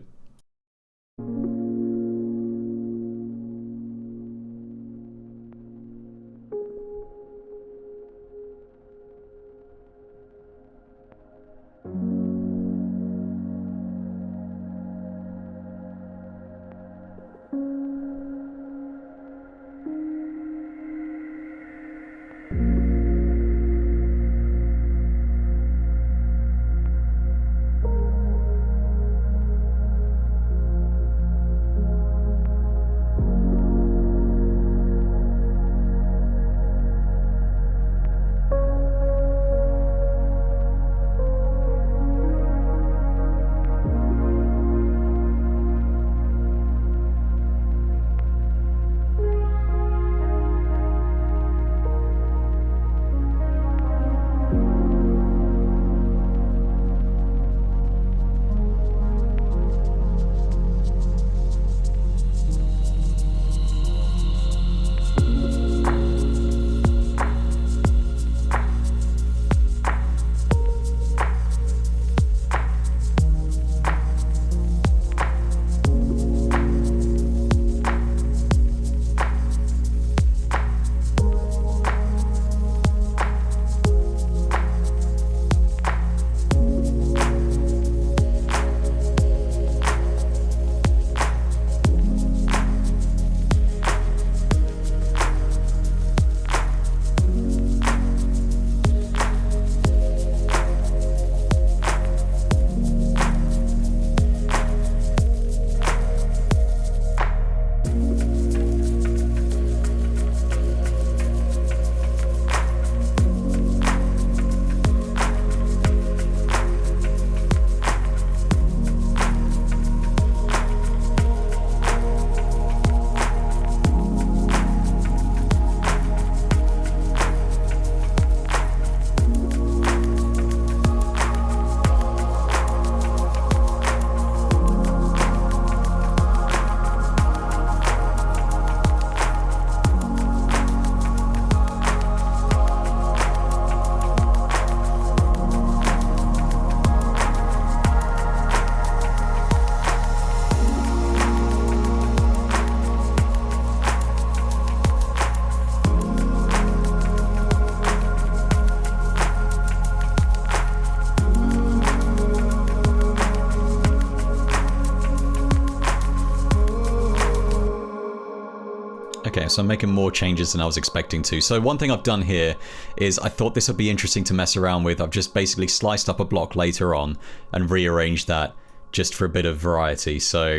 Okay, so I'm making more changes than I was expecting to. So one thing I've done here is I thought this would be interesting to mess around with. I've just basically sliced up a block later on and rearranged that just for a bit of variety. So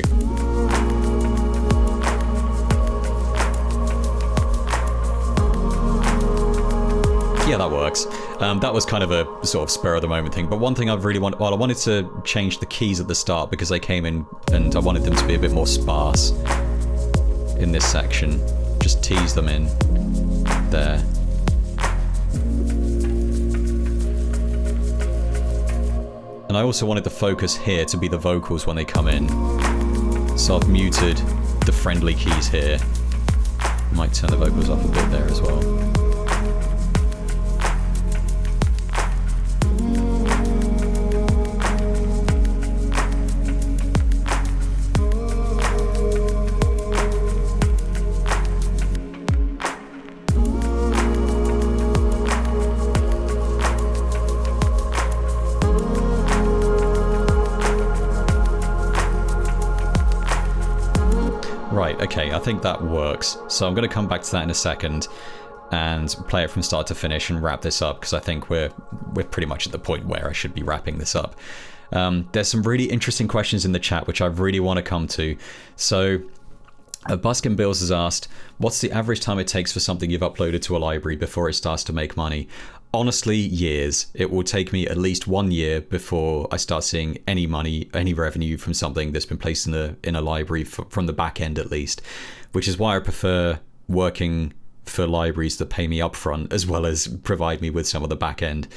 yeah, that works. That was kind of a sort of spur of the moment thing. But one thing I really wanted, well, I wanted to change the keys at the start because they came in and I wanted them to be a bit more sparse in this section. Just tease them in there. And I also wanted the focus here to be the vocals when they come in. So I've muted the friendly keys here. Might turn the vocals up a bit there as well. Right, okay, I think that works. So I'm going to come back to that in a second and play it from start to finish and wrap this up because I think we're pretty much at the point where I should be wrapping this up. There's some really interesting questions in the chat which I really want to come to. So Buskin Bills has asked, what's the average time it takes for something you've uploaded to a library before it starts to make money? Honestly, years. It will take me at least 1 year before I start seeing any money, any revenue from something that's been placed in a library from the back end at least, which is why I prefer working for libraries that pay me upfront as well as provide me with some of the back end,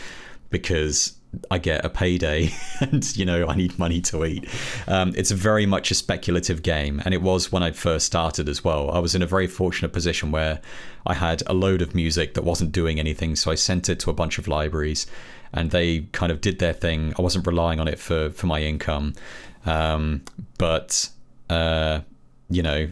because I get a payday and, you know, I need money to eat. It's very much a speculative game, and it was when I first started as well. I was in a very fortunate position where I had a load of music that wasn't doing anything, so I sent it to a bunch of libraries and they kind of did their thing. I wasn't relying on it for my income. You know,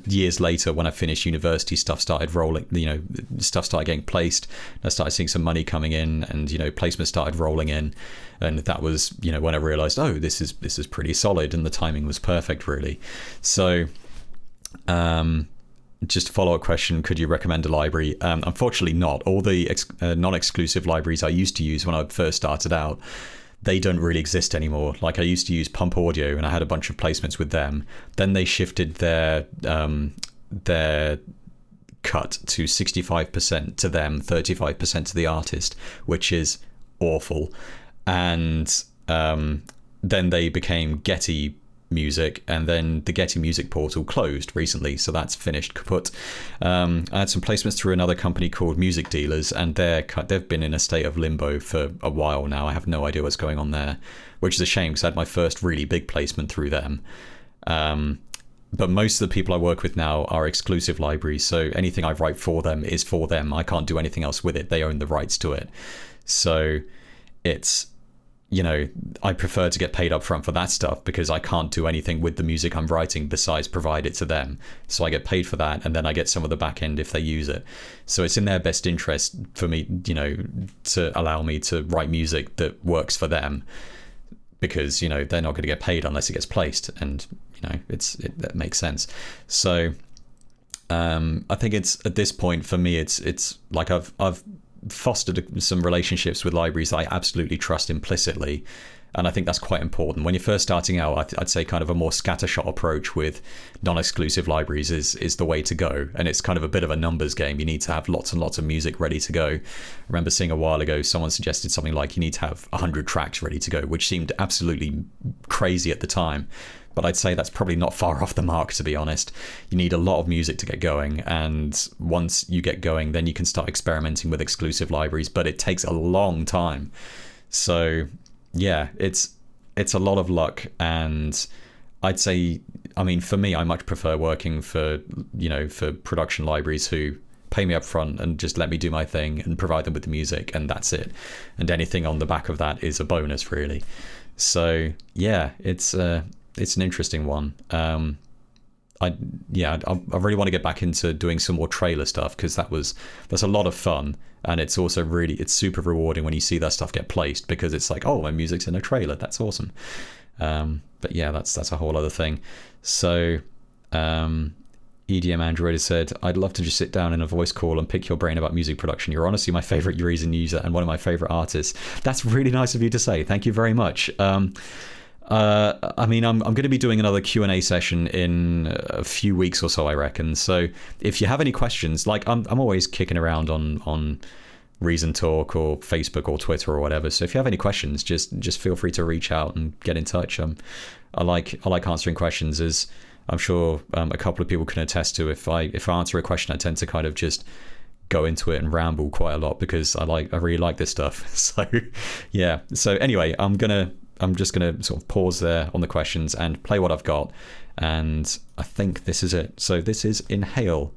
years later when I finished university, stuff started rolling, you know, stuff started getting placed. I started seeing some money coming in and, you know, placements started rolling in. And that was, you know, when I realized, oh, this is pretty solid, and the timing was perfect, really. So, just a follow-up question, could you recommend a library? Unfortunately not. All the non-exclusive libraries I used to use when I first started out, they don't really exist anymore. Like, I used to use Pump Audio and I had a bunch of placements with them. Then they shifted their cut to 65% to them, 35% to the artist, which is awful. And then they became Getty Music, and then the Getty Music portal closed recently, so that's finished kaput. I had some placements through another company called Music Dealers, and they've been in a state of limbo for a while now. I have no idea what's going on there, which is a shame because I had my first really big placement through them. But most of the people I work with now are exclusive libraries, so anything I write for them is for them. I can't do anything else with it. They own the rights to it. So it's, you know, I prefer to get paid up front for that stuff because I can't do anything with the music I'm writing besides provide it to them. So I get paid for that, and then I get some of the back end if they use it. So it's in their best interest for me, you know, to allow me to write music that works for them, because, you know, they're not going to get paid unless it gets placed, and, you know, that makes sense. So I think it's, at this point for me, it's like I've fostered some relationships with libraries that I absolutely trust implicitly, and I think that's quite important. When you're first starting out, I'd say kind of a more scattershot approach with non-exclusive libraries is the way to go, and it's kind of a bit of a numbers game. You need to have lots and lots of music ready to go. I remember seeing a while ago someone suggested something like you need to have 100 tracks ready to go, which seemed absolutely crazy at the time. But I'd say that's probably not far off the mark, to be honest. You need a lot of music to get going, and once you get going, then you can start experimenting with exclusive libraries, but it takes a long time. So yeah, it's a lot of luck, and I'd say, I mean, for me, I much prefer working for, you know, for production libraries who pay me up front and just let me do my thing and provide them with the music, and that's it. And anything on the back of that is a bonus, really. So yeah, it's an interesting one. I really want to get back into doing some more trailer stuff, because that's a lot of fun, and it's also it's super rewarding when you see that stuff get placed, because it's like, oh, my music's in a trailer, that's awesome. But yeah, that's a whole other thing. So EDM Android has said, I'd love to just sit down in a voice call and pick your brain about music production. You're honestly my favorite reason user and one of my favorite artists. That's really nice of you to say. Thank you very much. I mean, I'm going to be doing another Q&A session in a few weeks or so, I reckon. So if you have any questions, like I'm always kicking around on Reason Talk or Facebook or Twitter or whatever. So if you have any questions, just feel free to reach out and get in touch. I like answering questions, as I'm sure a couple of people can attest to. If I answer a question, I tend to kind of just go into it and ramble quite a lot because I really like this stuff. So yeah. So anyway, I'm just gonna sort of pause there on the questions and play what I've got, and I think this is it. So this is Inhale.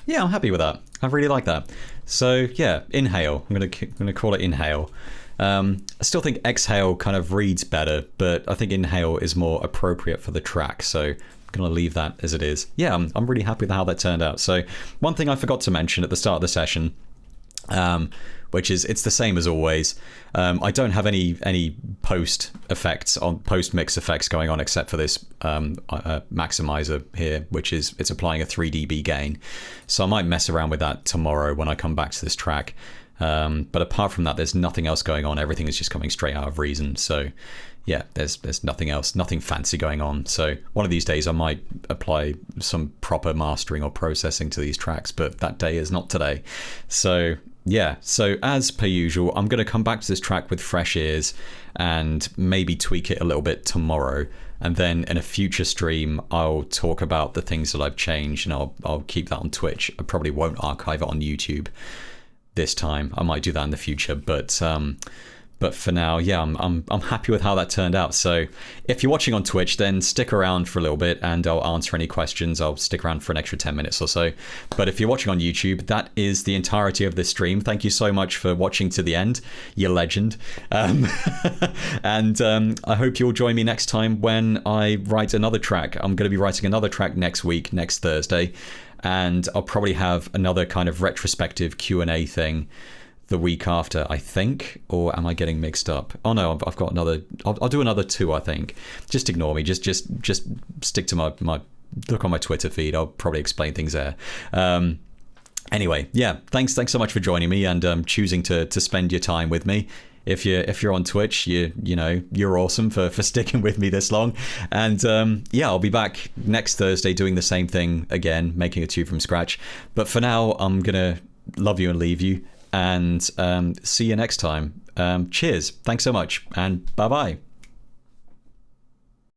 Yeah, I'm happy with that. I really like that. So yeah, Inhale. I'm gonna call it Inhale. I still think Exhale kind of reads better, but I think Inhale is more appropriate for the track. So I'm gonna leave that as it is. Yeah, I'm really happy with how that turned out. So one thing I forgot to mention at the start of the session, which is it's the same as always. I don't have any post mix effects going on except for this maximizer here, which is it's applying a 3 dB gain. So I might mess around with that tomorrow when I come back to this track. But apart from that, there's nothing else going on. Everything is just coming straight out of Reason. So yeah, there's nothing else, nothing fancy going on. So one of these days I might apply some proper mastering or processing to these tracks, but that day is not today. So yeah, so as per usual, I'm going to come back to this track with fresh ears and maybe tweak it a little bit tomorrow. And then in a future stream, I'll talk about the things that I've changed, and I'll keep that on Twitch. I probably won't archive it on YouTube this time. I might do that in the future, but for now, yeah, I'm happy with how that turned out. So if you're watching on Twitch, then stick around for a little bit and I'll answer any questions. I'll stick around for an extra 10 minutes or so. But if you're watching on YouTube, that is the entirety of this stream. Thank you so much for watching to the end. You're legend. And I hope you'll join me next time when I write another track. I'm going to be writing another track next week, next Thursday. And I'll probably have another kind of retrospective Q&A thing the week after, I think. Or am I getting mixed up? Oh no, I've got another. I'll do another 2, I think. Just ignore me. Just stick to my look on my Twitter feed. I'll probably explain things there. Anyway, yeah, thanks so much for joining me and choosing to spend your time with me. If you're on Twitch, you're awesome for sticking with me this long. And yeah, I'll be back next Thursday doing the same thing again, making a 2 from scratch. But for now, I'm gonna love you and leave you, and see you next time. Cheers. Thanks so much, and bye bye.